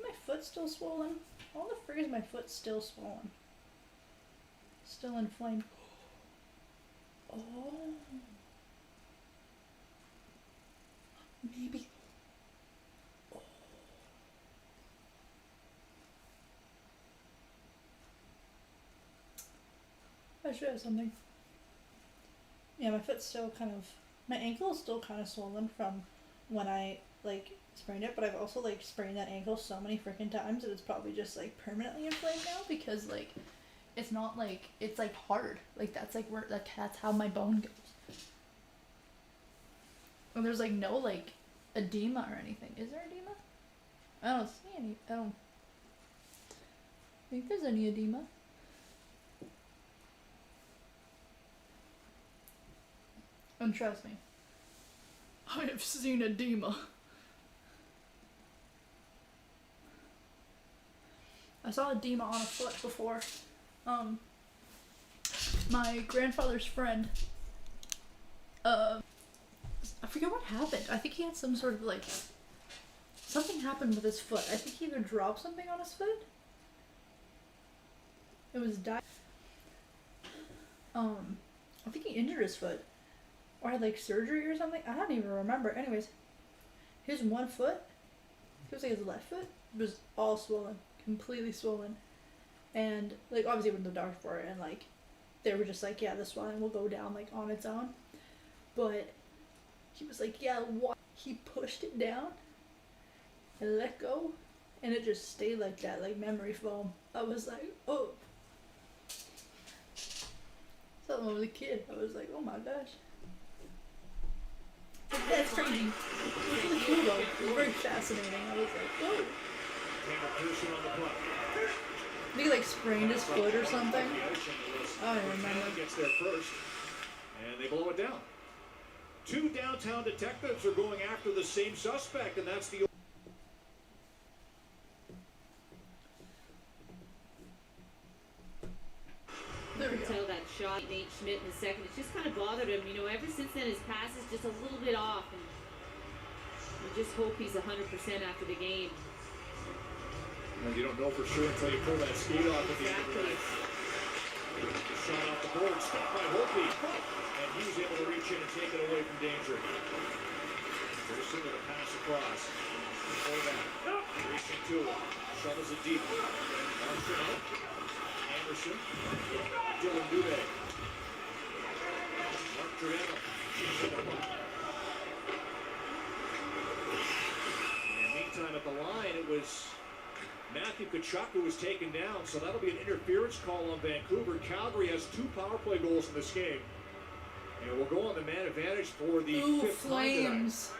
My foot still swollen? All the frig is my foot still swollen. Still inflamed. Oh. Maybe. Oh. I should have something. Yeah, my foot's still kind of. My ankle is still kind of swollen from when I sprained it, but I've also sprained that ankle so many freaking times that it's probably just permanently inflamed now because it's not it's hard. That's where that's how my bone goes. And there's no edema or anything. Is there edema? I don't see any. I don't think there's any edema. And trust me, I have seen edema. I saw edema on a foot before. My grandfather's friend, I forget what happened. I think he had some sort of something happened with his foot. I think he either dropped something on his foot. It was I think he injured his foot. Or had surgery or something. I don't even remember. Anyways, his one foot, it was his left foot, was all swollen. Completely swollen. And obviously went to the doctor for it, and they were just yeah, the swelling will go down on its own. But he was yeah, what? He pushed it down and let go, and it just stayed like that, memory foam. I was oh. So when I was a kid, I was oh my gosh. That's crazy. It was really cool though. It was very fascinating. I was whoa. I think he sprained his foot or something. I don't remember. Gets there first, and they blow it down. 2 downtown detectives are going after the same suspect, and that's the. You can tell that shot, Nate Schmidt in the second, it just kind of bothered him. Ever since then, his pass is just a little bit off. And you just hope he's 100% after the game. And you don't know for sure until you pull that skate off at the end of the night. Shot off the board, stopped by Holtby. And he's able to reach in and take it away from danger. Pearson with a pass across. Before that, reaching to it. Shovels it deep. Armstrong out. Anderson. Dylan Dubé. Mark Giordano. And meantime at the line, it was Matthew Tkachuk who was taken down, so that'll be an interference call on Vancouver. Calgary has 2 power play goals in this game. And we'll go on the man advantage for the 5th Flames.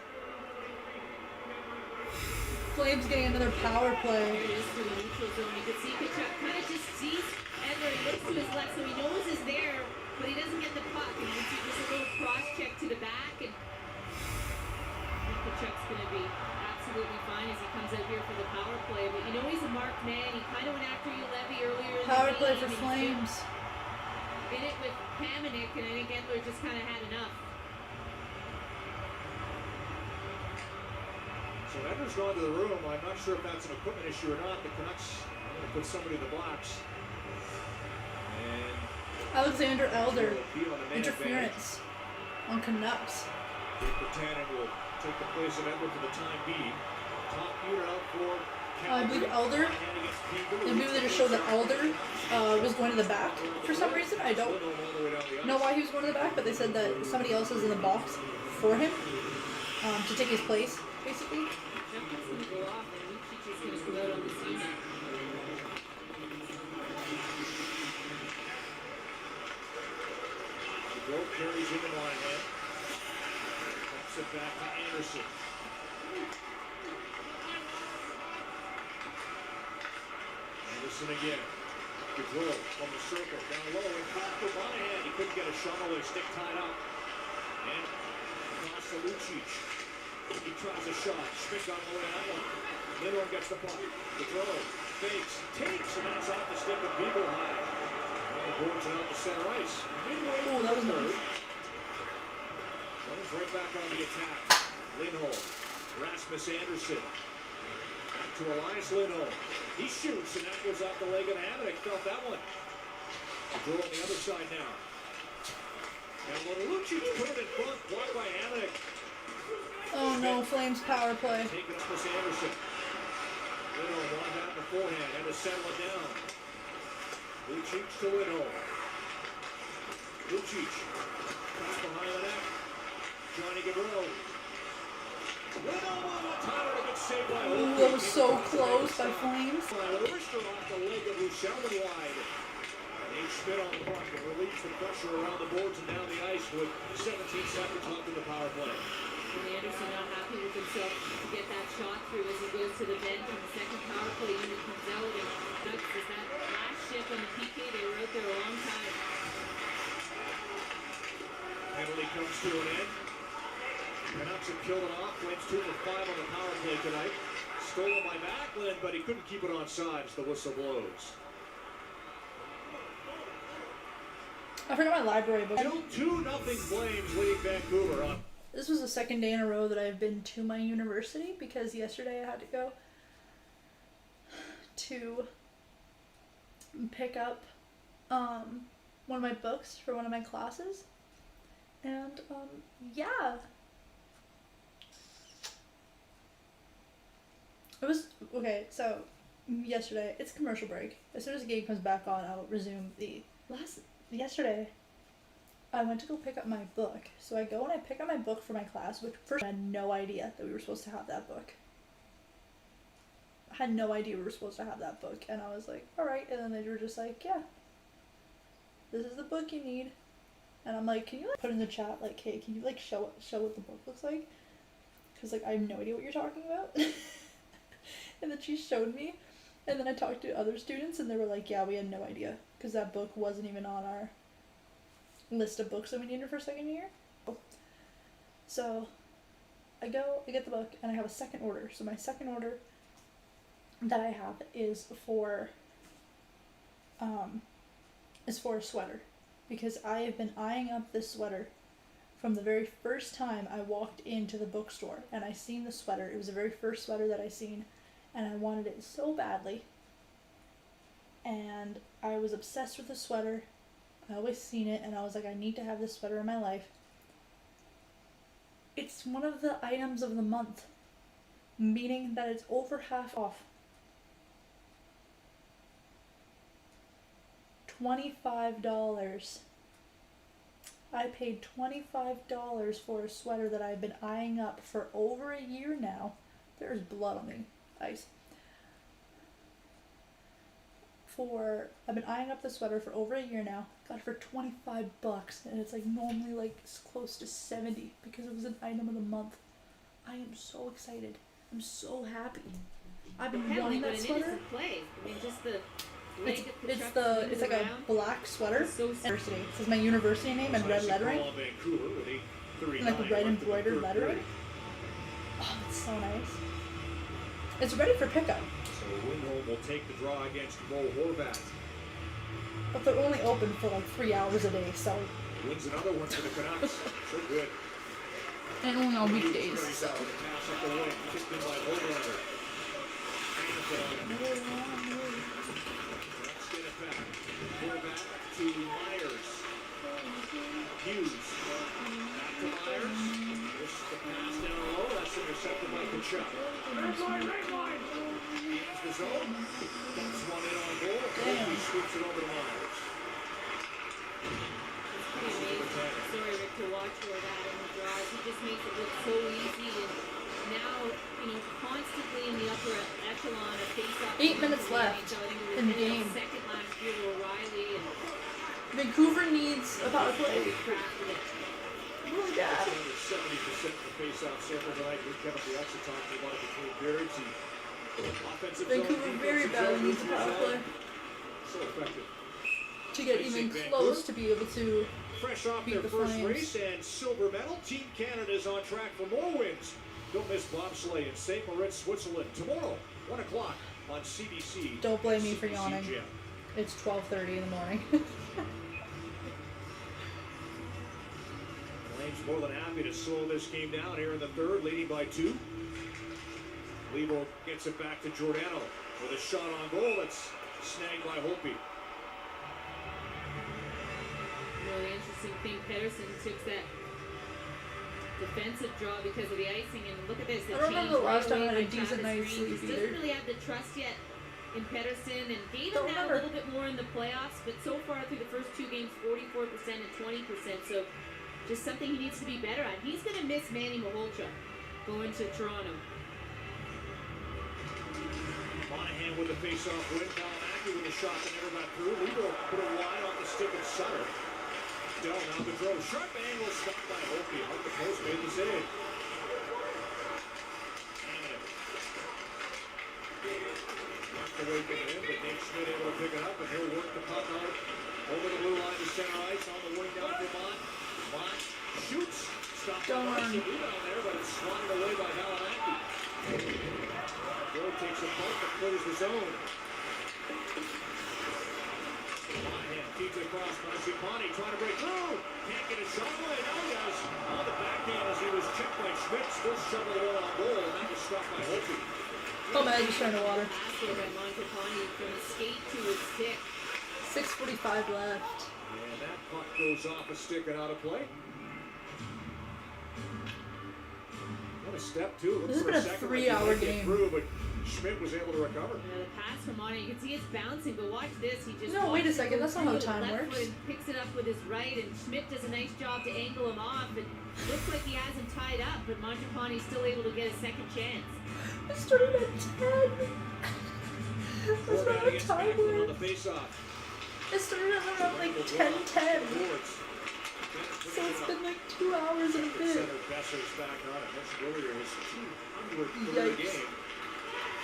Flames getting another power play. There it is to the neutral zone. You can see Tkachuk kind of just sees Edler. He looks to his left, so he knows he's there, but he doesn't get the puck. And you can see just a little cross check to the back. And Tkachuk's going to be absolutely fine as he comes out here for the power play. But you know he's a marked man. He kind of went after you, Levy, earlier in the game. Power play for Flames. In it with Hamonic, and I think Endler just kind of had enough. So Edler's gone to the room. I'm not sure if that's an equipment issue or not. The Canucks are going to put somebody in the box. And Alexander Elder. be on the man Interference on Canucks. Jake Buchanan will take the place of Edler for the time being. Top unit out for I believe Elder, and maybe they just showed that Elder was going to the back for some reason. I don't know why he was going to the back, but they said that somebody else is in the box for him to take his place, basically. That's going to go off, and Lucic is going to come out on this unit. Gold carries in the Monahan. Pops it back to Anderson. Anderson again. Gaudreau from the circle, down low, and caught for Monahan. He couldn't get a shot away, stick tied up. And across to Lucic. He tries a shot. Schmidt on the way on that one. Lindholm gets the puck. Gaudreau fakes, takes, and that's off the stick of Beaglehide. The boards it out to center ice. Oh, that was nice. Runs right back on the attack. Lindholm. Rasmus Anderson. Back to Elias Lindholm. He shoots, and that goes off the leg of Hamonic. Felt that one. Gaudreau on the other side now. And when Lucic put it in front, blocked by Hamonic. Oh no, Flames power play. Taking up this Anderson. Lindholm wanted that beforehand. Had to settle it down. Lucic to Lindholm. Lucic. Pass behind the net. Johnny Gaudreau. Lindholm on the tower to get saved by Ooh, that was so close by Flames. Wrister off the leg of Roussel wide. Nate Schmidt on the puck and relieves the pressure around the boards and down the ice with 17 seconds left in the power play. And Anderson not happy with himself to get that shot through as he goes to the bench, and the second power play unit comes out, and that's that last shift on the PK. They were out there a long time. Penalty comes to an end. Canucks have killed it off. Flames 2 for 5 on the power play tonight. Stolen by Backlund, but he couldn't keep it on side as the whistle blows. I forgot my library book. 2-0 Flames leading Vancouver on. This was the second day in a row that I've been to my university because yesterday I had to go to pick up one of my books for one of my classes. And yeah. It was okay, so yesterday, it's commercial break. As soon as the game comes back on, I'll resume yesterday I went to go pick up my book. So I go and I pick up my book for my class, which first I had no idea that we were supposed to have that book. I had no idea we were supposed to have that book. And I was like, alright. And then they were just like, yeah, this is the book you need. And I'm like, can you like put in the chat, like, hey, can you like show what the book looks like? Because like I have no idea what you're talking about. And then she showed me. And then I talked to other students and they were like, yeah, we had no idea. Because that book wasn't even on our list of books that we needed for second year. So I get the book and I have a second order. So my second order that I have is for a sweater, because I have been eyeing up this sweater from the very first time I walked into the bookstore and I seen the sweater. It was the very first sweater that I seen and I wanted it so badly. And I was obsessed with the sweater. I always seen it and I was like, I need to have this sweater in my life. It's one of the items of the month, meaning that it's over half off. $25. I paid $25 for a sweater that I've been eyeing up for over a year now. There's blood on the ice. I've been eyeing up the sweater for over a year now. Got it for $25, and it's like normally like close to $70 because it was an item of the month. I am so excited. I'm so happy. I've been wanting that sweater. Play. I mean, just the it's like a black sweater. University. It says my university name and red lettering. And like red embroidered lettering. Oh, it's so nice. It's ready for pickup. So Lindholm will take the draw against Mo Horvat. But they're only open for like 3 hours a day, so. Wins another one for the Canucks. So good. And only on weekdays. So. Pass up the wing. Kicked in by Hoglander. Let's get it back. Horvat to Myers. Hughes. Back to Myers. This is the pass down low. That's intercepted by Kachuk. Red line. Gains the zone. Dumps one in on goal. He scoops it over to Myers. Sorry, Rick, to watch for that in the draws. He just makes it look so easy, and now, constantly in the upper echelon of face-off. 8 minutes left in the game. Second last year to O'Reilly, and Vancouver needs a power play. Really bad. 70% of the face-off sample tonight with Kevin Bieksa talking about it between periods. Offensive Vancouver very badly needs a power play. So effective. To get even close to be able to fresh off beat their the first Flames. race and silver medal, Team Canada is on track for more wins. Don't miss bobsleigh in St. Moritz, Switzerland tomorrow, 1 o'clock on CBC. Don't blame me for yawning. Gym. It's 12:30 in the morning. Flames more than happy to slow this game down here in the third, leading by 2. Levo gets it back to Giordano with a shot on goal that's snagged by Holtby. really interesting thing. Pedersen took that defensive draw because of the icing, and look at this. I don't remember the last time I had a decent night's sleep He doesn't really have the trust yet in Pedersen, and gave him that a little bit more in the playoffs, but so far through the first 2 games, 44% and 20%, so just something he needs to be better at. He's going to miss Manny Malhotra going to Toronto. Monahan with the face-off win. Kalinaki with a shot that never got through. Levo put a wide off the stick of Sutter. Dell now the throw. Sharp angle stopped by Hokie. Out the post, made the save. Knocked away from him, but Nate Schmidt able to pick it up, and he'll work the puck out over the blue line to center ice on the wing down for Mont. Mont shoots. Stopped the Marshall rebound there, but it's swatted away by Kalinaki. Joe takes a punt that clears the zone. Monahan feeds it across. Mangiapane trying to break through. Can't get a shot away. Now he does. On the backhand as he was checked by Schmidt. Still shoveled it on goal, and that was stopped by Hokie. Oh man, I just turned the water. Pass there by Mangiapane from his skate to his stick. 6:45 left. And that puck goes off a stick and out of play. What a step, too. This has been a 3-hour game. Through, but Schmidt was able to recover. The pass from Monahan, you can see it's bouncing, but watch this. He just No, wait a second. That's not how time left works. foot and picks it up with his right, and Schmidt does a nice job to angle him off. It looks like he has him tied up, but Mangiapane's still able to get a second chance. I started at 10. That's not how time on works. the face-off. I started at around like 10:10. So it's been like 2 hours and a bit. Center Besser's back on it. Much earlier was 200 for the Yikes. game.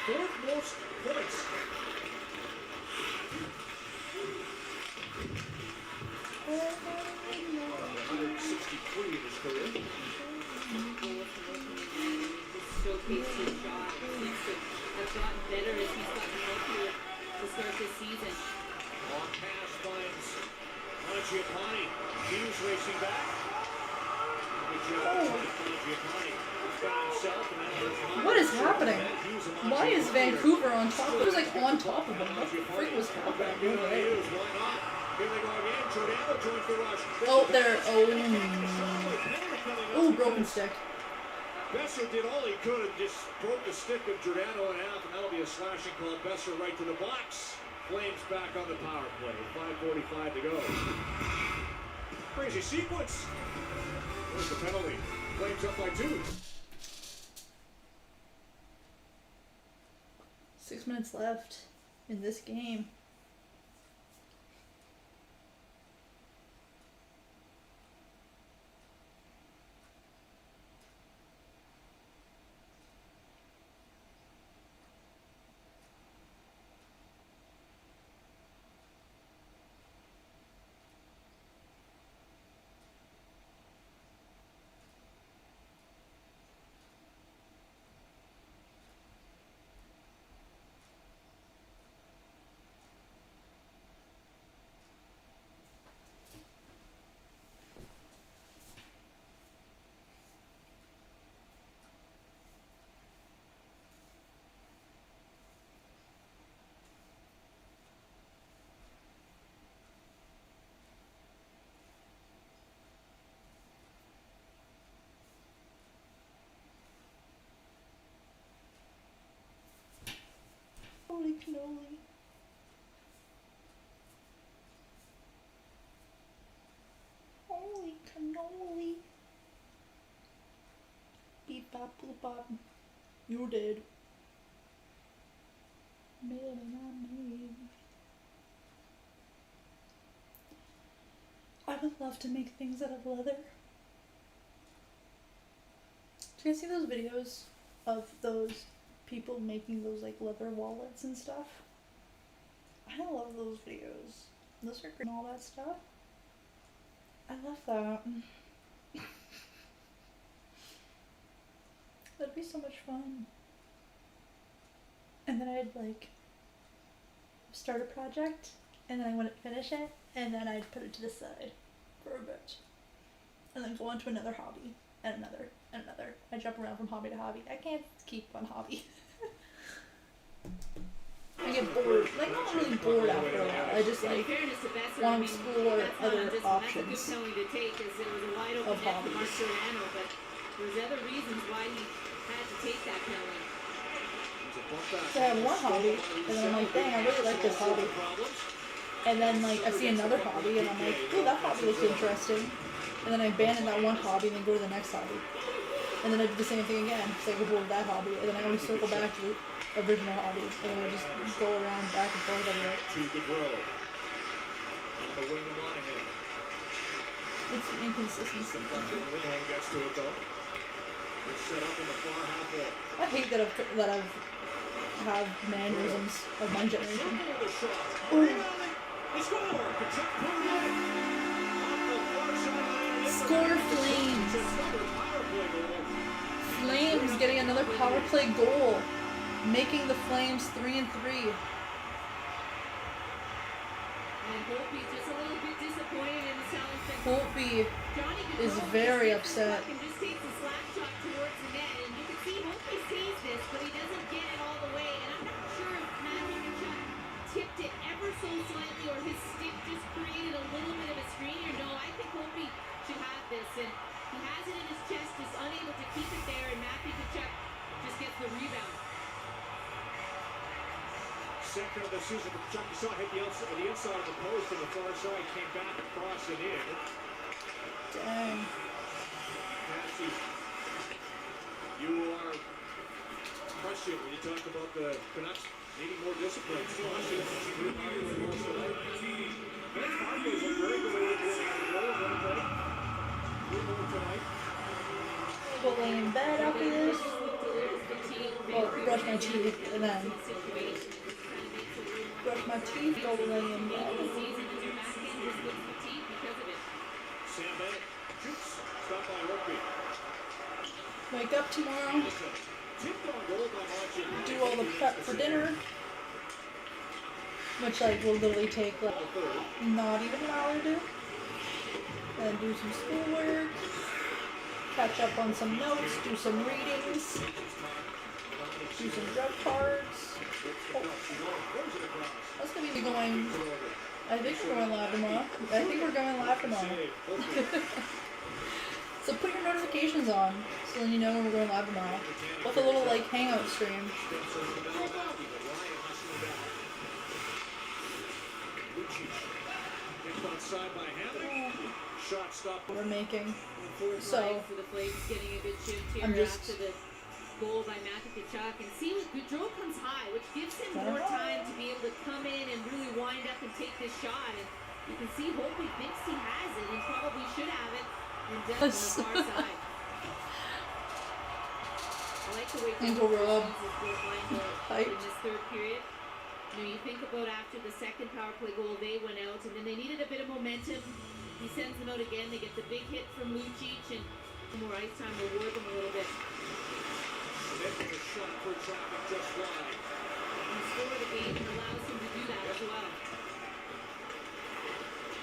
4th most points. Oh, 163 in his career. Showcase his shot. It seems to have gotten better as he's gotten healthier to start this season. Long pass finds Mangiapane. Hughes racing back. Good job. Mangiapane. He's got himself, and then there's Myers. What is happening? Why is Vancouver on top? It was like on top of them. What the freak was happening? Hughes, why not? Here they go again. Giordano joins the rush. Oh, there. Oh, broken stick. Besser did all he could and just broke the stick of Giordano in half, and that'll be a slashing call. Besser right to the box. Flames back on the power play. 5:45 to go. Crazy sequence. There's the penalty. Flames up by 2. 6 minutes left in this game. bop, boop, bop. You did. I would love to make things out of leather. Do you guys see those videos of those people making those like leather wallets and stuff? I love those videos. Those are great and all that stuff. I love that. That'd be so much fun. And then I'd like start a project and then I wouldn't finish it and then I'd put it to the side for a bit. And then go on to another hobby and another and another. I jump around from hobby to hobby. I can't keep one hobby. I get bored. Like, not really bored after a while. I just like want to explore other options to take as it was a wide open of net for Mark hobbies. Soriano, but there's other reasons why he had to take that penalty. So I have one hobby, and then I'm like, dang, I really like this hobby. And then like I see another hobby, and I'm like, ooh, that hobby looks interesting. And then I abandon that one hobby, and then go to the next hobby. And then I do the same thing again, because I get bored of that hobby, and then I always circle back to the original hobby, and then I just go around back and forth over it. To Gaudreau. On the wing of Monahan. It's an inconsistency. Lindholm gets to it though. It's set up in the far half wall. I hate that I've have mannerisms of my generation. Ooh. Score Flames. Flames getting another power play goal, making the Flames 3-3. And Holtby's just a little bit disappointed in the challenge. Holtby is very upset. And just takes a slap shot towards the net, and you can see Holtby sees this, but he doesn't get it all the way. And I'm not sure if Matthew Tkachuk tipped it ever so slightly, or his stick just created a little bit of a screen here. No, I think Holtby should have this, and he has it in his chest, just unable to keep it there, and Matthew Tkachuk just gets the rebound. Second of the season for Tkachuk. You saw it hit the inside of the post from the far side, came back across and in. Dang. Patsy, you are prescient when you talk about the Canucks needing more discipline. Go lay in bed after this. Well, brush my teeth and then brush my teeth, go lay in bed. Sam Bennett shoots. Stopped by Rugby. Wake up tomorrow, do all the prep for dinner, which like will literally take like not even an hour to do, and do some schoolwork, catch up on some notes, do some readings, do some drug cards. Oh. That's gonna be going. I think we're going live tomorrow. So put your notifications on so then you know when we're going live tomorrow. With a little like hangout stream. We're making. So I'm just after the goal by Matthew Tkachuk, and see what Gaudreau comes high, which gives him more time to be able to come in and really wind up and take this shot. And you can see Holtby thinks he has it and probably should have it, and does on the far side. I like the way Ankle rub. in this third period. You know, you think about after the second power play goal, they went out, and then they needed a bit of momentum. He sends them out again. They get the big hit from Lucic, and more ice time reward them a little bit. Making a shot for traffic just wide. And score the game and allows him to do that as well.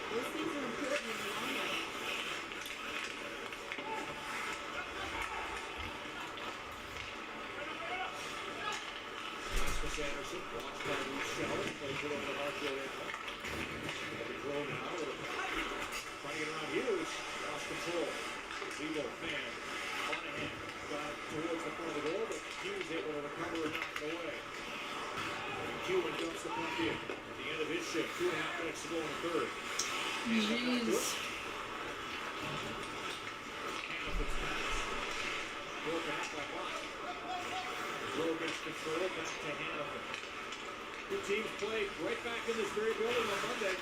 Those things are important in the long run. Rasmus Anderson, watched by Michelle, plays it over the hardcore area. Gaudreau now, trying to get around Hughes, lost control. Zebo, fan, Monahan, got it towards the front of the goal, but Hughes able to recover and knock it away. Hughes dumps the puck in at the end of his shift, 2.5 minutes to go in the third. jeez. back by Block. Control gets control, back to Hamilton. Two teams played right back in this very building on Monday.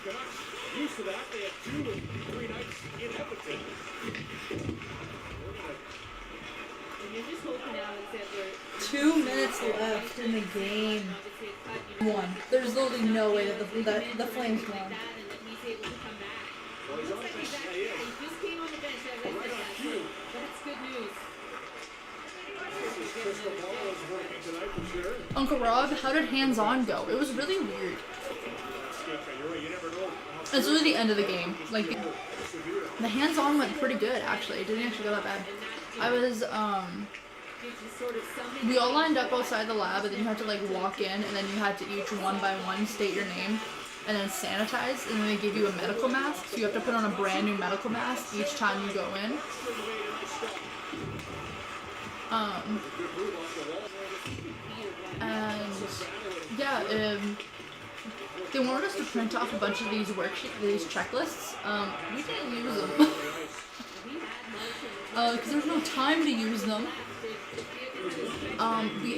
Canucks used to that. They had 2 and 3 nights in Edmonton. And you're just hoping, Alexander. 2 minutes left in the game. One. There's literally no way that the Flames won. And that he's able to come back. Well, he's Looks like he's actually, he just came on the bench, as I said last week. But it's good news. Crystal ball is working tonight for sure. Uncle Rob, how did hands-on go? It was really weird. You never know. It's really the end of the game. Like, the hands-on went pretty good, actually. It didn't actually go that bad. I was, we all lined up outside the lab, and then you had to, like, walk in, and then you had to each one by one state your name, and then sanitize, and then they give you a medical mask, so you have to put on a brand new medical mask each time you go in. And, yeah, they wanted us to print off a bunch of these these checklists. We didn't use them. Because there's no time to use them.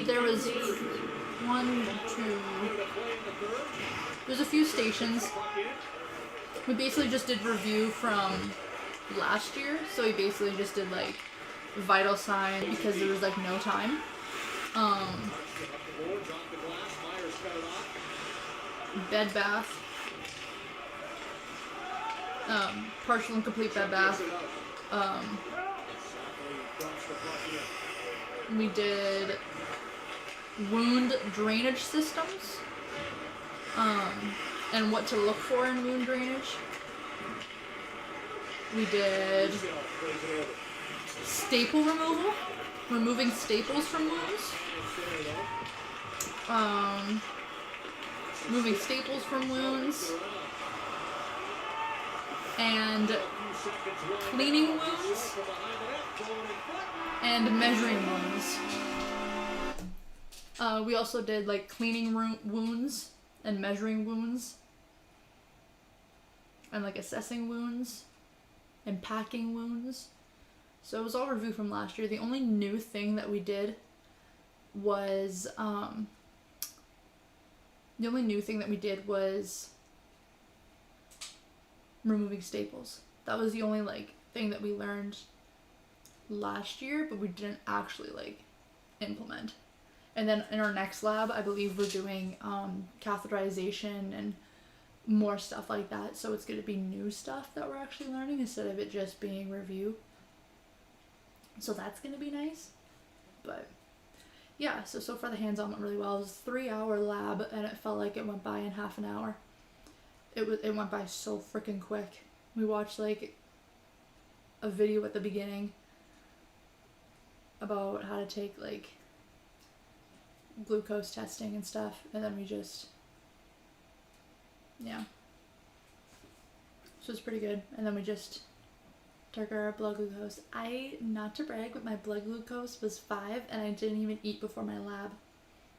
There was there's a few stations. We basically just did review from last year, so we basically just did like vital sign because there was like no time. Bed bath. Partial and complete bed bath. We did wound drainage systems, and what to look for in wound drainage. We did staple removal, removing staples from wounds. Removing staples from wounds. And cleaning wounds. And measuring wounds. We also did like cleaning wounds and measuring wounds. And like assessing wounds. And packing wounds. So it was all review from last year. The only new thing that we did was removing staples. That was the only like thing that we learned last year, but we didn't actually like implement. And then in our next lab, I believe we're doing catheterization and more stuff like that. So it's going to be new stuff that we're actually learning instead of it just being review. So that's going to be nice. But yeah, so far the hands-on went really well. It was a 3-hour lab and it felt like it went by in half an hour. It went by so freaking quick. We watched like a video at the beginning about how to take like glucose testing and stuff, and then we just, yeah. So it's pretty good. And then we just took our blood glucose. Not to brag, but my blood glucose was 5 and I didn't even eat before my lab.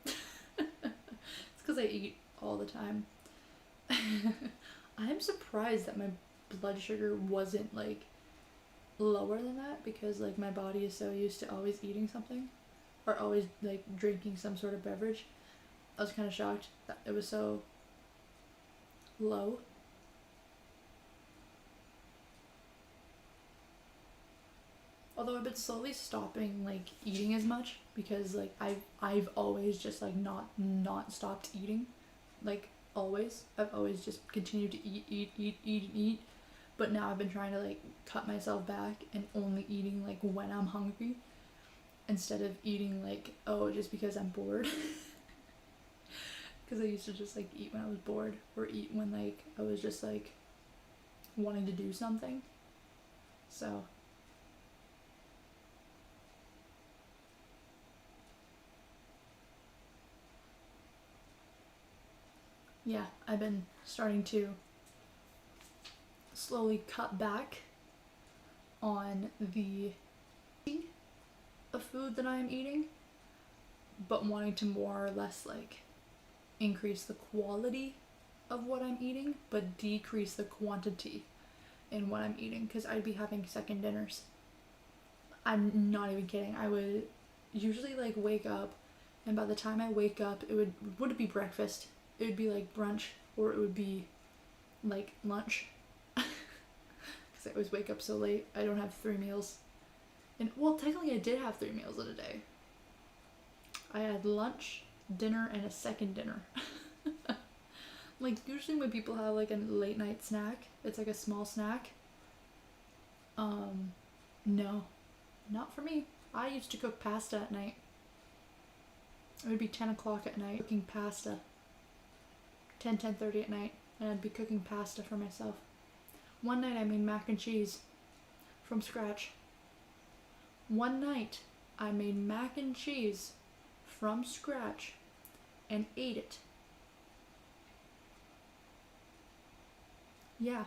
It's because I eat all the time. I'm surprised that my blood sugar wasn't like lower than that, because like my body is so used to always eating something or always like drinking some sort of beverage. I was kind of shocked that it was so low. Although I've been slowly stopping like eating as much, because like I've always just like not stopped eating, like always. I've always just continued to eat, but now I've been trying to like cut myself back and only eating like when I'm hungry, instead of eating like, oh, just because I'm bored. Because I used to just like eat when I was bored, or eat when like I was just like wanting to do something. So yeah, I've been starting to slowly cut back on the of food that I'm eating, but wanting to more or less like increase the quality of what I'm eating, but decrease the quantity in what I'm eating, because I'd be having second dinners. I'm not even kidding. I would usually like wake up, and by the time I wake up, would it be breakfast? It would be like brunch, or it would be like lunch. Because I always wake up so late. I don't have 3 meals. And well, technically I did have 3 meals in a day. I had lunch, dinner, and a second dinner. Like usually when people have like a late night snack, it's like a small snack. No, not for me. I used to cook pasta at night. It would be 10 o'clock at night cooking pasta. 10:30 at night, and I'd be cooking pasta for myself. One night I made mac and cheese from scratch. One night I made mac and cheese from scratch and ate it. Yeah.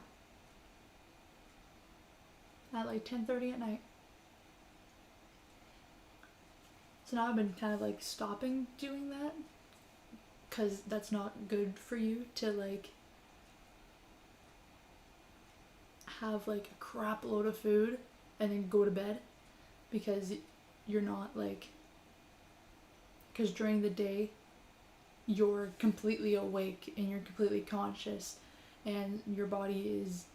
At like 10:30 at night. So now I've been kind of like stopping doing that, because that's not good for you to like have like a crap load of food and then go to bed, because you're not like, because during the day you're completely awake and you're completely conscious, and your body is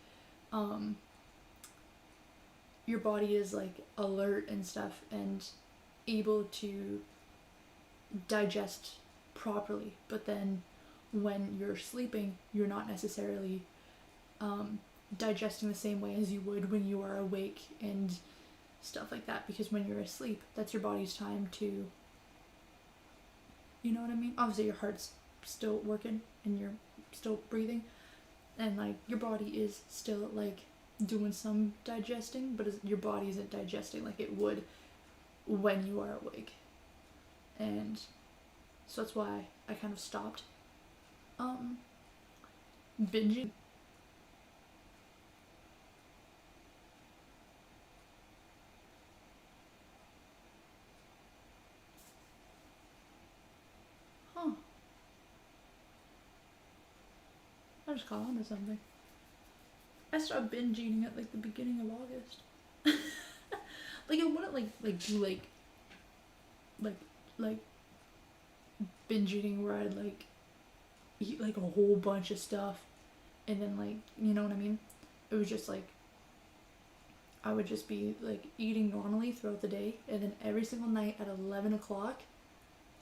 like alert and stuff and able to digest properly. But then when you're sleeping, you're not necessarily digesting the same way as you would when you are awake and stuff like that, because when you're asleep, that's your body's time to, you know what I mean? Obviously your heart's still working and you're still breathing, and like your body is still like doing some digesting, but your body isn't digesting like it would when you are awake. And so that's why I kind of stopped binging. I just caught on to something. I stopped binge eating at like the beginning of August. Like I wouldn't do like binge eating where I'd like eat like a whole bunch of stuff and then like, you know what I mean? It was just like I would just be like eating normally throughout the day, and then every single night at 11 o'clock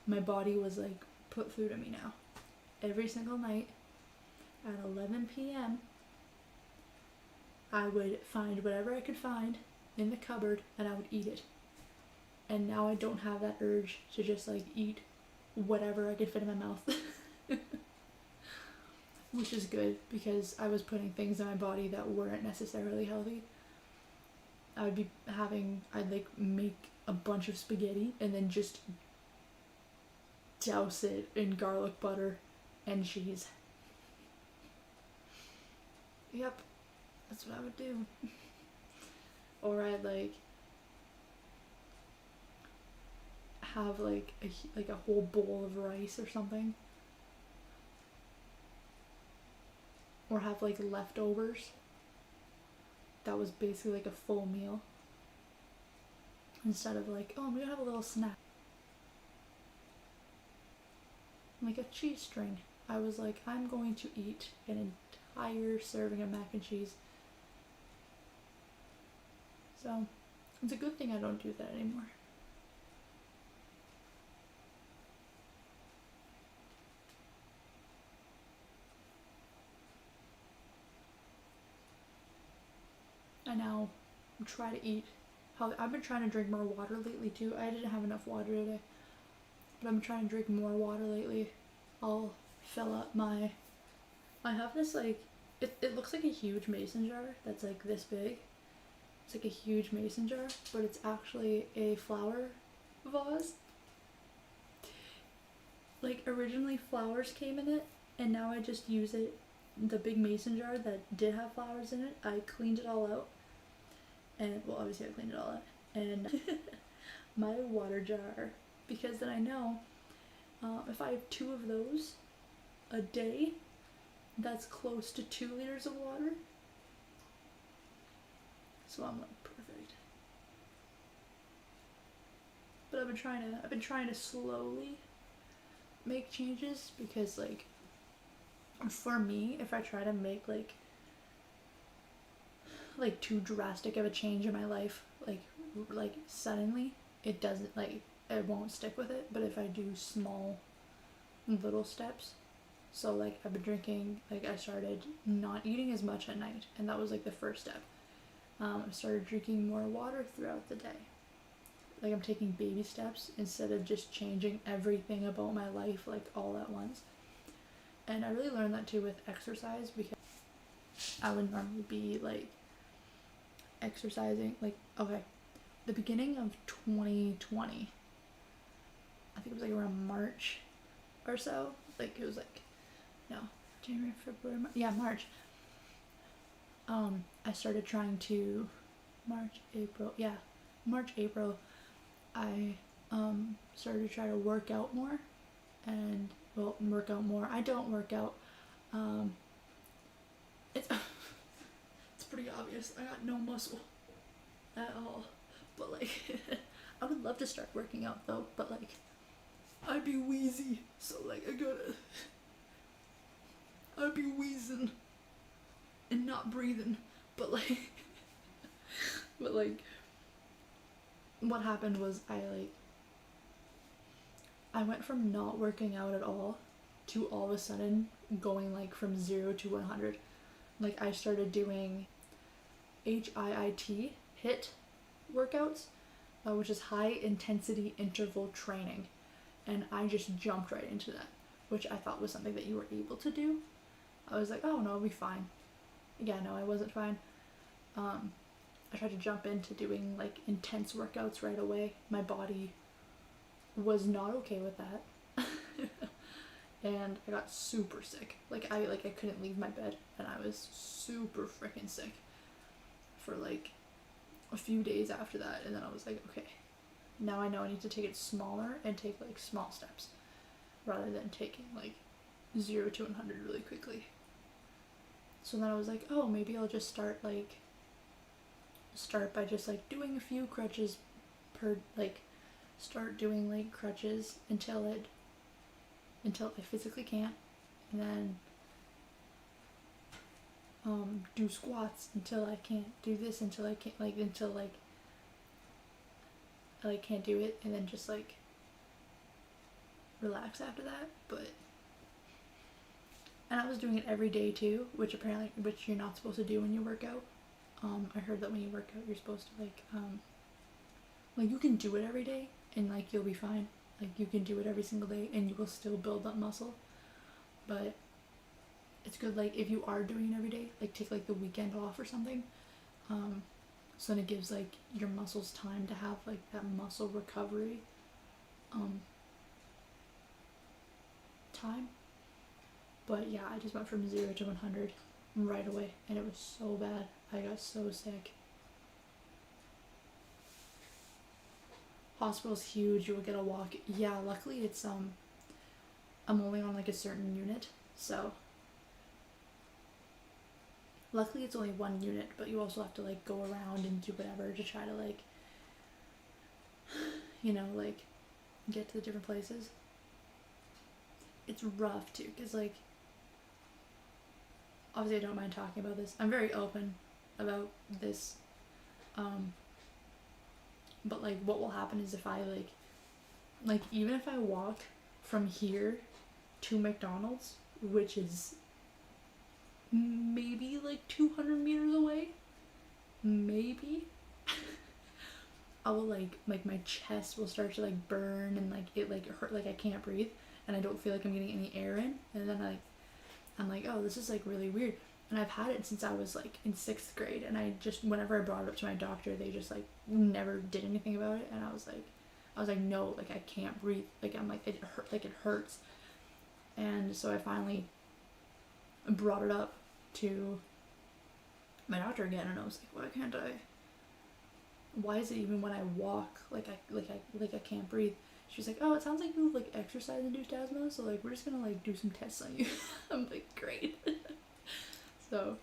my body was like, put food in me now. Every single night at 11 p.m. I would find whatever I could find in the cupboard and I would eat it. And now I don't have that urge to just like eat whatever I could fit in my mouth. Which is good, because I was putting things in my body that weren't necessarily healthy. I'd like make a bunch of spaghetti and then just douse it in garlic butter and cheese. Yep, that's what I would do. Or I'd like have like a whole bowl of rice or something. Or have like leftovers. That was basically like a full meal. Instead of like, oh, I'm gonna have a little snack. Like a cheese string. I was like, I'm going to eat an entire serving of mac and cheese. So, it's a good thing I don't do that anymore. I now try to eat I've been trying to drink more water lately too. I didn't have enough water today, but I'm trying to drink more water lately. I'll fill up I have this like, it looks like a huge mason jar that's like this big. It's like a huge mason jar, but it's actually a flower vase. Like originally flowers came in it, and now I just use it, the big mason jar that did have flowers in it. I cleaned it all out, and well, obviously I cleaned it all out, and my water jar, because then I know if I have 2 of those a day, that's close to 2 liters of water. So I'm like, perfect. but I've been trying to slowly make changes, because like for me, if I try to make like too drastic of a change in my life, like suddenly, it doesn't, like, it won't stick with it. But if I do small little steps, so like I've been drinking, like I started not eating as much at night, and that was like the first step. I started drinking more water throughout the day. Like I'm taking baby steps instead of just changing everything about my life like all at once. And I really learned that too with exercise, because I would normally be like exercising, like, okay, the beginning of 2020, I think it was like around March or so, like it was like, no, January, February, March. I started trying to, March, April, I started to try to work out more, and I don't work out. It's it's pretty obvious. I got no muscle at all. But like I would love to start working out though, but like I'd be wheezy, so like I'd be wheezing and not breathing. But like what happened was I went from not working out at all to all of a sudden going like from 0 to 100. Like I started doing HIIT workouts, which is high intensity interval training, and I just jumped right into that, which I thought was something that you were able to do. I was like, oh no, I'll be fine. Yeah, no, I wasn't fine. I tried to jump into doing like intense workouts right away. My body was not okay with that. And I got super sick. Like I couldn't leave my bed, and I was super freaking sick for like a few days after that. And then I was like, okay, now I know I need to take it smaller and take like small steps rather than taking like 0 to 100 really quickly. So then I was like, oh, maybe I'll just start by just like doing a few crutches start doing like crutches until I physically can't, and then do squats until I can't do this, until I can't do it, and then just like relax after that. And I was doing it every day too, which you're not supposed to do when you work out. I heard that when you work out, you're supposed to like you can do it every day and like you'll be fine. Like you can do it every single day and you will still build up muscle. But it's good, like if you are doing it every day, like take like the weekend off or something. So then it gives like your muscles time to have like that muscle recovery time. But yeah, I just went from 0 to 100 right away, and it was so bad. I got so sick. Hospital's huge. You will get a walk. Yeah, luckily it's I'm only on like a certain unit, so luckily it's only one unit, but you also have to like go around and do whatever to try to like, you know, like get to the different places. It's rough too, because like obviously I don't mind talking about this. I'm very open about this. But like what will happen is if I like even if I walk from here to McDonald's, which is maybe like 200 meters away, maybe, I will like my chest will start to like burn, and like it like hurt, like I can't breathe, and I don't feel like I'm getting any air in, and then I'm like, oh, this is like really weird. And I've had it since I was like in 6th grade, and I just, whenever I brought it up to my doctor, they just like never did anything about it. And I was like no, like I can't breathe, like I'm like it hurts. And so I finally brought it up to my doctor again, and I was like, why is it even when I walk like I can't breathe? She's like, oh, it sounds like you like exercise induced asthma, so like we're just gonna like do some tests on you. I'm like, great. So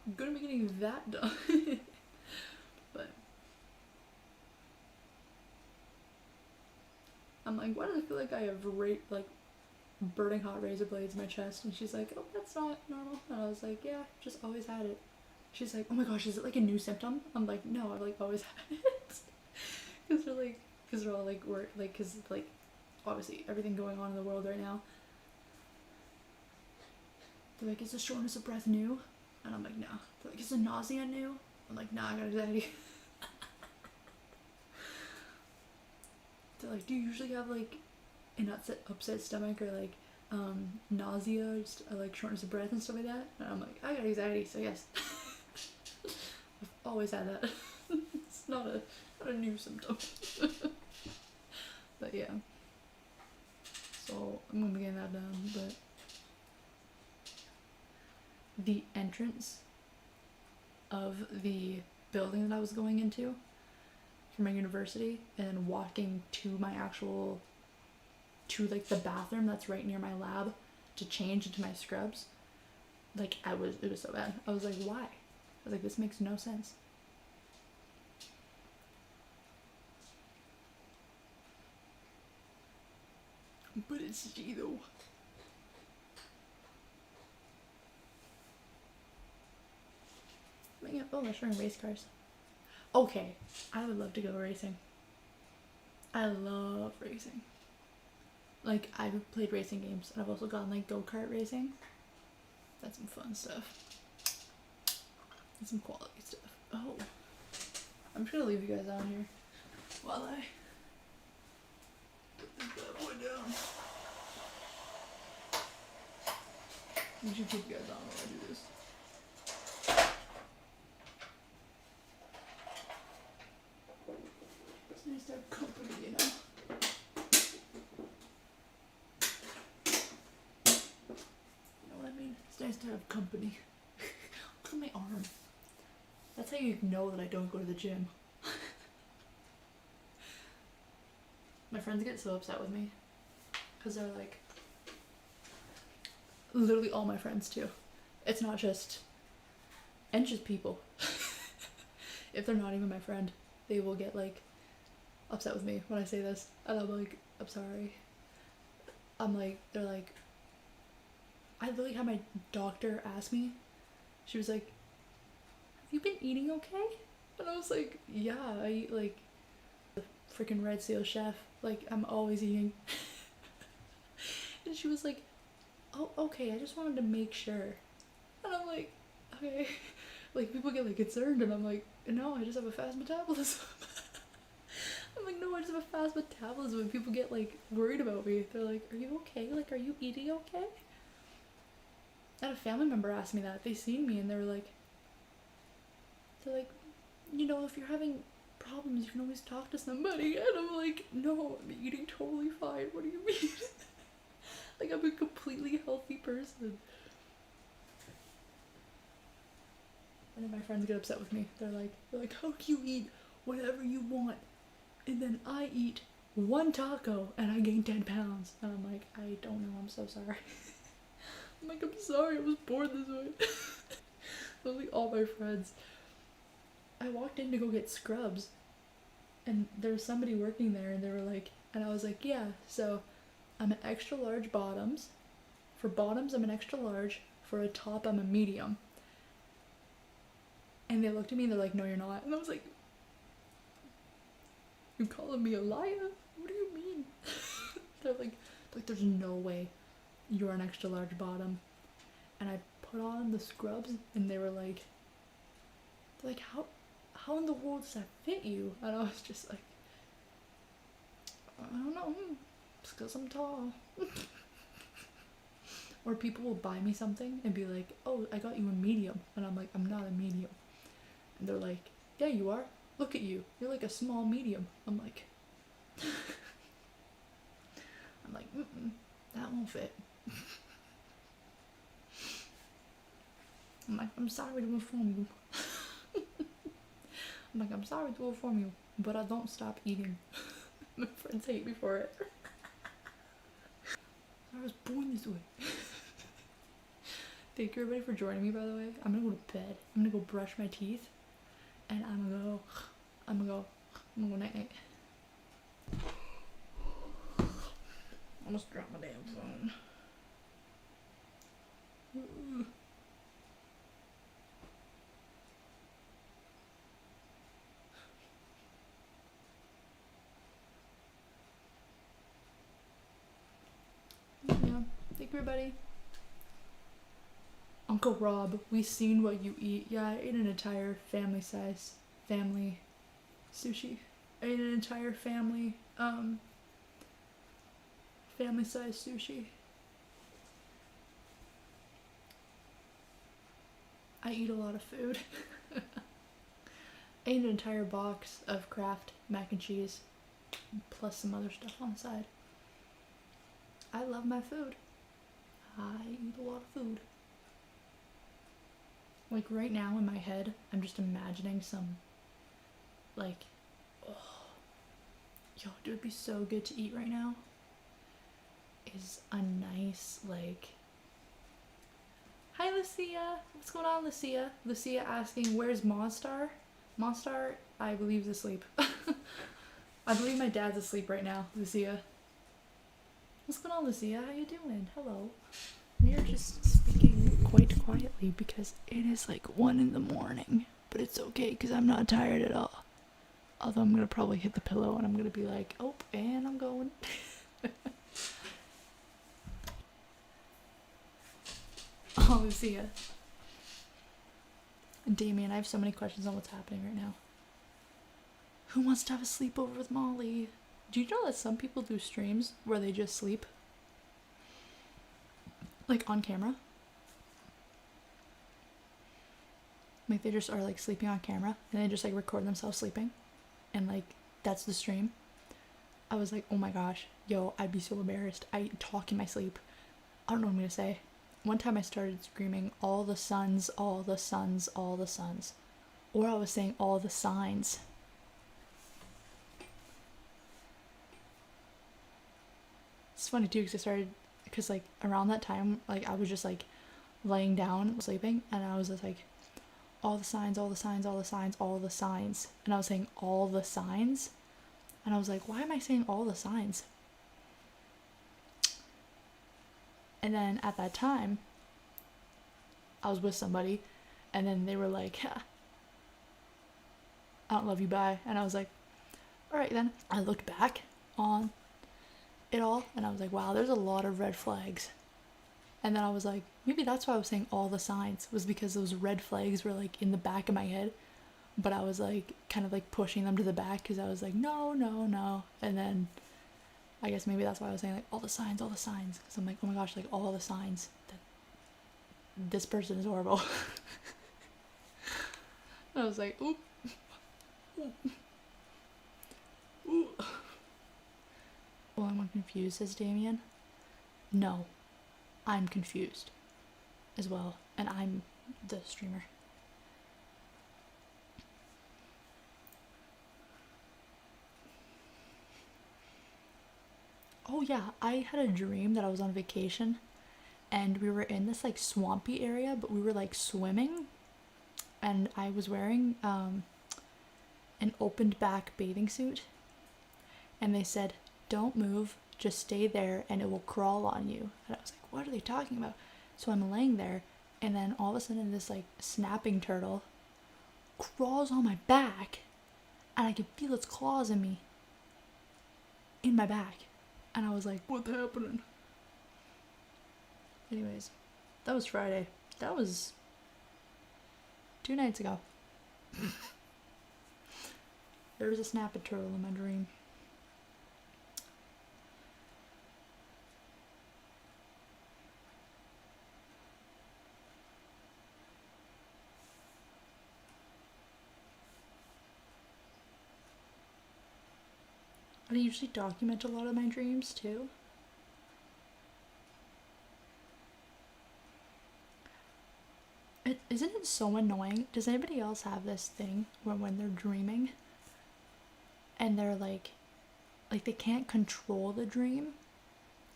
I'm gonna be getting that done. But I'm like, why does it feel like I have like burning hot razor blades in my chest? And she's like, oh, that's not normal. And I was like, yeah, just always had it. She's like, oh my gosh, is it like a new symptom? I'm like, no, I've like always had it. Because they're all like, because like, obviously everything going on in the world right now. They're like, is the shortness of breath new? And I'm like, no. They're like, is the nausea new? I'm like, nah, I got anxiety. They're like, do you usually have like an upset stomach or like nausea, just like shortness of breath and stuff like that? And I'm like, I got anxiety, so yes. I've always had that. It's not a new symptom. But yeah. So I'm gonna be getting that done, but the entrance of the building that I was going into for my university and walking to my to like the bathroom that's right near my lab to change into my scrubs, like it was so bad. I was like, why? I was like, this makes no sense. But it's G though. Oh, they're showing race cars. Okay, I would love to go racing. I love racing. Like, I've played racing games, and I've also gotten like go-kart racing. That's some fun stuff. And some quality stuff. Oh, I'm just gonna leave you guys on here while I put this bad boy down. I should keep you guys on while I do this. It's nice to have company, you know. You know what I mean? It's nice to have company. Look at my arm. That's how you know that I don't go to the gym. My friends get so upset with me because they're like, literally all my friends too. It's not just, and just people. If they're not even my friend, they will get like upset with me when I say this, and I'm like, I'm sorry. I'm like, they're like, I literally had my doctor ask me, she was like, have you been eating okay? And I was like, yeah, I eat like the freaking Red Seal Chef, like I'm always eating. And she was like, oh, okay, I just wanted to make sure. And I'm like, okay. Like, people get like concerned, and I'm like, no, I just have a fast metabolism. I'm like, no, I just have a fast metabolism, and people get like worried about me. They're like, are you okay? Like, are you eating okay? I had a family member ask me that. They seen me and they're like, you know, if you're having problems, you can always talk to somebody. And I'm like, no, I'm eating totally fine. What do you mean? Like, I'm a completely healthy person. And then my friends get upset with me. They're like, how do you eat whatever you want? And then I eat one taco and I gain 10 pounds. And I'm like, I don't know, I'm so sorry. I'm like, I'm sorry, I was born this way. Literally all my friends. I walked in to go get scrubs, and there was somebody working there, and they were like, and I was like, yeah, so I'm an extra large bottoms. For bottoms, I'm an extra large. For a top, I'm a medium. And they looked at me and they're like, no, you're not. And I was like, you calling me a liar? What do you mean? They're like, there's no way you're an extra large bottom. And I put on the scrubs, and they were like, how in the world does that fit you? And I was just like, I don't know, it's because I'm tall. Or people will buy me something and be like, oh, I got you a medium. And I'm like, I'm not a medium. And they're like, yeah, you are. Look at you. You're like a small medium. I'm like, that won't fit. I'm like, I'm sorry to inform you. I'm like, I'm sorry to inform you, but I don't stop eating. My friends hate me for it. I was born this way. Thank you everybody for joining me, by the way. I'm gonna go to bed. I'm gonna go brush my teeth, and I'm gonna go night night. Almost dropped my damn phone. Yeah, thank you, everybody. Uncle Rob, we seen what you eat. Yeah, I ate an entire family sushi. I ate an entire family size sushi. I eat a lot of food. I ate an entire box of Kraft mac and cheese, plus some other stuff on the side. I love my food. I eat a lot of food. Like right now in my head, I'm just imagining some, like, oh, yo, it would be so good to eat right now. Is a nice, like, hi Lucia, what's going on, Lucia? Lucia asking, where's Monstar? Monstar, I believe, is asleep. I believe my dad's asleep right now, Lucia. What's going on, Lucia? How you doing? Hello. We are just speaking quite quietly because it is like 1 in the morning, but it's okay because I'm not tired at all. Although I'm gonna probably hit the pillow and I'm gonna be like, oh, and I'm going. Oh, Lucia. Damien, I have so many questions on what's happening right now. Who wants to have a sleepover with Molly? Do you know that some people do streams where they just sleep? Like on camera? Like they just are like sleeping on camera and they just like record themselves sleeping and like that's the stream. I was like, oh my gosh, yo, I'd be so embarrassed. I talk in my sleep. I don't know what I'm gonna say. One time I started screaming, all the suns, all the suns, all the suns. Or I was saying all the signs. It's funny too because like around that time, like I was just like laying down, sleeping, and I was just like, all the signs, all the signs, all the signs, all the signs. And I was saying all the signs. And I was like, why am I saying all the signs? And then at that time, I was with somebody, and then they were like, I don't love you, bye. And I was like, alright then. I looked back on it all, and I was like, wow, there's a lot of red flags. And then I was like, maybe that's why I was saying all the signs, was because those red flags were like in the back of my head. But I was like, kind of like pushing them to the back, because I was like, no, no, no. And then I guess maybe that's why I was saying like all the signs, because I'm like, oh my gosh, like all the signs that this person is horrible. I was like, oop. Ooh. Well, I'm confused, says Damien. No, I'm confused as well, and I'm the streamer. Oh yeah, I had a dream that I was on vacation and we were in this like swampy area, but we were like swimming, and I was wearing an opened back bathing suit, and they said, don't move, just stay there and it will crawl on you. And I was like, what are they talking about? So I'm laying there, and then all of a sudden this like snapping turtle crawls on my back, and I can feel its claws in me, in my back. And I was like, what's happening? Anyways, that was Friday. That was 2 nights ago. There was a snapping turtle in my dream. I usually document a lot of my dreams too. Isn't it so annoying? Does anybody else have this thing when they're dreaming and they're like they can't control the dream?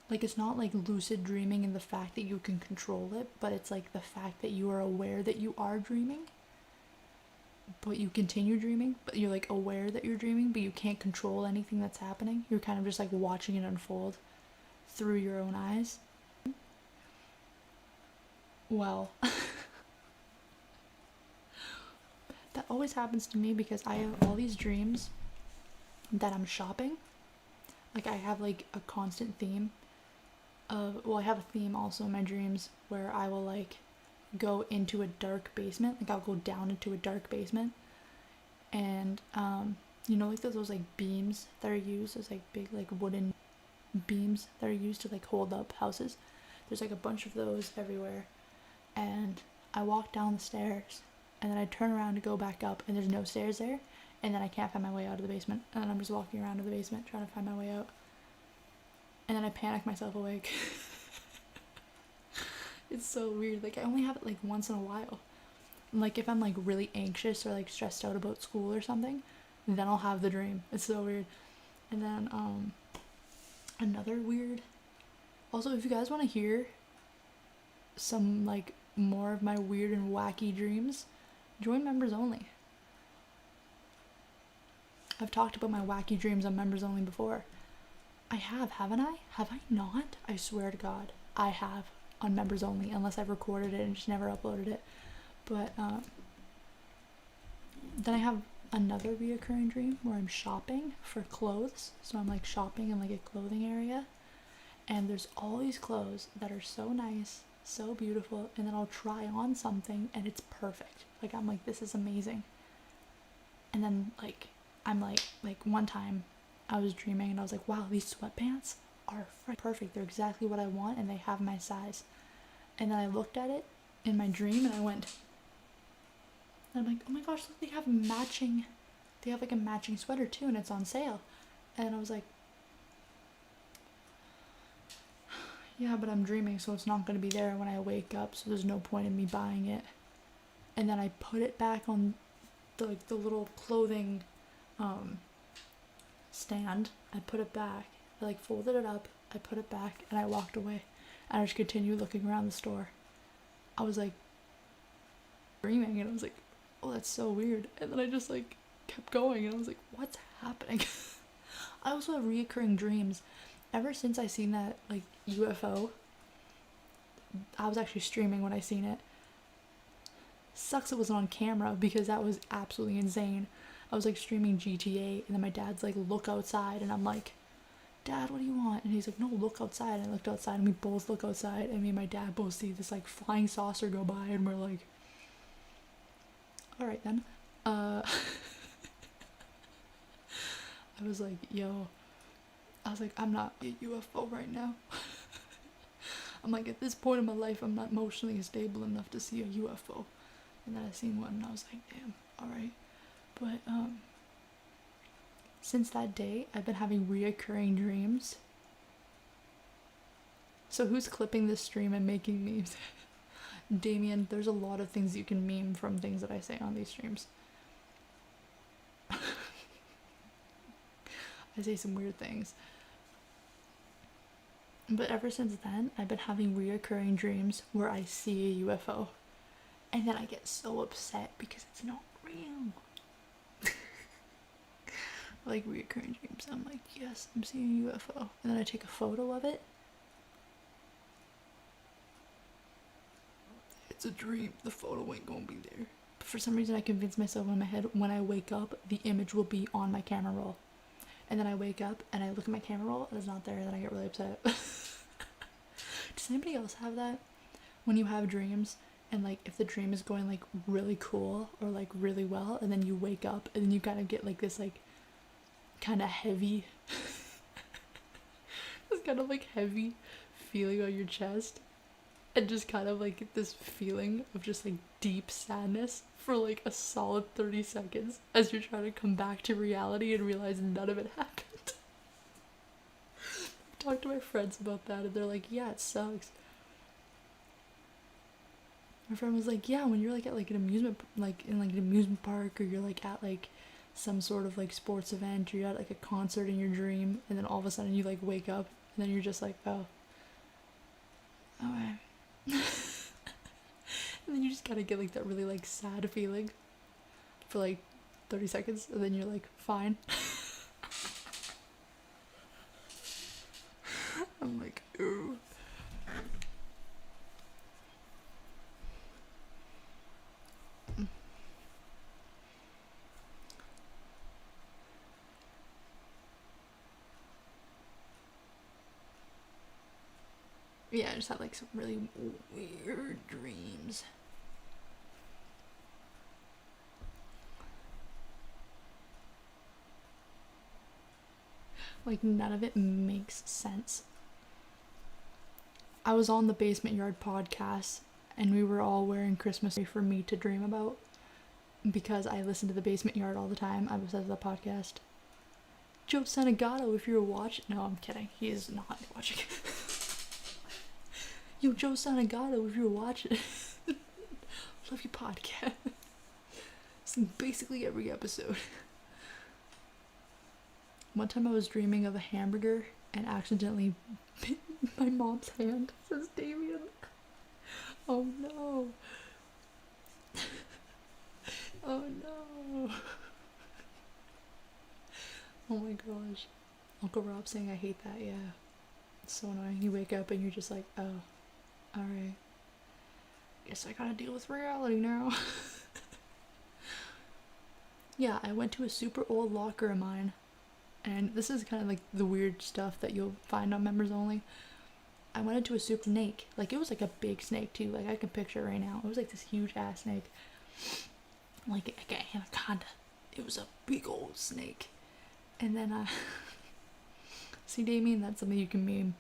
Like, it's not like lucid dreaming in the fact that you can control it, but it's like the fact that you are aware that you are dreaming, but you continue dreaming, but you're like aware that you're dreaming, but you can't control anything that's happening. You're kind of just like watching it unfold. through your own eyes. Well, that always happens to me because I have all these dreams that I'm shopping. Like, I have like a constant theme of, well, I have a theme also in my dreams where I will like go into a dark basement. Like, I'll go down into a dark basement, and you know, like those like beams that are used, those like big like wooden beams that are used to like hold up houses. There's like a bunch of those everywhere, and I walk down the stairs, and then I turn around to go back up, and there's no stairs there, and then I can't find my way out of the basement, and then I'm just walking around to the basement trying to find my way out, and then I panic myself awake. It's so weird. Like, I only have it like once in a while. Like, if I'm like really anxious or like stressed out about school or something, then I'll have the dream. It's so weird. And then another weird, also, if you guys want to hear some like more of my weird and wacky dreams, join members only. I've talked about my wacky dreams on members only before. I have, haven't I? Have I not? I swear to God, I have, on members only, unless I've recorded it and just never uploaded it. But then I have another reoccurring dream where I'm shopping for clothes. So I'm like shopping in like a clothing area, and there's all these clothes that are so nice, so beautiful, and then I'll try on something and it's perfect. Like, I'm like, this is amazing. And then like I'm like one time I was dreaming and I was like, wow, these sweatpants are perfect. They're exactly what I want, and they have my size. And then I looked at it in my dream and I went, and I'm like, oh my gosh, look, they have like a matching sweater too, and it's on sale. And I was like, yeah, but I'm dreaming, so it's not going to be there when I wake up, so there's no point in me buying it. And then I put it back on the little clothing stand. I put it back. I like folded it up, I put it back, and I walked away. And I just continued looking around the store. I was like dreaming, and I was like, oh, that's so weird. And then I just like kept going, and I was like, what's happening? I also have reoccurring dreams. Ever since I seen that like UFO, I was actually streaming when I seen it. Sucks it wasn't on camera because that was absolutely insane. I was like streaming GTA, and then my dad's like, look outside, and I'm like, Dad, what do you want? And he's like, no, look outside. And I looked outside, and we both look outside, and me and my dad both see this like flying saucer go by, and we're like, all right then. I was like, yo, I'm not a UFO right now. I'm like, at this point in my life, I'm not emotionally stable enough to see a UFO. And then I seen one, and I was like, damn, all right. But since that day, I've been having reoccurring dreams. So who's clipping this stream and making memes? Damien, there's a lot of things you can meme from things that I say on these streams. I say some weird things. But ever since then, I've been having reoccurring dreams where I see a UFO. And then I get so upset because it's not real. Like reoccurring dreams. I'm like, yes, I'm seeing a UFO. And then I take a photo of it. It's a dream. The photo ain't gonna be there. But for some reason, I convince myself in my head when I wake up, the image will be on my camera roll. And then I wake up and I look at my camera roll and it's not there, and then I get really upset. Does anybody else have that? When you have dreams and like if the dream is going like really cool or like really well, and then you wake up and then you kind of get like this like kind of heavy this kind of like heavy feeling on your chest, and just kind of like this feeling of just like deep sadness for like a solid 30 seconds as you're trying to come back to reality and realize none of it happened. I've talked to my friends about that, and they're like, yeah, it sucks. My friend was like, yeah, when you're like at like an amusement, like in like an amusement park, or you're like at like some sort of like sports event, or you're at like a concert in your dream, and then all of a sudden you like wake up, and then you're just like, oh, okay. And then you just kind of get like that really like sad feeling for like 30 seconds, and then you're like, fine. I'm like, Yeah, I just had like some really weird dreams. Like, none of it makes sense. I was on the Basement Yard podcast, and we were all wearing Christmas for me to dream about, because I listen to the Basement Yard all the time. I was at the podcast. Joe Sanagato, if you're watching. No, I'm kidding. He is not watching. Yo, Joe Sanagato, if you're watching. Love your podcast. It's in basically every episode. One time I was dreaming of a hamburger and accidentally bit my mom's hand, says Damien. Oh no. Oh no. Oh my gosh. Uncle Rob saying I hate that, yeah. It's so annoying. You wake up and you're just like, oh, alright. Guess I gotta deal with reality now. Yeah, I went to a super old locker of mine. And this is kind of like the weird stuff that you'll find on Members Only. I went into a super snake. Like, it was like a big snake too. Like, I can picture it right now. It was like this huge ass snake. Like an anaconda. It was a big old snake. And then see, Damien, that's something you can meme.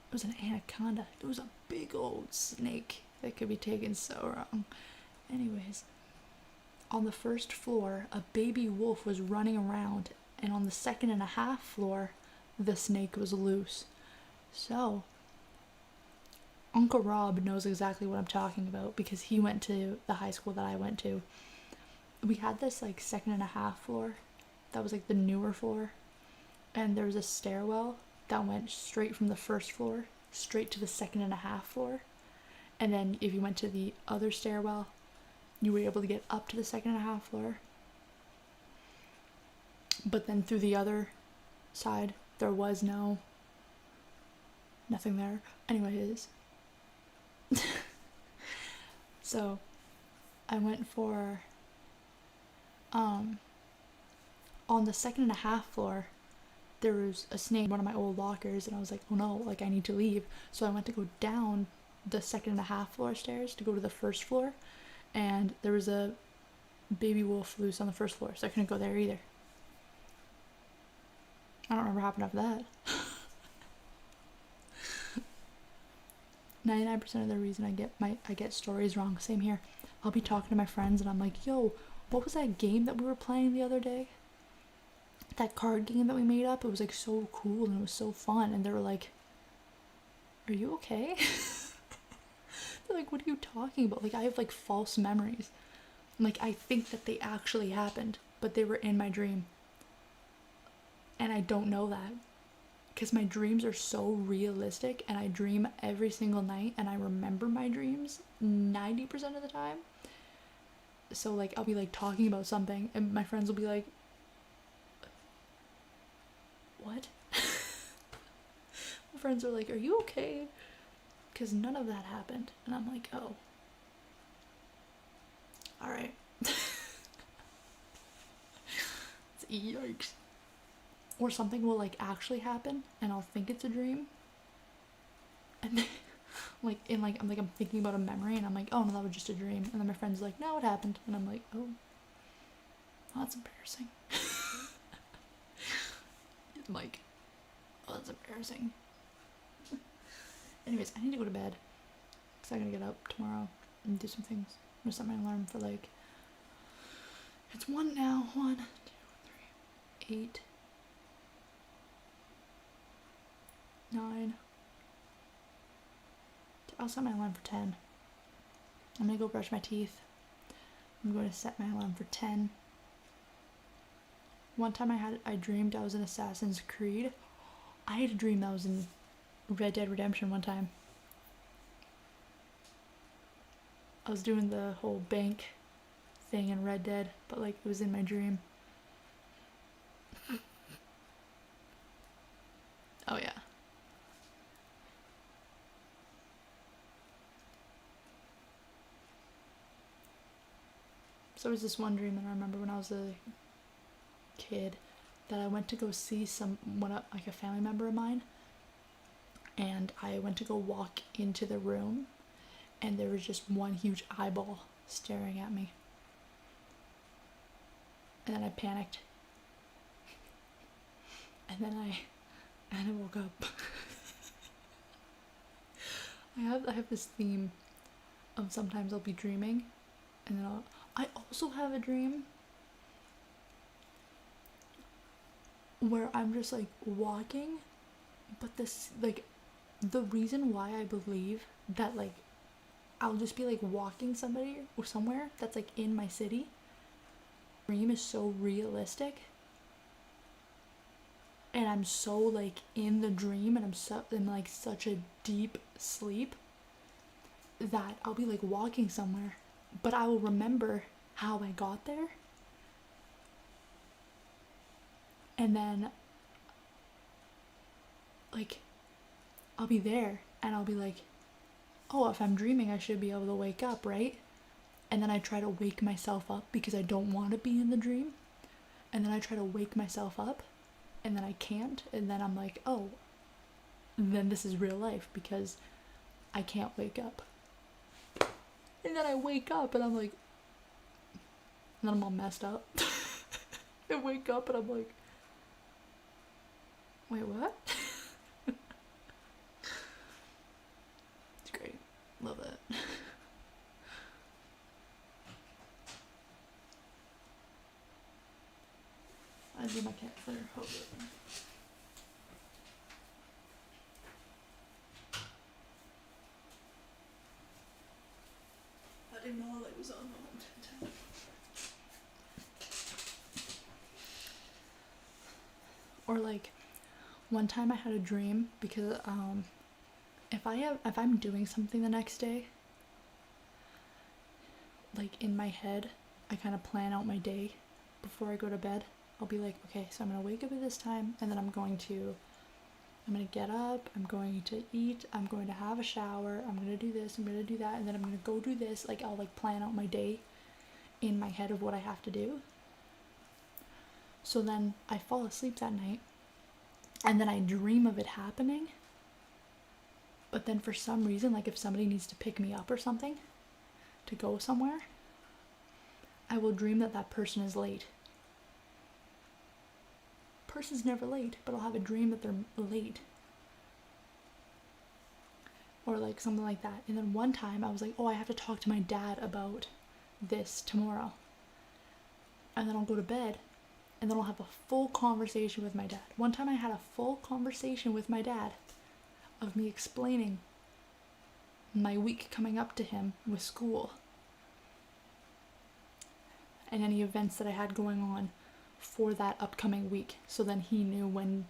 It was an anaconda. It was a big old snake that could be taken so wrong. Anyways, on the first floor, a baby wolf was running around, and on the 2.5 floor, the snake was loose. So, Uncle Rob knows exactly what I'm talking about, because he went to the high school that I went to. We had this like 2.5 floor that was like the newer floor, and there was a stairwell that went straight from the first floor straight to the 2.5 floor, and then if you went to the other stairwell, you were able to get up to the 2.5 floor. But then through the other side, there was nothing there. Anyways. So, I went for, on the 2.5 floor, there was a snake in one of my old lockers, and I was like, oh no, like, I need to leave. So I went to go down the 2.5 floor stairs to go to the first floor, and there was a baby wolf loose on the first floor, so I couldn't go there either. I don't remember what happened after that. 99% of the reason I get stories wrong. Same here. I'll be talking to my friends and I'm like, yo, what was that game that we were playing the other day? That card game that we made up? It was like so cool and it was so fun. And they were like, are you okay? They're like, what are you talking about? Like, I have like false memories. Like, I think that they actually happened, but they were in my dream. And I don't know that, because my dreams are so realistic, and I dream every single night, and I remember my dreams 90% of the time. So like, I'll be like talking about something, and my friends will be like, what? My friends are like, are you okay? Because none of that happened. And I'm like, oh, alright. Yikes. Or something will like actually happen and I'll think it's a dream, and then I'm thinking about a memory and I'm like, oh no, that was just a dream. And then my friend's like, no, it happened. And I'm like, oh, that's embarrassing. Like, oh, that's embarrassing. Anyways, I need to go to bed because I gotta get up tomorrow and do some things. I'm gonna set my alarm for like, it's 1 now. 1, 2, 3, 8, 9. I'll set my alarm for 10. I'm gonna go brush my teeth. I'm going to set my alarm for 10. One time I dreamed I was in Assassin's Creed. I had a dream that I was in Red Dead Redemption one time. I was doing the whole bank thing in Red Dead, but like it was in my dream. Oh yeah. So there was this one dream, and I remember when I was a kid that I went to go see like a family member of mine, and I went to go walk into the room, and there was just one huge eyeball staring at me. And then I panicked. And then I woke up. I have this theme of sometimes I'll be dreaming, and then I also have a dream where I'm just like walking, but this, like, the reason why I believe that, like, I'll just be like walking somebody or somewhere that's like in my city. Dream is so realistic, and I'm so like in the dream, and I'm in like such a deep sleep that I'll be like walking somewhere, but I will remember how I got there, and then like I'll be there and I'll be like, oh, if I'm dreaming I should be able to wake up, right? And then I try to wake myself up because I don't want to be in the dream, and then I try to wake myself up, and then I can't, and then I'm like, oh, then this is real life because I can't wake up. And then I wake up and I'm like, and then I'm all messed up. I wake up and I'm like, wait, what? It's great. Love it. I do my cat litter. Hold it. I didn't know all that was on home. Or like, one time I had a dream because if I'm doing something the next day, like in my head, I kind of plan out my day before I go to bed. I'll be like, okay, so I'm gonna wake up at this time, and then I'm gonna get up, I'm going to eat, I'm going to have a shower, I'm gonna do this, I'm gonna do that, and then I'm gonna go do this. Like, I'll like plan out my day in my head of what I have to do. So then I fall asleep that night, and then I dream of it happening. But then for some reason, like if somebody needs to pick me up or something to go somewhere, I will dream that that person is late. Person's never late, but I'll have a dream that they're late. Or like something like that. And then one time I was like, oh, I have to talk to my dad about this tomorrow. And then I'll go to bed, and then I'll have a full conversation with my dad. One time I had a full conversation with my dad of me explaining my week coming up to him with school and any events that I had going on for that upcoming week. So then he knew when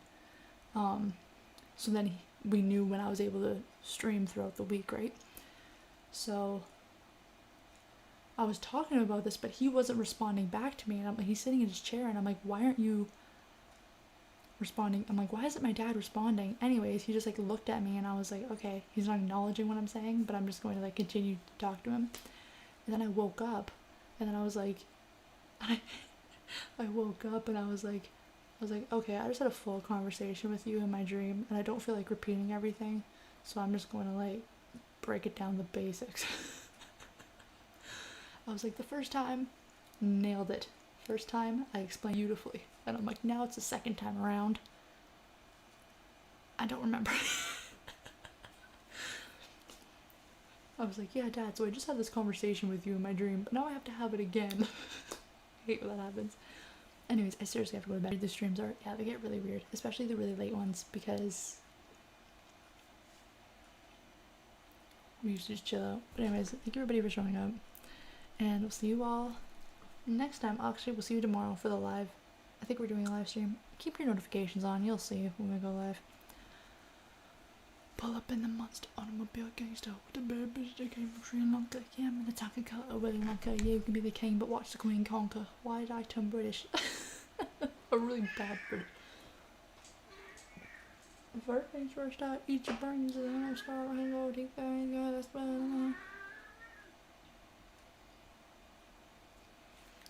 we knew when I was able to stream throughout the week, right? So I was talking about this, but he wasn't responding back to me, and he's sitting in his chair, and I'm like, why aren't you responding? I'm like, why isn't my dad responding? Anyways, he just like looked at me, and I was like, okay, he's not acknowledging what I'm saying, but I'm just going to like continue to talk to him. And then I woke up, and then I was like, I woke up and I was like, okay, I just had a full conversation with you in my dream, and I don't feel like repeating everything, so I'm just going to like break it down the basics. I was like, the first time, nailed it. First time, I explained beautifully. And I'm like, now it's the second time around. I don't remember. I was like, yeah, Dad, so I just had this conversation with you in my dream, but now I have to have it again. I hate when that happens. Anyways, I seriously have to go to bed. The streams are, yeah, they get really weird, especially the really late ones, because we usually just chill out. But anyways, thank you everybody for showing up, and we'll see you all next time. Actually, we'll see you tomorrow for the live. I think we're doing a live stream. Keep your notifications on, you'll see when we go live. Pull up in the monster automobile gangster with the bad bitch that came from Sri Lanka. Yeah, I'm in the Taka color Willy Wonka. Yeah, you can be the king, but watch the queen conquer. Why did I turn British? A really bad British. First things first, I eat your brains and then I'll start and go deep and go. That's better.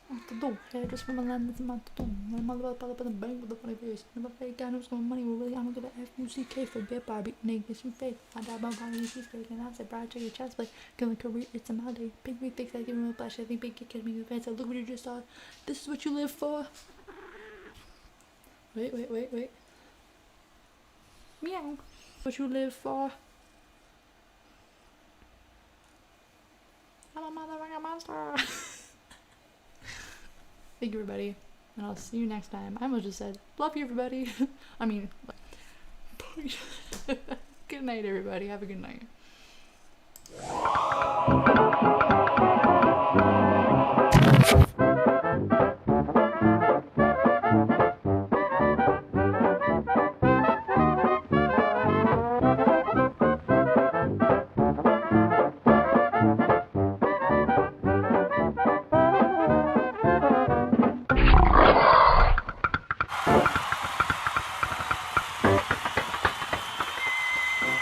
What to do? Hey, just from a land that's about to do. My mother put up in the bank with a funny face. Never fake guy who's got money. We're really, I don't give a F-U-C-K. Forget Barbie. Nigga, some fake. I die about Barbie. She's fake. And I said, Brad, check your chest play. Killing career, it's a malady. Big, big, fix. I give him a flash. I think big kid catch me with fans. Look what you just saw. This is what you live for. Wait. Meow. What you live for. I'm a motherfucking monster. Thank you, everybody, and I'll see you next time. I almost just said, love you, everybody. I mean, good night, everybody. Have a good night.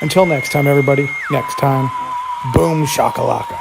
Until next time, everybody. Next time, boom shakalaka.